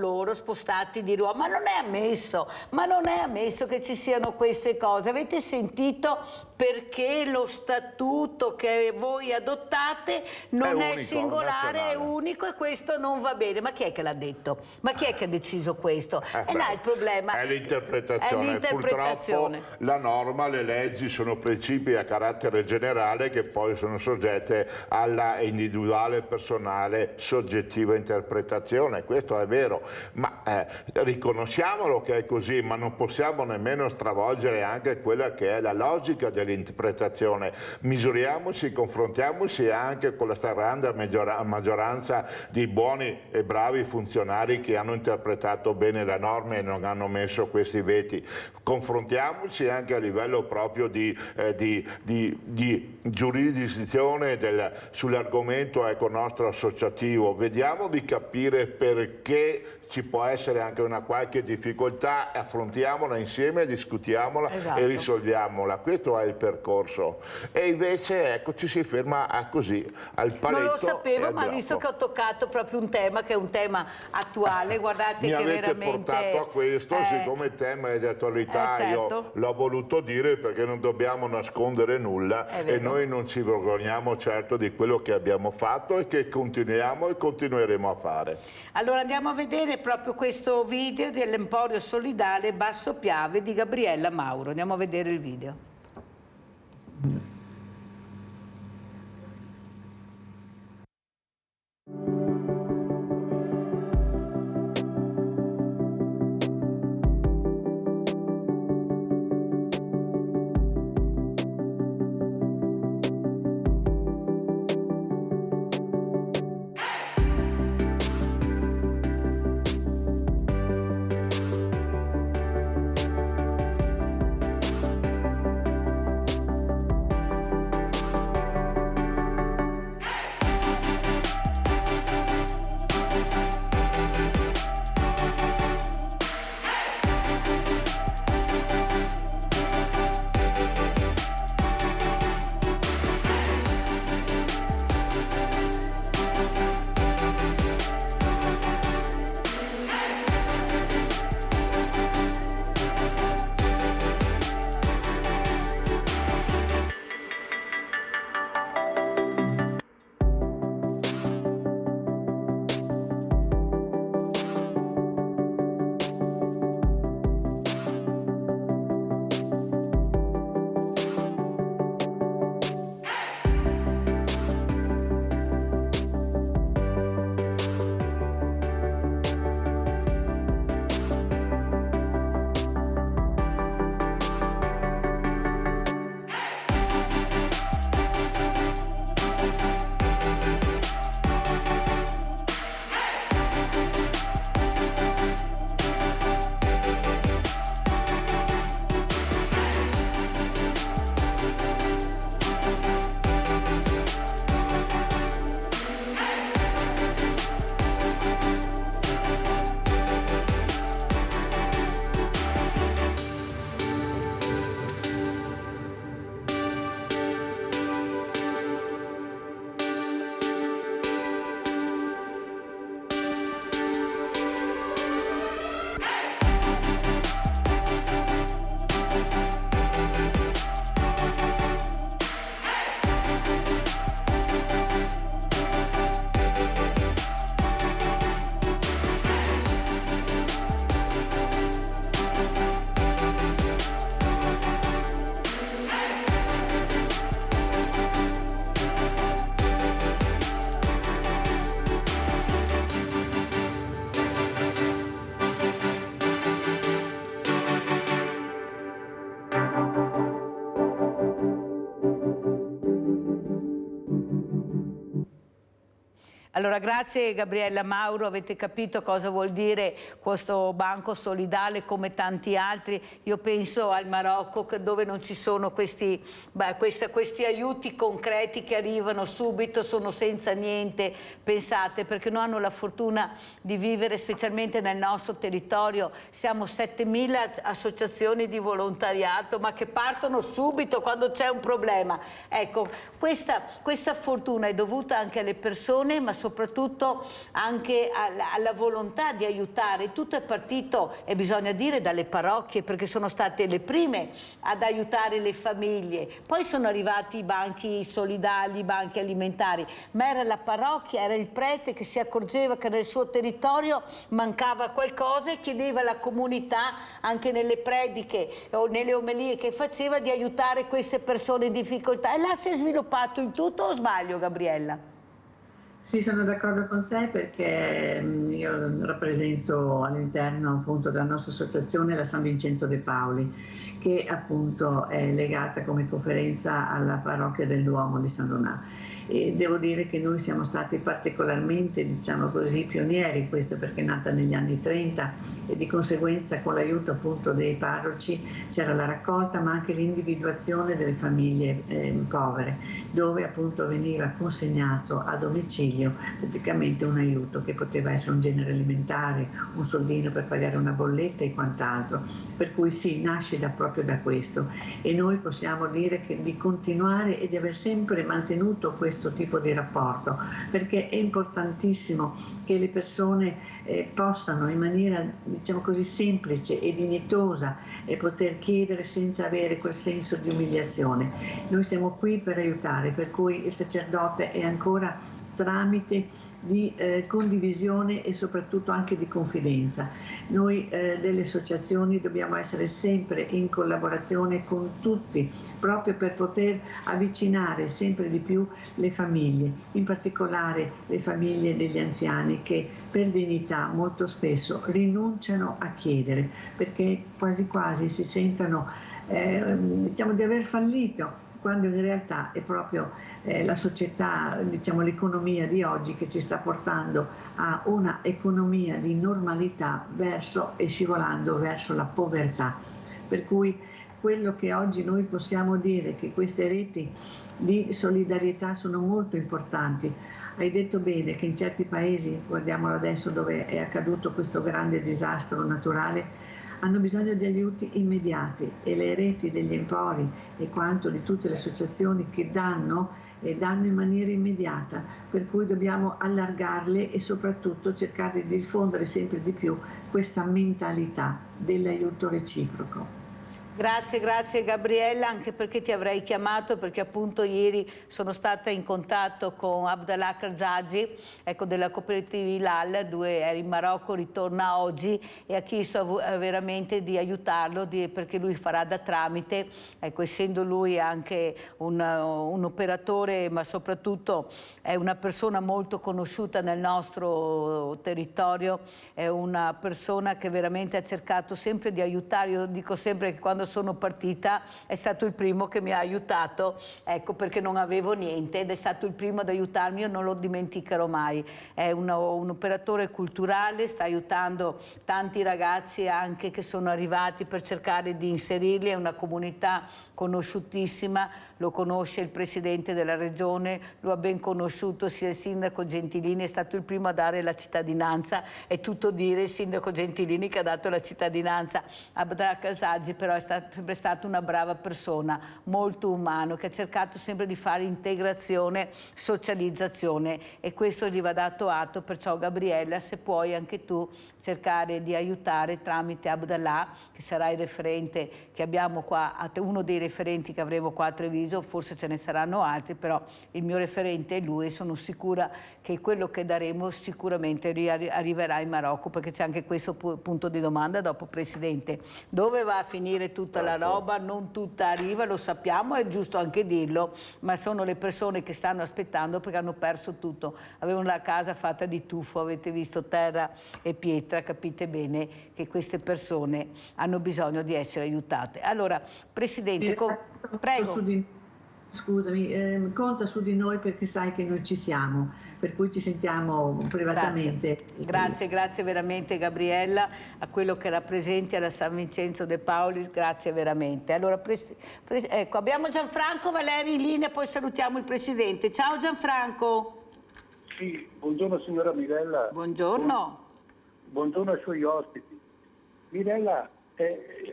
ma non è ammesso che ci siano queste cose. Avete sentito perché lo statuto che voi adottate non è singolare, è unico, e questo non va bene. Ma chi è che l'ha detto? Ma chi è che ha deciso questo? E là il problema è l'interpretazione. Purtroppo la norma, le leggi sono principi a carattere generale che poi sono soggette alla individuale, personale, soggettiva interpretazione. Questo è vero, ma riconosciamolo che è così, ma non possiamo nemmeno stravolgere anche quella che è la logica dell'interpretazione. Misuriamoci, confrontiamoci anche con la stragrande maggioranza di buoni e bravi funzionari che hanno interpretato bene la norma e non hanno messo questi veti. Confrontiamoci anche a livello proprio di giurisdizione sull'argomento nostro associativo. Vediamo di capire perché ci può essere anche una qualche difficoltà, affrontiamola insieme, discutiamola e risolviamola. Questo è il percorso. E invece ecco, ci si ferma così, al paletto. Non lo sapevo, ma visto che ho toccato proprio un tema che è un tema attuale, guardate mi che avete veramente portato a questo, siccome il tema è di attualità, certo. Io l'ho voluto dire perché non dobbiamo nascondere nulla e noi non ci vergogniamo certo di quello che abbiamo fatto e che continuiamo e continueremo a fare. Allora andiamo a vedere proprio questo video dell'Emporio Solidale Basso Piave di Gabriella Mauro. Andiamo a vedere il video. Allora, grazie Gabriella Mauro, avete capito cosa vuol dire questo banco solidale come tanti altri. Io penso al Marocco dove non ci sono questi aiuti concreti che arrivano subito, sono senza niente, pensate, perché non hanno la fortuna di vivere specialmente nel nostro territorio. Siamo 7.000 associazioni di volontariato, ma che partono subito quando c'è un problema. Ecco, questa fortuna è dovuta anche alle persone, ma soprattutto anche alla volontà di aiutare. Tutto è partito, e bisogna dire, dalle parrocchie, perché sono state le prime ad aiutare le famiglie. Poi sono arrivati i banchi solidali, i banchi alimentari, ma era la parrocchia, era il prete che si accorgeva che nel suo territorio mancava qualcosa e chiedeva alla comunità, anche nelle prediche o nelle omelie che faceva, di aiutare queste persone in difficoltà. E là si è sviluppato il tutto, o sbaglio, Gabriella? Sì, sono d'accordo con te, perché io rappresento all'interno appunto della nostra associazione la San Vincenzo de Paoli, che appunto è legata come conferenza alla parrocchia del Duomo di San Donà. E devo dire che noi siamo stati particolarmente, diciamo così, pionieri in questo, perché è nata negli anni 30 e di conseguenza con l'aiuto appunto dei parroci c'era la raccolta, ma anche l'individuazione delle famiglie povere, dove appunto veniva consegnato a domicilio praticamente un aiuto che poteva essere un genere alimentare, un soldino per pagare una bolletta e quant'altro. Per cui sì, nasce proprio da questo, e noi possiamo dire che di continuare e di aver sempre mantenuto questo tipo di rapporto, perché è importantissimo che le persone possano in maniera, diciamo così, semplice e dignitosa poter chiedere senza avere quel senso di umiliazione. Noi siamo qui per aiutare, per cui il sacerdote è ancora tramite di condivisione e soprattutto anche di confidenza. Noi delle associazioni dobbiamo essere sempre in collaborazione con tutti, proprio per poter avvicinare sempre di più le famiglie, in particolare le famiglie degli anziani, che per dignità molto spesso rinunciano a chiedere, perché quasi quasi si sentono diciamo di aver fallito, quando in realtà è proprio la società, diciamo l'economia di oggi, che ci sta portando a una economia di normalità verso e scivolando verso la povertà. Per cui quello che oggi noi possiamo dire è che queste reti di solidarietà sono molto importanti. Hai detto bene che in certi paesi, guardiamolo adesso dove è accaduto questo grande disastro naturale, hanno bisogno di aiuti immediati, e le reti degli empori e quanto di tutte le associazioni che danno in maniera immediata, per cui dobbiamo allargarle e soprattutto cercare di diffondere sempre di più questa mentalità dell'aiuto reciproco. Grazie Gabriella, anche perché ti avrei chiamato, perché appunto ieri sono stata in contatto con Abdallah Karzagi, ecco, della cooperativa Hilal, era in Marocco, ritorna oggi, e ha chiesto veramente di aiutarlo, perché lui farà da tramite, ecco, essendo lui anche un operatore, ma soprattutto è una persona molto conosciuta nel nostro territorio, è una persona che veramente ha cercato sempre di aiutare. Io dico sempre che quando sono partita è stato il primo che mi ha aiutato, ecco, perché non avevo niente, ed è stato il primo ad aiutarmi, io non lo dimenticherò mai. È un operatore culturale, sta aiutando tanti ragazzi anche che sono arrivati per cercare di inserirli, è una comunità conosciutissima, lo conosce il presidente della regione, lo ha ben conosciuto sia il sindaco Gentilini, è stato il primo a dare la cittadinanza, è tutto dire il sindaco Gentilini che ha dato la cittadinanza. Abdallah Karzagi però è sempre stato una brava persona, molto umano, che ha cercato sempre di fare integrazione, socializzazione, e questo gli va dato atto. Perciò Gabriella, se puoi anche tu cercare di aiutare tramite Abdallah, che sarà il referente che abbiamo qua, uno dei referenti che avremo qua a Treviso, forse ce ne saranno altri, però il mio referente è lui, e sono sicura che quello che daremo sicuramente arriverà in Marocco, perché c'è anche questo punto di domanda dopo, Presidente. Dove va a finire tutta la roba? Non tutta arriva, lo sappiamo, è giusto anche dirlo, ma sono le persone che stanno aspettando perché hanno perso tutto. Avevano la casa fatta di tufo, avete visto, terra e pietra, capite bene che queste persone hanno bisogno di essere aiutate. Allora, Presidente, prego. scusami, conta su di noi perché sai che noi ci siamo, per cui ci sentiamo privatamente. Grazie veramente Gabriella, a quello che rappresenti alla San Vincenzo De Paoli, grazie veramente. Allora, ecco, abbiamo Gianfranco Valeri in linea, poi salutiamo il Presidente. Ciao Gianfranco. Sì, buongiorno signora Mirella. Buongiorno. Buongiorno ai suoi ospiti. Mirella,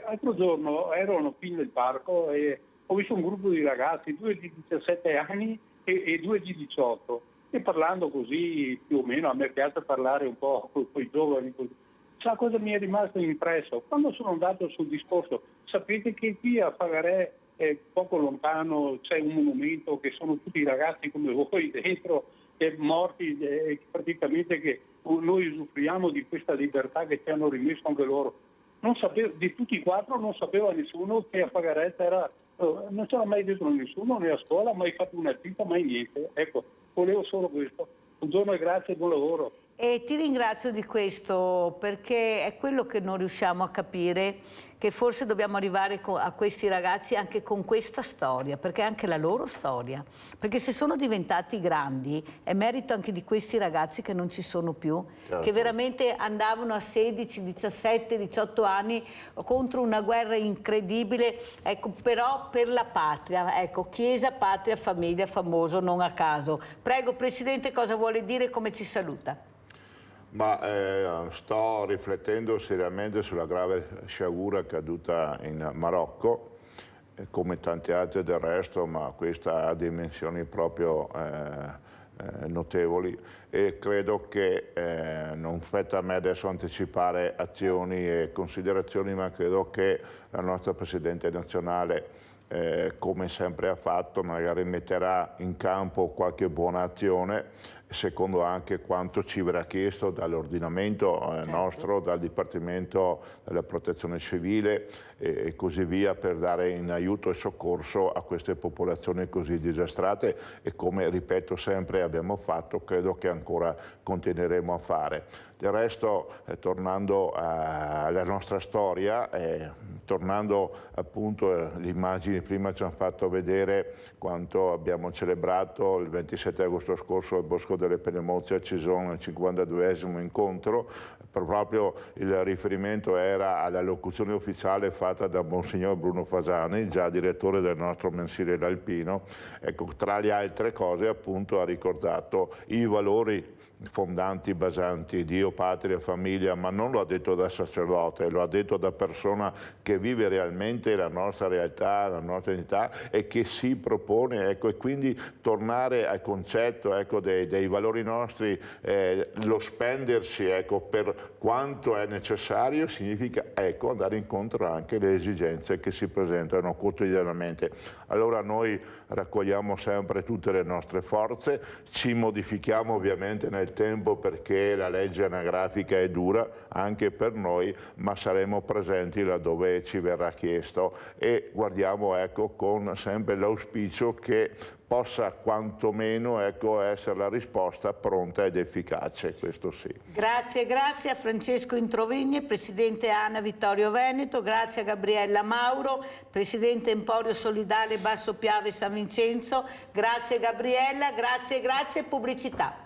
l'altro giorno ero qui nel parco e ho visto un gruppo di ragazzi, 2 di 17 anni e 2 di 18, e parlando così più o meno, a me piace parlare un po' con i giovani così. Sa cosa mi è rimasto impresso? Quando sono andato sul discorso, sapete che qui a Fagarè, poco lontano, c'è un monumento che sono tutti ragazzi come voi dentro, morti, praticamente che noi usufruiamo di questa libertà che ci hanno rimesso anche loro. Non sapevo, di tutti i 4 non sapeva nessuno che a Fagarè era, non c'era mai detto nessuno, né a scuola, mai fatto una cita, mai niente. Ecco, volevo solo questo. Buongiorno e grazie e buon lavoro. E ti ringrazio di questo, perché è quello che non riusciamo a capire, che forse dobbiamo arrivare a questi ragazzi anche con questa storia, perché è anche la loro storia. Perché se sono diventati grandi è merito anche di questi ragazzi che non ci sono più, che veramente andavano a 16, 17, 18 anni contro una guerra incredibile, ecco, però per la patria, ecco, Chiesa, patria, famiglia, famoso non a caso. Prego Presidente, cosa vuole dire, come ci saluta? Ma sto riflettendo seriamente sulla grave sciagura accaduta in Marocco, come tanti altri del resto, ma questa ha dimensioni proprio notevoli, e credo che non spetta a me adesso anticipare azioni e considerazioni, ma credo che la nostra Presidente nazionale, come sempre ha fatto, magari metterà in campo qualche buona azione, secondo anche quanto ci verrà chiesto dall'ordinamento nostro, dal Dipartimento della Protezione Civile e così via, per dare in aiuto e soccorso a queste popolazioni così disastrate, e come ripeto sempre abbiamo fatto, credo che ancora continueremo a fare. Del resto, tornando alla nostra storia, tornando appunto alle immagini, prima ci hanno fatto vedere quanto abbiamo celebrato il 27 agosto scorso al Bosco delle Penemozie a Cison, al 52esimo incontro. Proprio il riferimento era alla locuzione ufficiale fatta da Monsignor Bruno Fasani, già direttore del nostro mensile L'Alpino. Ecco, tra le altre cose appunto ha ricordato i valori fondanti, basanti, Dio, patria, famiglia, ma non lo ha detto da sacerdote, lo ha detto da persona che vive realmente la nostra realtà, la nostra identità, e che si propone, ecco, e quindi tornare al concetto, ecco, dei valori nostri, lo spendersi, ecco, per quanto è necessario, significa, ecco, andare incontro anche alle esigenze che si presentano quotidianamente. Allora noi raccogliamo sempre tutte le nostre forze, ci modifichiamo ovviamente nel tempo perché la legge anagrafica è dura anche per noi, ma saremo presenti laddove ci verrà chiesto, e guardiamo, ecco, con sempre l'auspicio che possa quantomeno, ecco, essere la risposta pronta ed efficace, questo sì. Grazie a Francesco Introvigne, Presidente ANA Vittorio Veneto, grazie a Gabriella Mauro, Presidente Emporio Solidale Basso Piave San Vincenzo, grazie Gabriella, grazie, pubblicità.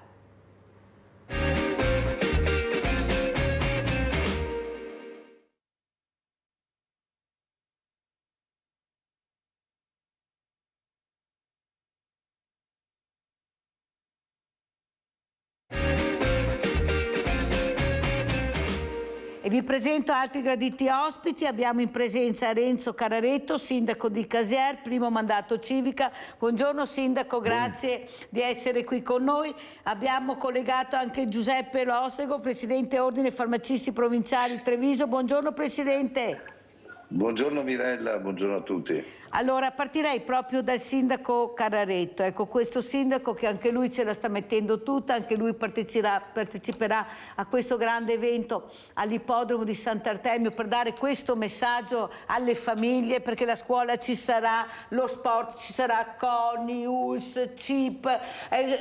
E vi presento altri graditi ospiti. Abbiamo in presenza Renzo Cararetto, sindaco di Casier, primo mandato civica. Buongiorno sindaco, grazie di essere qui con noi. Abbiamo collegato anche Giuseppe Lossego, presidente Ordine Farmacisti Provinciali Treviso. Buongiorno presidente. Buongiorno Mirella, buongiorno a tutti. Allora partirei proprio dal sindaco Cararetto, ecco, questo sindaco che anche lui ce la sta mettendo tutta, anche lui parteciperà a questo grande evento all'ippodromo di Sant'Artemio per dare questo messaggio alle famiglie, perché la scuola ci sarà, lo sport ci sarà, CONI, ULS, CIP,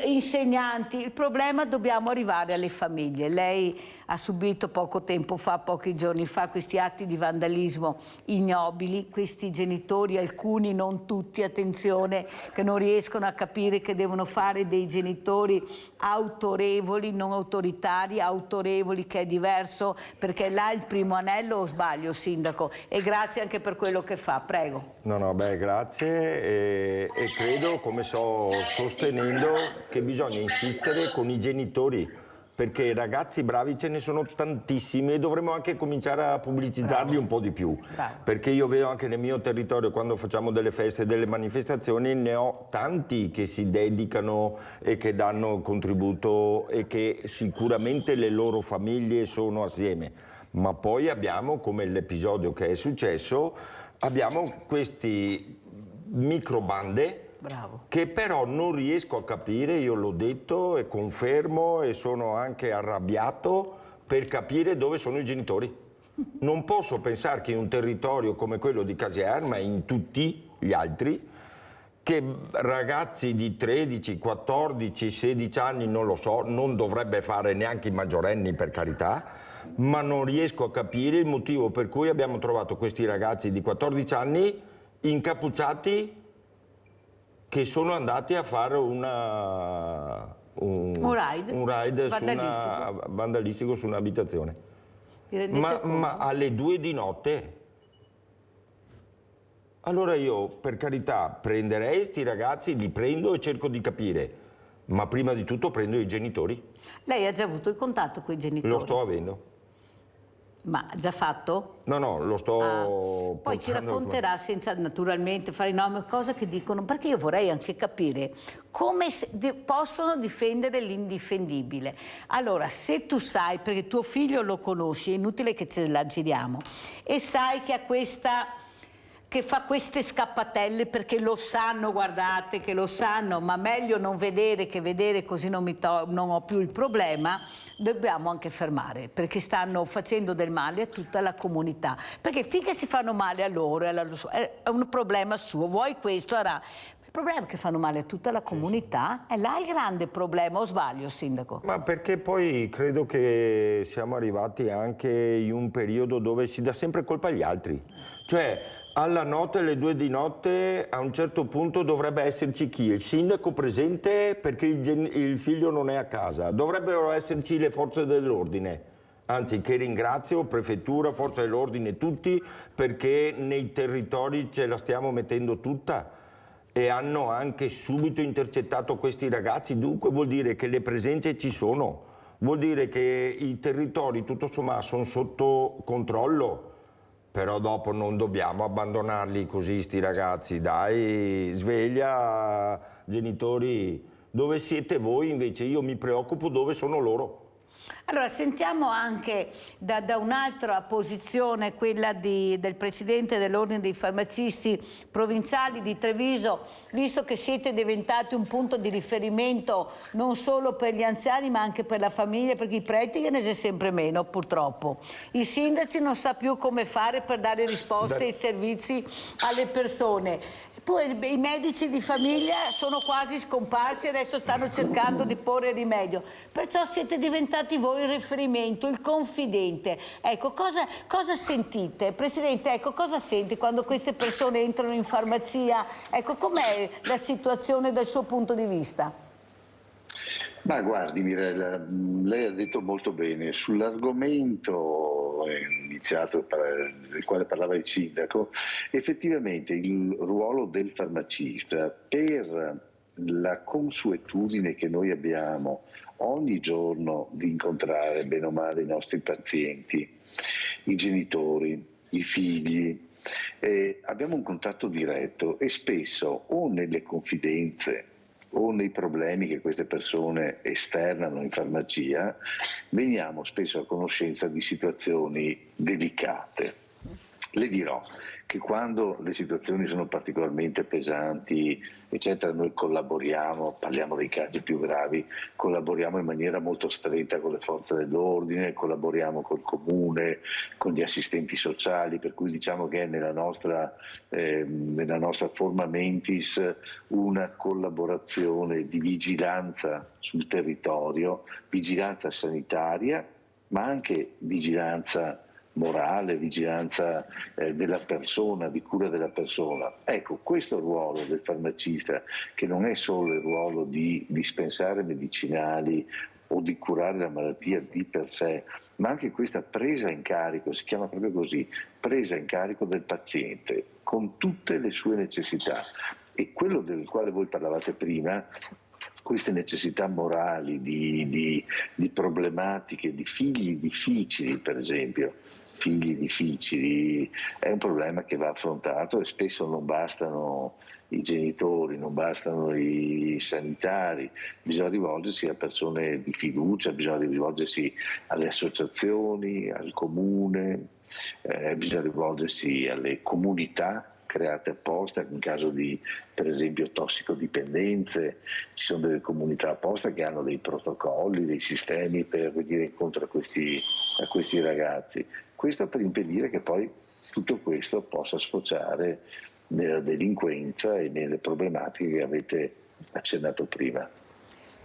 insegnanti. Il problema, dobbiamo arrivare alle famiglie. Lei ha subito pochi giorni fa questi atti di vandalismo ignobili, questi genitori, alcuni, non tutti, attenzione, che non riescono a capire che devono fare dei genitori autorevoli, non autoritari, autorevoli, che è diverso, perché là il primo anello, o sbaglio, Sindaco? E grazie anche per quello che fa, prego. No, grazie, e credo, come sto sostenendo, che bisogna insistere con i genitori, perché ragazzi bravi ce ne sono tantissimi e dovremmo anche cominciare a pubblicizzarli un po' di più. Perché io vedo anche nel mio territorio, quando facciamo delle feste, delle manifestazioni, ne ho tanti che si dedicano e che danno contributo e che sicuramente le loro famiglie sono assieme. Ma poi abbiamo, come l'episodio che è successo, abbiamo questi microbande. Bravo. Che però non riesco a capire, io l'ho detto e confermo e sono anche arrabbiato per capire dove sono i genitori. Non posso pensare che in un territorio come quello di Casier, ma in tutti gli altri, che ragazzi di 13, 14, 16 anni, non lo so, non dovrebbe fare neanche i maggiorenni, per carità, ma non riesco a capire il motivo per cui abbiamo trovato questi ragazzi di 14 anni incappucciati che sono andati a fare un ride vandalistico su un'abitazione. Ma alle 2 di notte? Allora io, per carità, prenderei questi ragazzi, li prendo e cerco di capire, ma prima di tutto prendo i genitori. Lei ha già avuto il contatto con i genitori? Lo sto avendo. Ma già fatto? No, lo sto Poi ci racconterà, senza naturalmente fare nomi, cose che dicono, perché io vorrei anche capire come possono difendere l'indifendibile. Allora, se tu sai, perché tuo figlio lo conosci, è inutile che ce la giriamo, e sai che ha che fa queste scappatelle, perché lo sanno, guardate che lo sanno, ma meglio non vedere che vedere, così non ho più il problema, dobbiamo anche fermare, perché stanno facendo del male a tutta la comunità, perché finché si fanno male a loro è un problema suo, vuoi questo, il problema è che fanno male a tutta la comunità, è là il grande problema, o sbaglio, Sindaco? Ma perché poi credo che siamo arrivati anche in un periodo dove si dà sempre colpa agli altri, cioè alla notte, alle 2 di notte, a un certo punto dovrebbe esserci chi? Il sindaco presente perché il figlio non è a casa. Dovrebbero esserci le forze dell'ordine. Anzi, che ringrazio, prefettura, forze dell'ordine, tutti, perché nei territori ce la stiamo mettendo tutta. E hanno anche subito intercettato questi ragazzi. Dunque vuol dire che le presenze ci sono. Vuol dire che i territori, tutto sommato, sono sotto controllo. Però dopo non dobbiamo abbandonarli così, sti ragazzi, dai, sveglia, genitori, dove siete voi invece? Io mi preoccupo dove sono loro. Allora, sentiamo anche da un'altra posizione, quella del Presidente dell'Ordine dei Farmacisti Provinciali di Treviso, visto che siete diventati un punto di riferimento non solo per gli anziani ma anche per la famiglia, perché i preti ne c'è sempre meno purtroppo. I sindaci non sa più come fare per dare risposte ai servizi alle persone. Poi i medici di famiglia sono quasi scomparsi e adesso stanno cercando di porre rimedio. Perciò siete diventati voi il riferimento, il confidente. Ecco, cosa sentite? Presidente, ecco, cosa senti quando queste persone entrano in farmacia? Ecco, com'è la situazione dal suo punto di vista? Ma guardi Mirella, lei ha detto molto bene, sull'argomento iniziato del quale parlava il sindaco, effettivamente il ruolo del farmacista per la consuetudine che noi abbiamo ogni giorno di incontrare bene o male i nostri pazienti, i genitori, i figli, abbiamo un contatto diretto e spesso o nelle confidenze o nei problemi che queste persone esternano in farmacia, veniamo spesso a conoscenza di situazioni delicate. Le dirò che quando le situazioni sono particolarmente pesanti, eccetera, noi collaboriamo, parliamo dei casi più gravi, collaboriamo in maniera molto stretta con le forze dell'ordine, collaboriamo col comune, con gli assistenti sociali, per cui diciamo che è nella nostra forma mentis una collaborazione di vigilanza sul territorio, vigilanza sanitaria, ma anche vigilanza morale, vigilanza della persona, di cura della persona. Ecco, questo ruolo del farmacista, che non è solo il ruolo di dispensare medicinali o di curare la malattia di per sé, ma anche questa presa in carico, si chiama proprio così, presa in carico del paziente con tutte le sue necessità. E quello del quale voi parlavate prima, queste necessità morali, di problematiche, di figli difficili per esempio, figli difficili, è un problema che va affrontato, e spesso non bastano i genitori, non bastano i sanitari, bisogna rivolgersi a persone di fiducia, bisogna rivolgersi alle associazioni, al comune, bisogna rivolgersi alle comunità create apposta in caso di, per esempio, tossicodipendenze. Ci sono delle comunità apposta che hanno dei protocolli, dei sistemi per venire incontro a questi ragazzi. Questo per impedire che poi tutto questo possa sfociare nella delinquenza e nelle problematiche che avete accennato prima.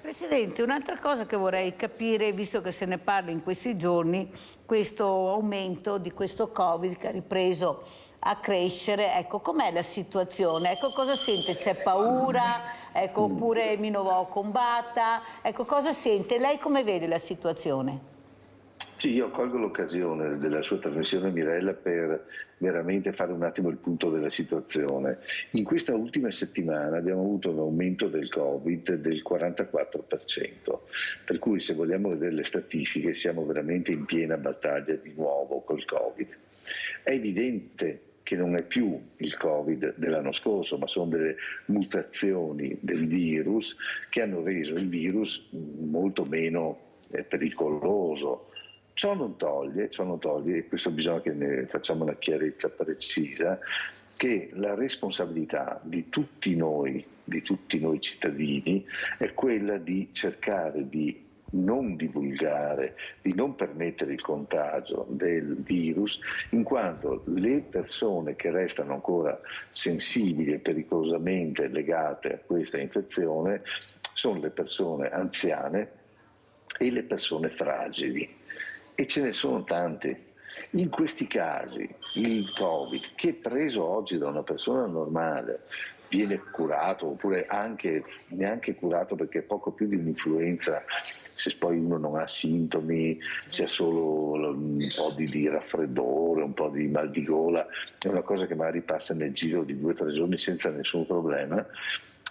Presidente, un'altra cosa che vorrei capire, visto che se ne parla in questi giorni, questo aumento di questo Covid che ha ripreso a crescere, ecco, com'è la situazione? Ecco, cosa sente? C'è paura? Ecco, oppure mi nuovo combatta? Ecco, cosa sente? Lei come vede la situazione? Sì, io colgo l'occasione della sua trasmissione, Mirella, per veramente fare un attimo il punto della situazione. In questa ultima settimana abbiamo avuto un aumento del Covid del 44%, per cui se vogliamo vedere le statistiche siamo veramente in piena battaglia di nuovo col Covid. È evidente che non è più il Covid dell'anno scorso, ma sono delle mutazioni del virus che hanno reso il virus molto meno pericoloso. Ciò non toglie, e questo bisogna che ne facciamo una chiarezza precisa, che la responsabilità di tutti noi cittadini è quella di cercare di non divulgare, di non permettere il contagio del virus, in quanto le persone che restano ancora sensibili e pericolosamente legate a questa infezione sono le persone anziane e le persone fragili. E ce ne sono tante. In questi casi il Covid, che preso oggi da una persona normale viene curato, oppure anche neanche curato perché è poco più di un'influenza, se poi uno non ha sintomi, se ha solo un po' di raffreddore, un po' di mal di gola, è una cosa che magari passa nel giro di 2 o 3 giorni senza nessun problema.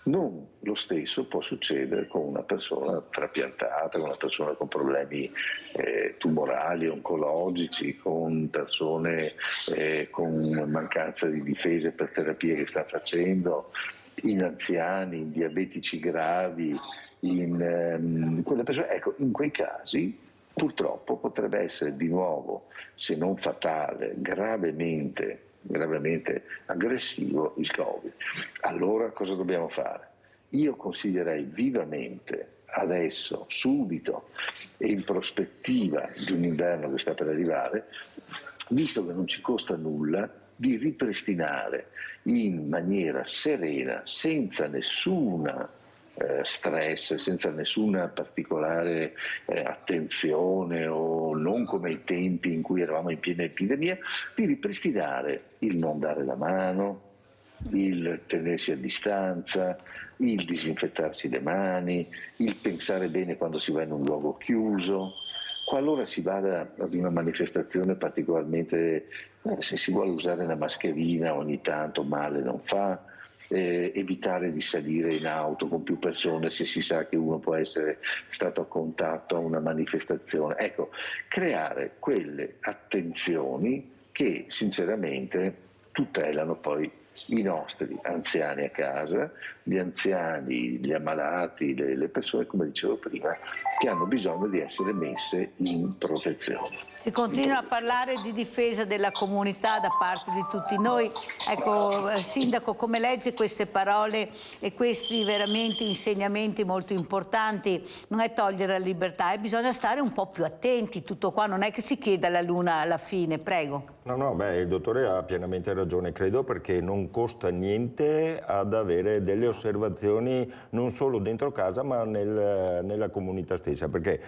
Non lo stesso può succedere con una persona trapiantata, con una persona con problemi tumorali, oncologici, con persone con mancanza di difese per terapie che sta facendo, in anziani, in diabetici gravi, in quelle persone. Ecco, in quei casi purtroppo potrebbe essere di nuovo, se non fatale, gravemente aggressivo il Covid. Allora cosa dobbiamo fare? Io consiglierei vivamente adesso, subito e in prospettiva di un inverno che sta per arrivare, visto che non ci costa nulla, di ripristinare in maniera serena, senza nessuna stress, senza nessuna particolare attenzione, o non come ai tempi in cui eravamo in piena epidemia, di ripristinare il non dare la mano, il tenersi a distanza, il disinfettarsi le mani, il pensare bene quando si va in un luogo chiuso. Qualora si vada ad una manifestazione particolarmente, se si vuole usare la mascherina ogni tanto male non fa, evitare di salire in auto con più persone se si sa che uno può essere stato a contatto a una manifestazione. Ecco, creare quelle attenzioni che sinceramente tutelano poi i nostri anziani a casa, gli anziani, gli ammalati, le persone, come dicevo prima, che hanno bisogno di essere messe in protezione. Si continua a parlare di difesa della comunità da parte di tutti noi. Ecco, Sindaco, come legge queste parole e questi veramente insegnamenti molto importanti? Non è togliere la libertà, bisogna stare un po' più attenti, tutto qua, non è che si chieda la luna alla fine, prego. No, il dottore ha pienamente ragione, credo, perché non non costa niente ad avere delle osservazioni non solo dentro casa ma nella comunità stessa, perché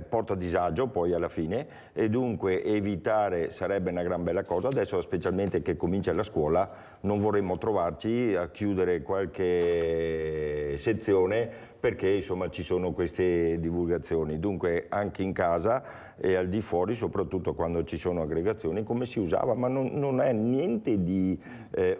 porta disagio poi alla fine, e dunque evitare sarebbe una gran bella cosa. Adesso specialmente che comincia la scuola non vorremmo trovarci a chiudere qualche sezione perché insomma ci sono queste divulgazioni. Dunque anche in casa e al di fuori, soprattutto quando ci sono aggregazioni, come si usava, ma non è niente di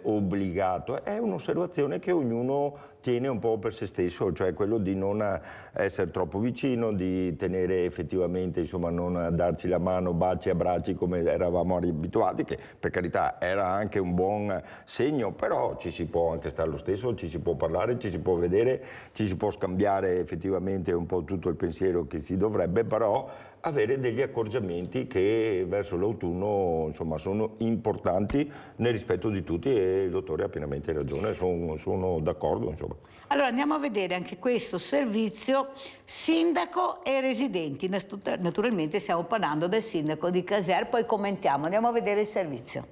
obbligato, è un'osservazione che ognuno tiene un po' per se stesso, cioè quello di non essere troppo vicino, di tenere effettivamente, insomma, non darci la mano, baci, abbracci come eravamo abituati, che per carità era anche un buon segno, però ci si può anche stare lo stesso, ci si può parlare, ci si può vedere, ci si può scambiare effettivamente un po' tutto il pensiero che si dovrebbe, però avere degli accorgimenti che verso l'autunno insomma sono importanti nel rispetto di tutti, e il dottore ha pienamente ragione, sono d'accordo insomma. Allora andiamo a vedere anche questo servizio sindaco e residenti. Naturalmente stiamo parlando del sindaco di Casier, poi commentiamo, andiamo a vedere il servizio.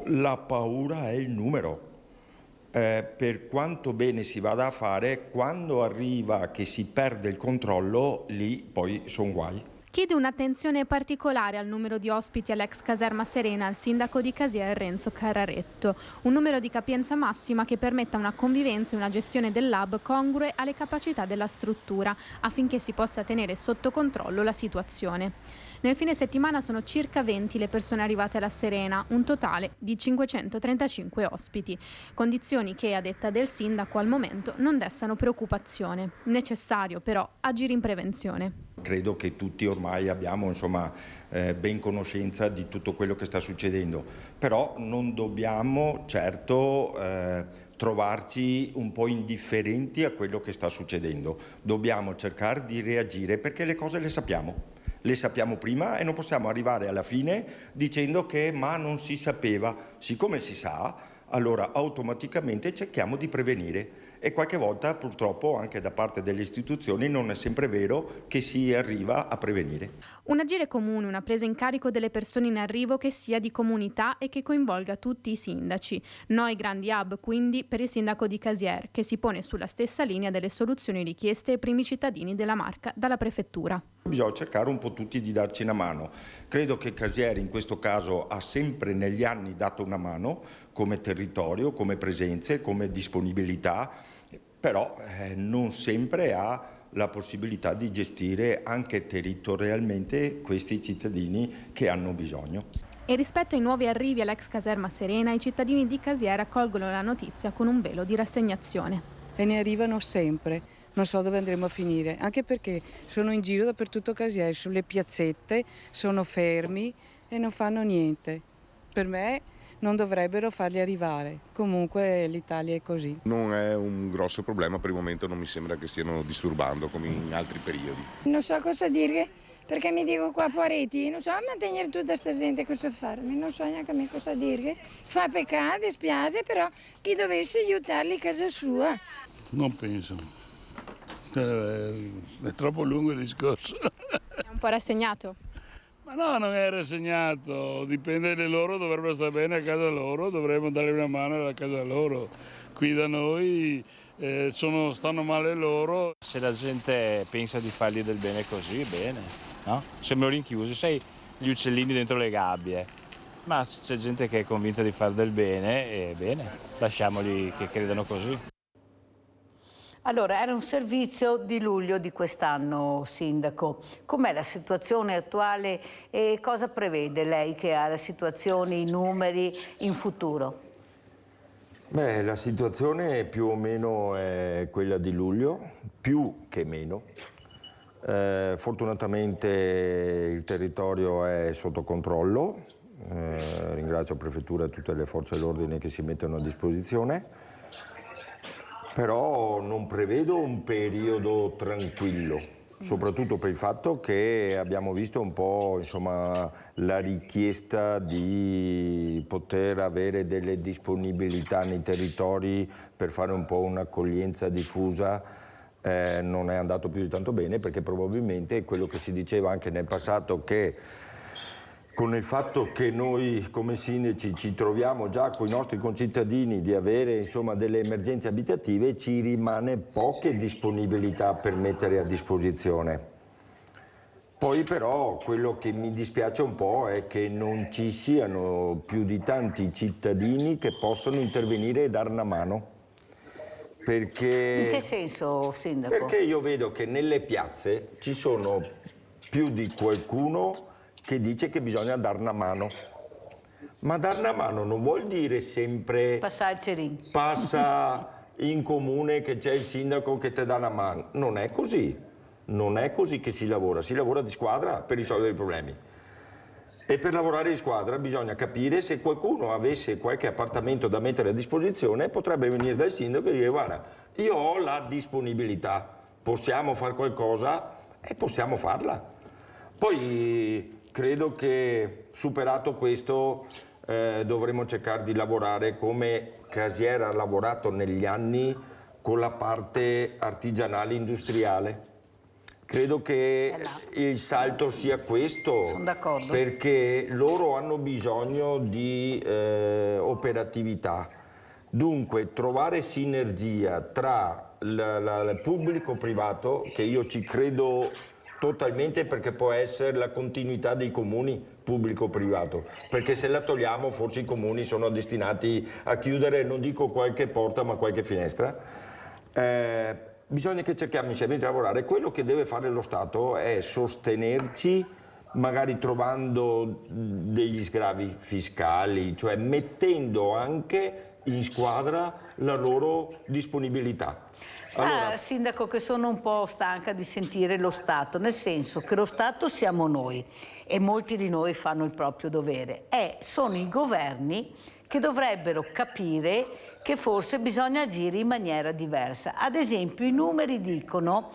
La paura è il numero. Per quanto bene si vada a fare, quando arriva che si perde il controllo, lì poi sono guai. Chiede un'attenzione particolare al numero di ospiti all'ex caserma Serena il sindaco di Casier Renzo Carraretto, un numero di capienza massima che permetta una convivenza e una gestione del lab congrue alle capacità della struttura, affinché si possa tenere sotto controllo la situazione. Nel fine settimana sono circa 20 le persone arrivate alla Serena, un totale di 535 ospiti, condizioni che, a detta del sindaco, al momento non destano preoccupazione. Necessario però agire in prevenzione. Credo che tutti ormai abbiamo insomma, ben conoscenza di tutto quello che sta succedendo, però non dobbiamo certo trovarci un po' indifferenti a quello che sta succedendo. Dobbiamo cercare di reagire perché le cose le sappiamo. Le sappiamo prima e non possiamo arrivare alla fine dicendo che ma non si sapeva. Siccome si sa, allora automaticamente cerchiamo di prevenire. E qualche volta purtroppo anche da parte delle istituzioni non è sempre vero che si arriva a prevenire. Un agire comune, una presa in carico delle persone in arrivo che sia di comunità e che coinvolga tutti i sindaci. No ai grandi hub quindi per il sindaco di Casier, che si pone sulla stessa linea delle soluzioni richieste ai primi cittadini della Marca dalla prefettura. Bisogna cercare un po' tutti di darci una mano. Credo che Casier in questo caso ha sempre negli anni dato una mano come territorio, come presenze, come disponibilità, però non sempre ha la possibilità di gestire anche territorialmente questi cittadini che hanno bisogno. E rispetto ai nuovi arrivi all'ex caserma Serena, i cittadini di Casier accolgono la notizia con un velo di rassegnazione. E ne arrivano sempre, non so dove andremo a finire, anche perché sono in giro dappertutto Casier, sulle piazzette, sono fermi e non fanno niente. Per me non dovrebbero farli arrivare, comunque l'Italia è così. Non è un grosso problema, per il momento non mi sembra che stiano disturbando come in altri periodi. Non so cosa dire, perché mi dico qua Poretti, non so mantenere tutta questa gente cosa fare, non so neanche a me cosa dire. Fa peccato, dispiace, però chi dovesse aiutarli a casa sua. Non penso, è troppo lungo il discorso. È un po' rassegnato? Ma no, non è rassegnato, dipende da loro, dovrebbero stare bene a casa loro, dovremmo dare una mano alla casa loro. Qui da noi stanno male loro. Se la gente pensa di fargli del bene così, bene, no? Sembra rinchiusi, sai, gli uccellini dentro le gabbie. Ma se c'è gente che è convinta di fare del bene, bene, lasciamoli che credano così. Allora, era un servizio di luglio di quest'anno, sindaco. Com'è la situazione attuale e cosa prevede lei che ha la situazione, i numeri in futuro? Beh, la situazione più o meno è quella di luglio, più che meno. Fortunatamente il territorio è sotto controllo. Ringrazio la Prefettura e tutte le forze dell'ordine che si mettono a disposizione. Però non prevedo un periodo tranquillo, soprattutto per il fatto che abbiamo visto un po' insomma, la richiesta di poter avere delle disponibilità nei territori per fare un po' un'accoglienza diffusa. Non è andato più di tanto bene perché probabilmente quello che si diceva anche nel passato che con il fatto che noi come sindaci ci troviamo già con i nostri concittadini di avere insomma delle emergenze abitative, ci rimane poche disponibilità per mettere a disposizione. Poi però quello che mi dispiace un po' è che non ci siano più di tanti cittadini che possono intervenire e dare una mano. Perché, in che senso, Sindaco? Perché io vedo che nelle piazze ci sono più di qualcuno che dice che bisogna dare una mano. Ma dare una mano non vuol dire sempre passare il cerino. Passa in comune che c'è il sindaco che ti dà una mano. Non è così. Non è così che si lavora di squadra per risolvere i problemi. E per lavorare di squadra bisogna capire se qualcuno avesse qualche appartamento da mettere a disposizione, potrebbe venire dal sindaco e dire guarda, io ho la disponibilità, possiamo fare qualcosa e possiamo farla. Poi credo che superato questo dovremo cercare di lavorare come Casier ha lavorato negli anni con la parte artigianale industriale. Credo che il salto sia questo. Sono d'accordo. Perché loro hanno bisogno di operatività. Dunque trovare sinergia tra il pubblico-privato, che io ci credo totalmente perché può essere la continuità dei comuni pubblico-privato, perché se la togliamo forse i comuni sono destinati a chiudere, non dico qualche porta ma qualche finestra. Bisogna che cerchiamo insieme di lavorare. Quello che deve fare lo Stato è sostenerci, magari trovando degli sgravi fiscali, cioè mettendo anche in squadra la loro disponibilità. Sa, Sindaco, che sono un po' stanca di sentire lo Stato, nel senso che lo Stato siamo noi e molti di noi fanno il proprio dovere. Sono i governi che dovrebbero capire che forse bisogna agire in maniera diversa. Ad esempio, i numeri dicono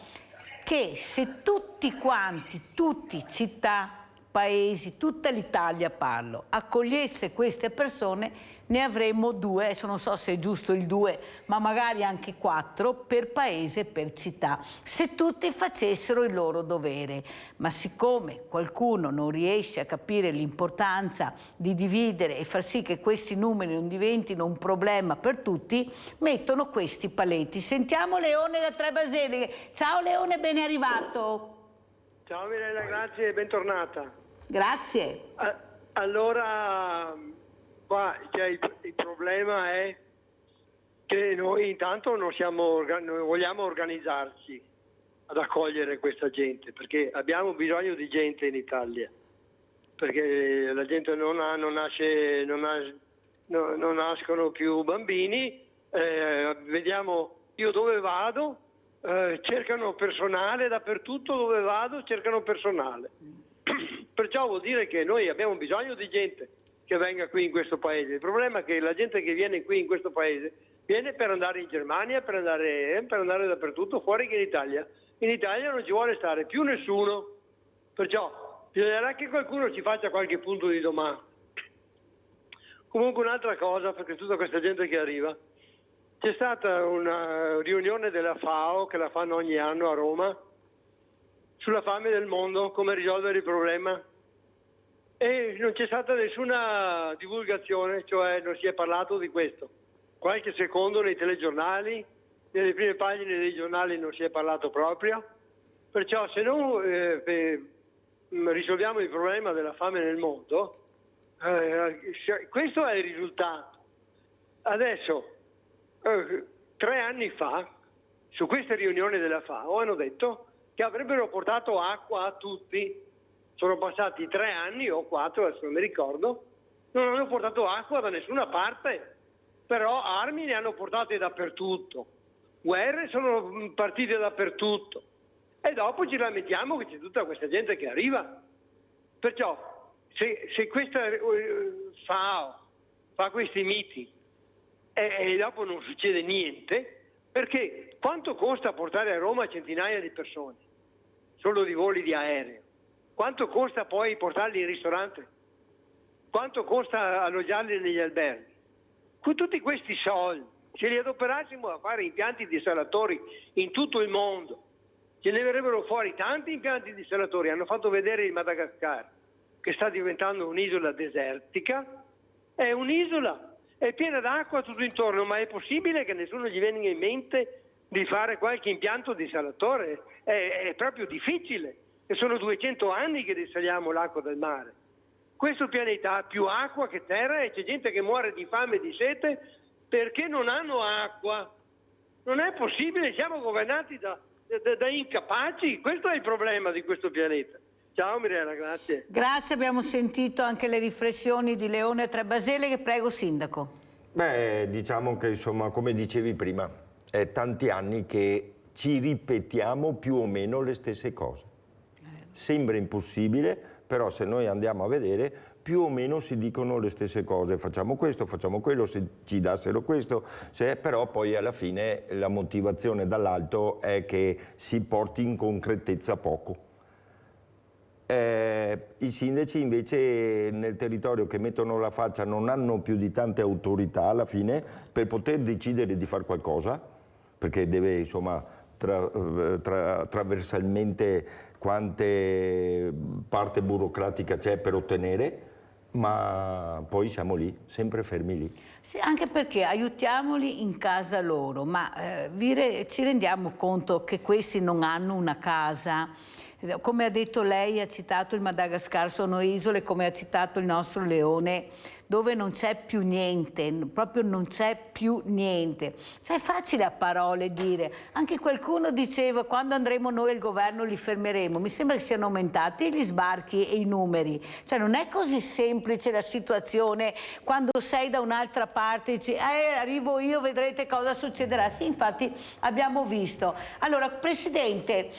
che se tutti quanti, tutti, città, paesi, tutta l'Italia parlo, accogliesse queste persone, ne avremmo 2, adesso non so se è giusto il 2, ma magari anche 4 per paese e per città, se tutti facessero il loro dovere. Ma siccome qualcuno non riesce a capire l'importanza di dividere e far sì che questi numeri non diventino un problema per tutti, mettono questi paletti. Sentiamo Leone da Trebaseleghe. Ciao Leone, ben arrivato. Ciao Mirella, grazie e bentornata. Grazie. Allora, qua il problema è che noi intanto non vogliamo organizzarci ad accogliere questa gente, perché abbiamo bisogno di gente in Italia, perché la gente non nascono più bambini, vediamo io dove vado, cercano personale dappertutto, dove vado cercano personale. Perciò vuol dire che noi abbiamo bisogno di gente che venga qui in questo paese. Il problema è che la gente che viene qui in questo paese viene per andare in Germania, per andare dappertutto, fuori che in Italia. In Italia non ci vuole stare più nessuno, perciò bisognerà che qualcuno ci faccia qualche punto di domanda. Comunque un'altra cosa, perché tutta questa gente che arriva, c'è stata una riunione della FAO che la fanno ogni anno a Roma sulla fame del mondo, come risolvere il problema, e non c'è stata nessuna divulgazione, cioè non si è parlato di questo. Qualche secondo nei telegiornali, nelle prime pagine dei giornali non si è parlato proprio, perciò se non risolviamo il problema della fame nel mondo, questo è il risultato. Adesso, 3 anni fa, su queste riunioni della FAO hanno detto che avrebbero portato acqua a tutti. Sono passati 3 anni o 4, adesso non mi ricordo, non hanno portato acqua da nessuna parte, però armi ne hanno portate dappertutto, guerre sono partite dappertutto e dopo ci lamentiamo che c'è tutta questa gente che arriva. Perciò se questa FAO fa questi miti e dopo non succede niente, perché quanto costa portare a Roma centinaia di persone, solo di voli di aereo? Quanto costa poi portarli in ristorante? Quanto costa alloggiarli negli alberghi? Con tutti questi soldi, se li adoperassimo a fare impianti dissalatori in tutto il mondo, ce ne verrebbero fuori tanti impianti dissalatori. Hanno fatto vedere il Madagascar. che sta diventando un'isola desertica, è un'isola, è piena d'acqua tutto intorno, ma è possibile che nessuno gli venga in mente di fare qualche impianto disalatore? È proprio difficile, e sono 200 anni che dissaliamo l'acqua del mare. Questo pianeta ha più acqua che terra e c'è gente che muore di fame e di sete perché non hanno acqua. Non è possibile, siamo governati da incapaci, questo è il problema di questo pianeta. Ciao Mirella, grazie. Grazie, abbiamo sentito anche le riflessioni di Leone Trebasele, che prego Sindaco. Beh, diciamo che insomma, come dicevi prima, è tanti anni che ci ripetiamo più o meno le stesse cose. Sembra impossibile, però se noi andiamo a vedere, più o meno si dicono le stesse cose, facciamo questo, facciamo quello, se ci dassero questo, però poi alla fine la motivazione dall'alto è che si porti in concretezza poco. I sindaci invece nel territorio che mettono la faccia non hanno più di tante autorità alla fine per poter decidere di fare qualcosa, perché deve insomma trasversalmente quante parte burocratica c'è per ottenere, ma poi siamo lì, sempre fermi lì. Sì, anche perché aiutiamoli in casa loro, ma ci rendiamo conto che questi non hanno una casa. Come ha detto lei, ha citato il Madagascar, sono isole, come ha citato il nostro Leone, dove non c'è più niente, proprio non c'è più niente. Cioè è facile a parole dire, anche qualcuno diceva quando andremo noi al governo li fermeremo, mi sembra che siano aumentati gli sbarchi e i numeri, cioè non è così semplice la situazione quando sei da un'altra parte e dici arrivo io, vedrete cosa succederà. Sì, infatti abbiamo visto. Allora Presidente,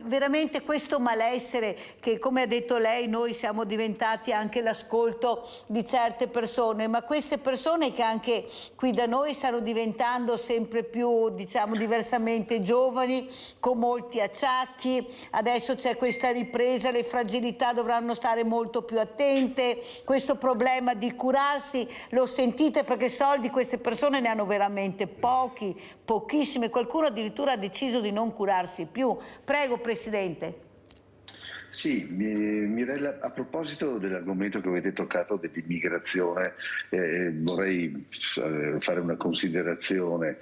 veramente questo malessere che come ha detto lei noi siamo diventati anche l'ascolto di certe persone, ma queste persone che anche qui da noi stanno diventando sempre più, diciamo, diversamente giovani, con molti acciacchi, adesso c'è questa ripresa, le fragilità dovranno stare molto più attente, questo problema di curarsi, lo sentite perché soldi queste persone ne hanno veramente pochi, pochissimi, qualcuno addirittura ha deciso di non curarsi più. Prego Presidente. Sì, Mirella, a proposito dell'argomento che avete toccato dell'immigrazione, vorrei fare una considerazione.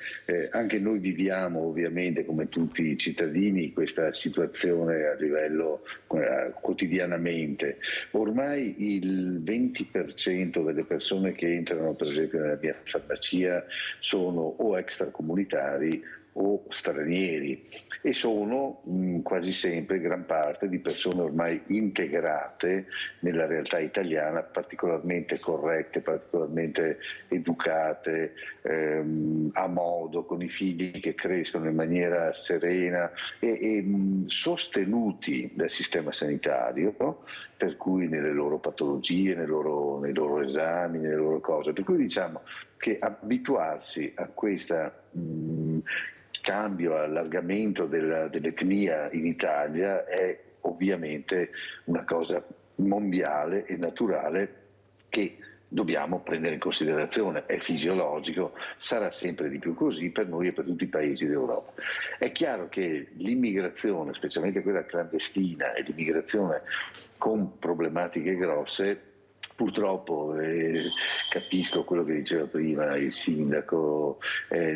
Anche noi viviamo ovviamente, come tutti i cittadini, questa situazione a livello quotidianamente. Ormai il 20% delle persone che entrano, per esempio, nella mia farmacia sono o extracomunitari o stranieri e sono quasi sempre gran parte di persone ormai integrate nella realtà italiana, particolarmente corrette, particolarmente educate, a modo, con i figli che crescono in maniera serena e sostenuti dal sistema sanitario, no? Per cui nelle loro patologie, nei loro esami, nelle loro cose. Per cui diciamo che abituarsi a questa cambio, allargamento dell'etnia in Italia è ovviamente una cosa mondiale e naturale che dobbiamo prendere in considerazione, è fisiologico, sarà sempre di più così per noi e per tutti i paesi d'Europa. È chiaro che l'immigrazione, specialmente quella clandestina e l'immigrazione con problematiche grosse, purtroppo capisco quello che diceva prima il sindaco,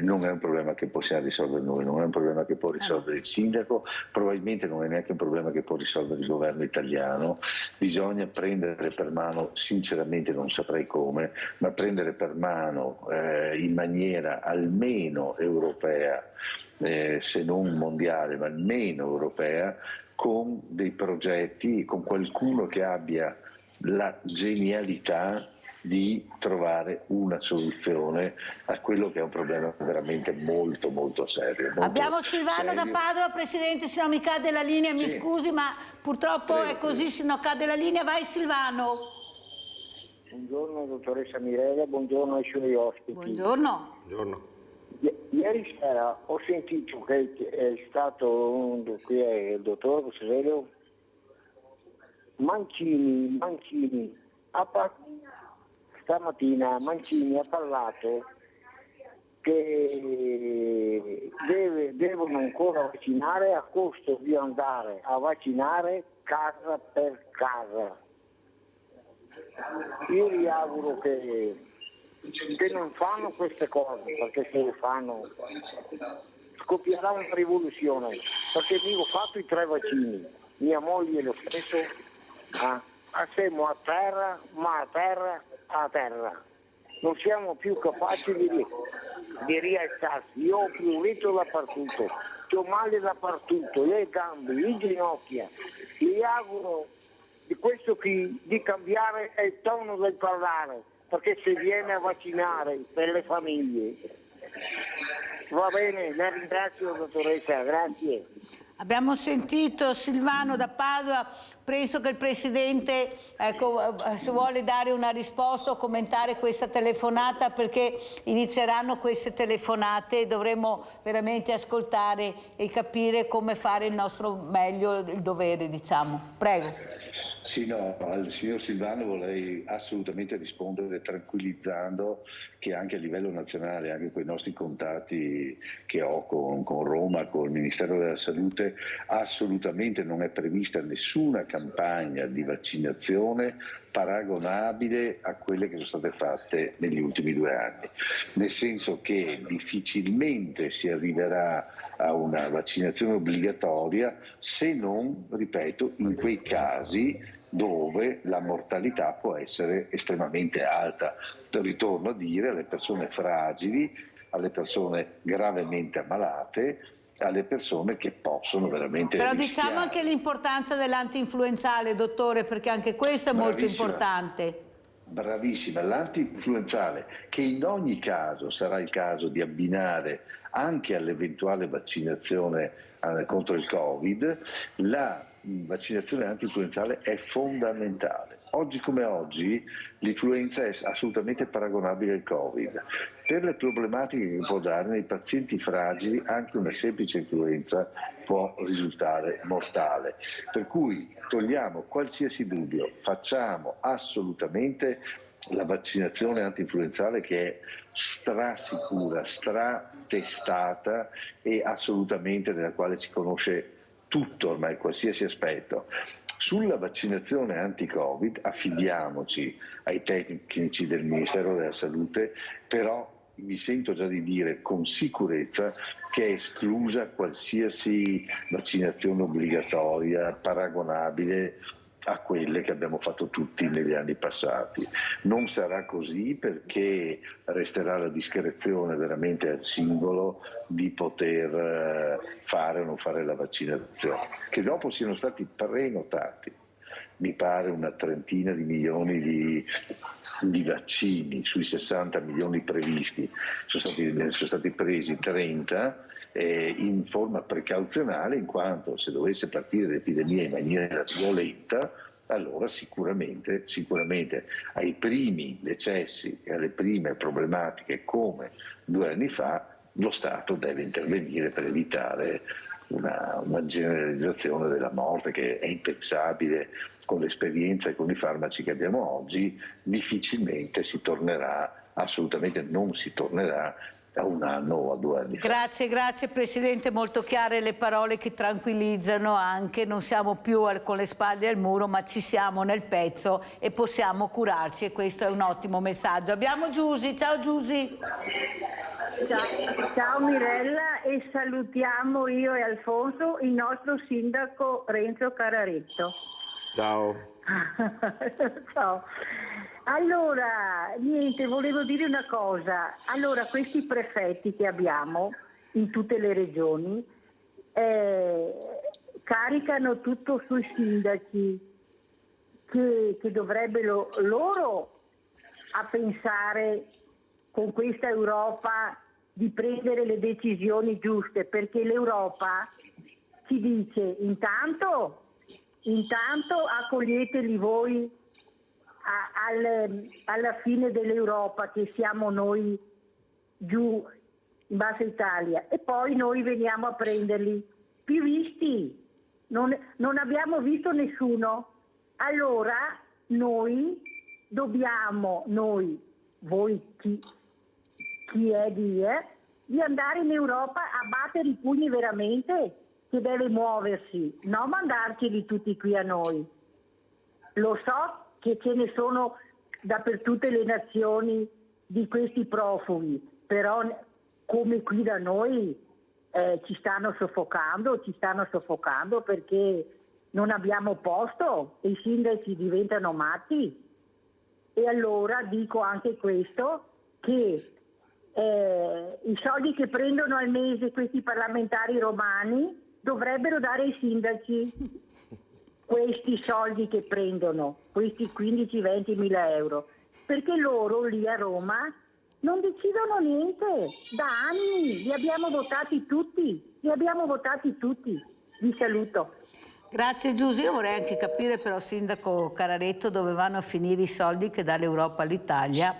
non è un problema che possiamo risolvere noi, non è un problema che può risolvere il sindaco, probabilmente non è neanche un problema che può risolvere il governo italiano. Bisogna prendere per mano, sinceramente non saprei come, ma prendere per mano in maniera almeno europea, se non mondiale, ma almeno europea, con dei progetti, con qualcuno che abbia la genialità di trovare una soluzione a quello che è un problema veramente molto molto serio. Abbiamo Silvano da Padova, Presidente, se no mi cade la linea, mi scusi, ma purtroppo è così, se no cade la linea. Vai Silvano. Buongiorno dottoressa Mirella, buongiorno ai suoi ospiti. Buongiorno. Buongiorno. Ieri sera ho sentito che è stato qui è il dottor Mancini, stamattina Mancini ha parlato che devono ancora vaccinare a costo di andare a vaccinare casa per casa. Io gli auguro che non fanno queste cose, perché se le fanno scoppierà una rivoluzione, perché io ho fatto i 3 vaccini, mia moglie lo stesso, siamo a terra, ma a terra. Non siamo più capaci di rialzarsi. Io ho prurito dappertutto, ho male dappertutto, le gambe, le ginocchia. Gli auguro di questo di cambiare il tono del parlare, perché se viene a vaccinare per le famiglie. Va bene, la ringrazio dottoressa, grazie. Abbiamo sentito Silvano da Padova, penso che il Presidente se vuole dare una risposta o commentare questa telefonata, perché inizieranno queste telefonate e dovremo veramente ascoltare e capire come fare il nostro meglio, il dovere, diciamo. Prego. Sì, no, al signor Silvano vorrei assolutamente rispondere tranquillizzando che anche a livello nazionale, anche con i nostri contatti che ho con Roma, con il Ministero della Salute, assolutamente non è prevista nessuna campagna di vaccinazione paragonabile a quelle che sono state fatte negli ultimi 2 anni, nel senso che difficilmente si arriverà a una vaccinazione obbligatoria se non, ripeto, in quei casi dove la mortalità può essere estremamente alta. Ritorno a dire, alle persone fragili, alle persone gravemente ammalate, alle persone che possono veramente Però rischiare. diciamo anche l'importanza dell'antinfluenzale, dottore, perché anche questo è molto importante. Bravissima, l'antinfluenzale, che in ogni caso sarà il caso di abbinare anche all'eventuale vaccinazione contro il Covid, la vaccinazione antinfluenzale è fondamentale. Oggi come oggi l'influenza è assolutamente paragonabile al Covid. Per le problematiche che può dare nei pazienti fragili anche una semplice influenza può risultare mortale. Per cui togliamo qualsiasi dubbio, facciamo assolutamente la vaccinazione antinfluenzale, che è strasicura, stratestata e assolutamente nella quale si conosce tutto ormai, qualsiasi aspetto. Sulla vaccinazione anti-Covid affidiamoci ai tecnici del Ministero della Salute, però mi sento già di dire con sicurezza che è esclusa qualsiasi vaccinazione obbligatoria paragonabile a quelle che abbiamo fatto tutti negli anni passati. Non sarà così, perché resterà la discrezione veramente al singolo di poter fare o non fare la vaccinazione, che dopo siano stati prenotati, mi pare, una 30 di milioni di vaccini sui 60 milioni previsti, sono stati presi 30 in forma precauzionale, in quanto se dovesse partire l'epidemia in maniera violenta, allora sicuramente ai primi decessi e alle prime problematiche come 2 anni fa lo Stato deve intervenire per evitare una generalizzazione della morte, che è impensabile. Con l'esperienza e con i farmaci che abbiamo oggi difficilmente si tornerà, assolutamente non si tornerà a 1 anno o a 2 anni. Grazie Presidente, molto chiare le parole che tranquillizzano anche, non siamo più con le spalle al muro, ma ci siamo nel pezzo e possiamo curarci, e questo è un ottimo messaggio. Abbiamo Giusy, ciao Giusy. Ciao Mirella, e salutiamo io e Alfonso il nostro sindaco Renzo Cararetto. Ciao. Ciao. Allora, niente, volevo dire una cosa. Allora, questi prefetti che abbiamo in tutte le regioni caricano tutto sui sindaci, che dovrebbero loro a pensare con questa Europa di prendere le decisioni giuste, perché l'Europa ci dice intanto accoglieteli voi alla fine dell'Europa, che siamo noi giù in Bassa Italia, e poi noi veniamo a prenderli. Più visti, non abbiamo visto nessuno. Allora noi dobbiamo, voi chi chi è di andare in Europa a battere i pugni veramente, che deve muoversi, non mandarceli tutti qui a noi. Lo so che ce ne sono dappertutto le nazioni di questi profughi, però come qui da noi ci stanno soffocando perché non abbiamo posto e i sindaci diventano matti. E allora dico anche questo, che i soldi che prendono al mese questi parlamentari romani dovrebbero dare ai sindaci questi soldi che prendono, questi 15-20 mila euro, perché loro lì a Roma non decidono niente, da anni, li abbiamo votati tutti. Vi saluto. Grazie Giusy, io vorrei anche capire però, Sindaco Cararetto, dove vanno a finire i soldi che dà l'Europa all'Italia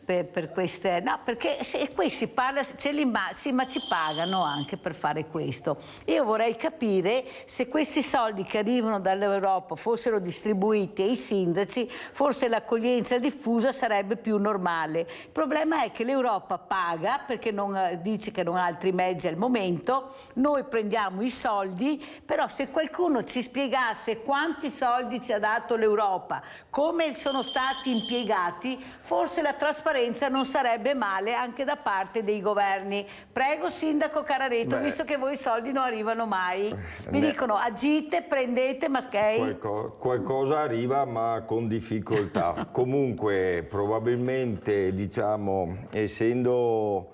per queste... No, perché qui si parla, sì, ma ci pagano anche per fare questo. Io vorrei capire se questi soldi che arrivano dall'Europa fossero distribuiti ai sindaci, forse l'accoglienza diffusa sarebbe più normale. Il problema è che l'Europa paga, perché dice che non ha altri mezzi al momento, noi prendiamo i soldi, però se qualcuno ci spiegasse quanti soldi ci ha dato l'Europa, come sono stati impiegati, forse la trasparenza non sarebbe male anche da parte dei governi. Prego Sindaco Cararetto, visto che voi i soldi non arrivano mai. Mi dicono agite, prendete, ma qualcosa arriva ma con difficoltà. Comunque probabilmente, diciamo, essendo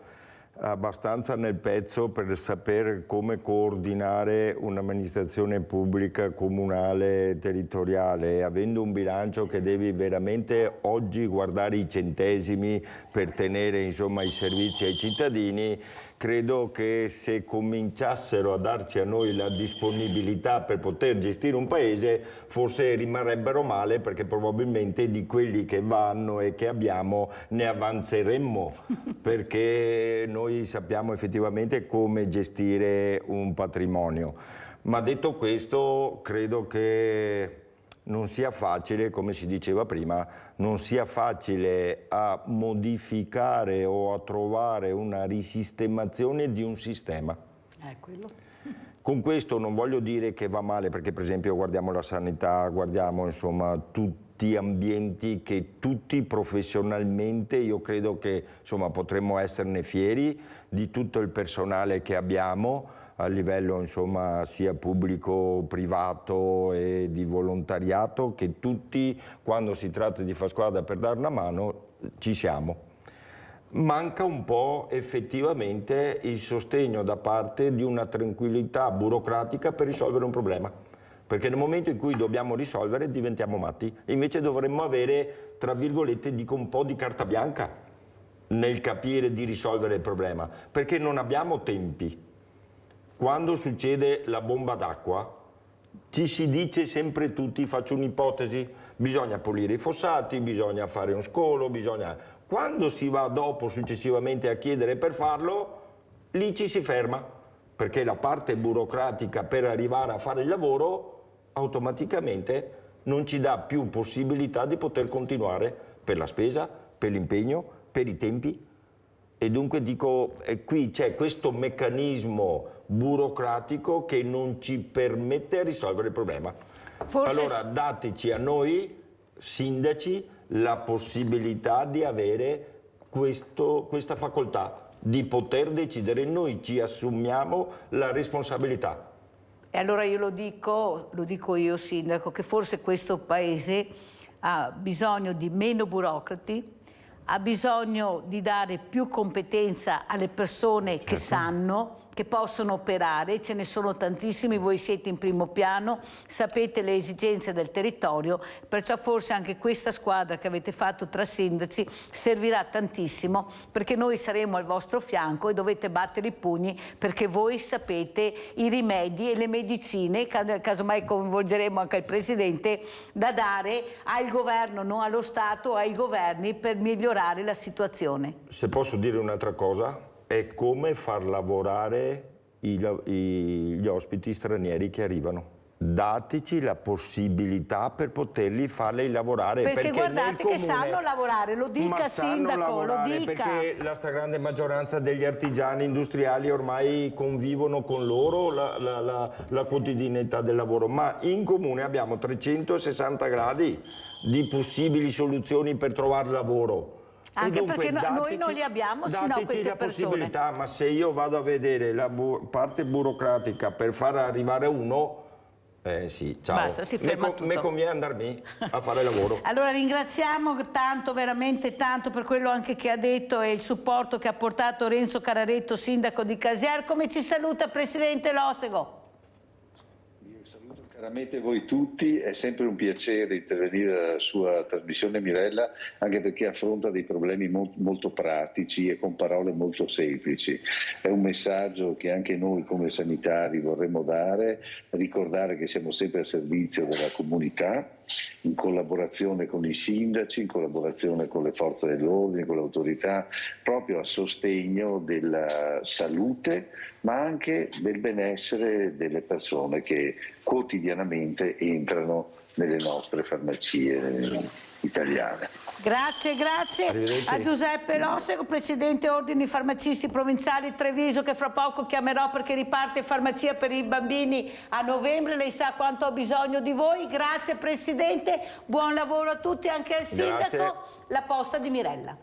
abbastanza nel pezzo per sapere come coordinare un'amministrazione pubblica comunale territoriale, avendo un bilancio che devi veramente oggi guardare i centesimi per tenere insomma i servizi ai cittadini, credo che se cominciassero a darci a noi la disponibilità per poter gestire un paese, forse rimarrebbero male, perché probabilmente di quelli che vanno e che abbiamo ne avanzeremmo, perché noi sappiamo effettivamente come gestire un patrimonio. Ma detto questo, credo che non sia facile, come si diceva prima, non sia facile a modificare o a trovare una risistemazione di un sistema. Quello. Con questo non voglio dire che va male, perché per esempio guardiamo la sanità, guardiamo insomma tutti ambienti che tutti professionalmente, io credo che insomma potremmo esserne fieri di tutto il personale che abbiamo a livello insomma sia pubblico, privato e di volontariato, che tutti quando si tratta di far squadra per dare una mano ci siamo. Manca un po' effettivamente il sostegno da parte di una tranquillità burocratica per risolvere un problema, perché nel momento in cui dobbiamo risolvere diventiamo matti, e invece dovremmo avere, tra virgolette, dico un po' di carta bianca nel capire di risolvere il problema, perché non abbiamo tempi. Quando succede la bomba d'acqua ci si dice sempre tutti, faccio un'ipotesi, bisogna pulire i fossati, bisogna fare uno scolo, bisogna... Quando si va dopo successivamente a chiedere per farlo, lì ci si ferma, perché la parte burocratica per arrivare a fare il lavoro automaticamente non ci dà più possibilità di poter continuare per la spesa, per l'impegno, per i tempi. E dunque dico, qui c'è questo meccanismo burocratico che non ci permette di risolvere il problema. Allora dateci a noi sindaci la possibilità di avere questa facoltà, di poter decidere. Noi ci assumiamo la responsabilità. E allora io lo dico io Sindaco, che forse questo Paese ha bisogno di meno burocrati, ha bisogno di dare più competenza alle persone che sanno, che possono operare, ce ne sono tantissimi, voi siete in primo piano, sapete le esigenze del territorio, perciò forse anche questa squadra che avete fatto tra sindaci servirà tantissimo, perché noi saremo al vostro fianco e dovete battere i pugni, perché voi sapete i rimedi e le medicine, casomai coinvolgeremo anche il Presidente, da dare al governo, non allo Stato, ai governi, per migliorare la situazione. Se posso dire un'altra cosa, è come far lavorare gli ospiti stranieri che arrivano. dateci la possibilità per poterli farli lavorare. Perché guardate che sanno lavorare, lo dica sindaco, lo dica. Perché la stragrande maggioranza degli artigiani industriali ormai convivono con loro la quotidianità del lavoro, ma in comune abbiamo 360 gradi di possibili soluzioni per trovare lavoro. Anche dunque, perché noi non li abbiamo, sino a queste persone. Ma se io vado a vedere la parte burocratica per far arrivare uno, sì, ciao. Basta, si ferma tutto. Mi conviene andarmi a fare lavoro. Allora ringraziamo tanto, veramente tanto, per quello anche che ha detto e il supporto che ha portato Renzo Carraretto, sindaco di Casier. Come ci saluta Presidente Losego? Veramente voi tutti, è sempre un piacere intervenire alla sua trasmissione, Mirella, anche perché affronta dei problemi molto pratici e con parole molto semplici. È un messaggio che anche noi come sanitari vorremmo dare, ricordare che siamo sempre al servizio della comunità, in collaborazione con i sindaci, in collaborazione con le forze dell'ordine, con le autorità, proprio a sostegno della salute, ma anche del benessere delle persone che quotidianamente entrano nelle nostre farmacie italiane. Grazie, grazie a Giuseppe Losego, Presidente Ordini Farmacisti Provinciali Treviso, che fra poco chiamerò perché riparte farmacia per i bambini a novembre. Lei sa quanto ho bisogno di voi. Grazie Presidente, buon lavoro a tutti, anche al Sindaco. Grazie. La posta di Mirella.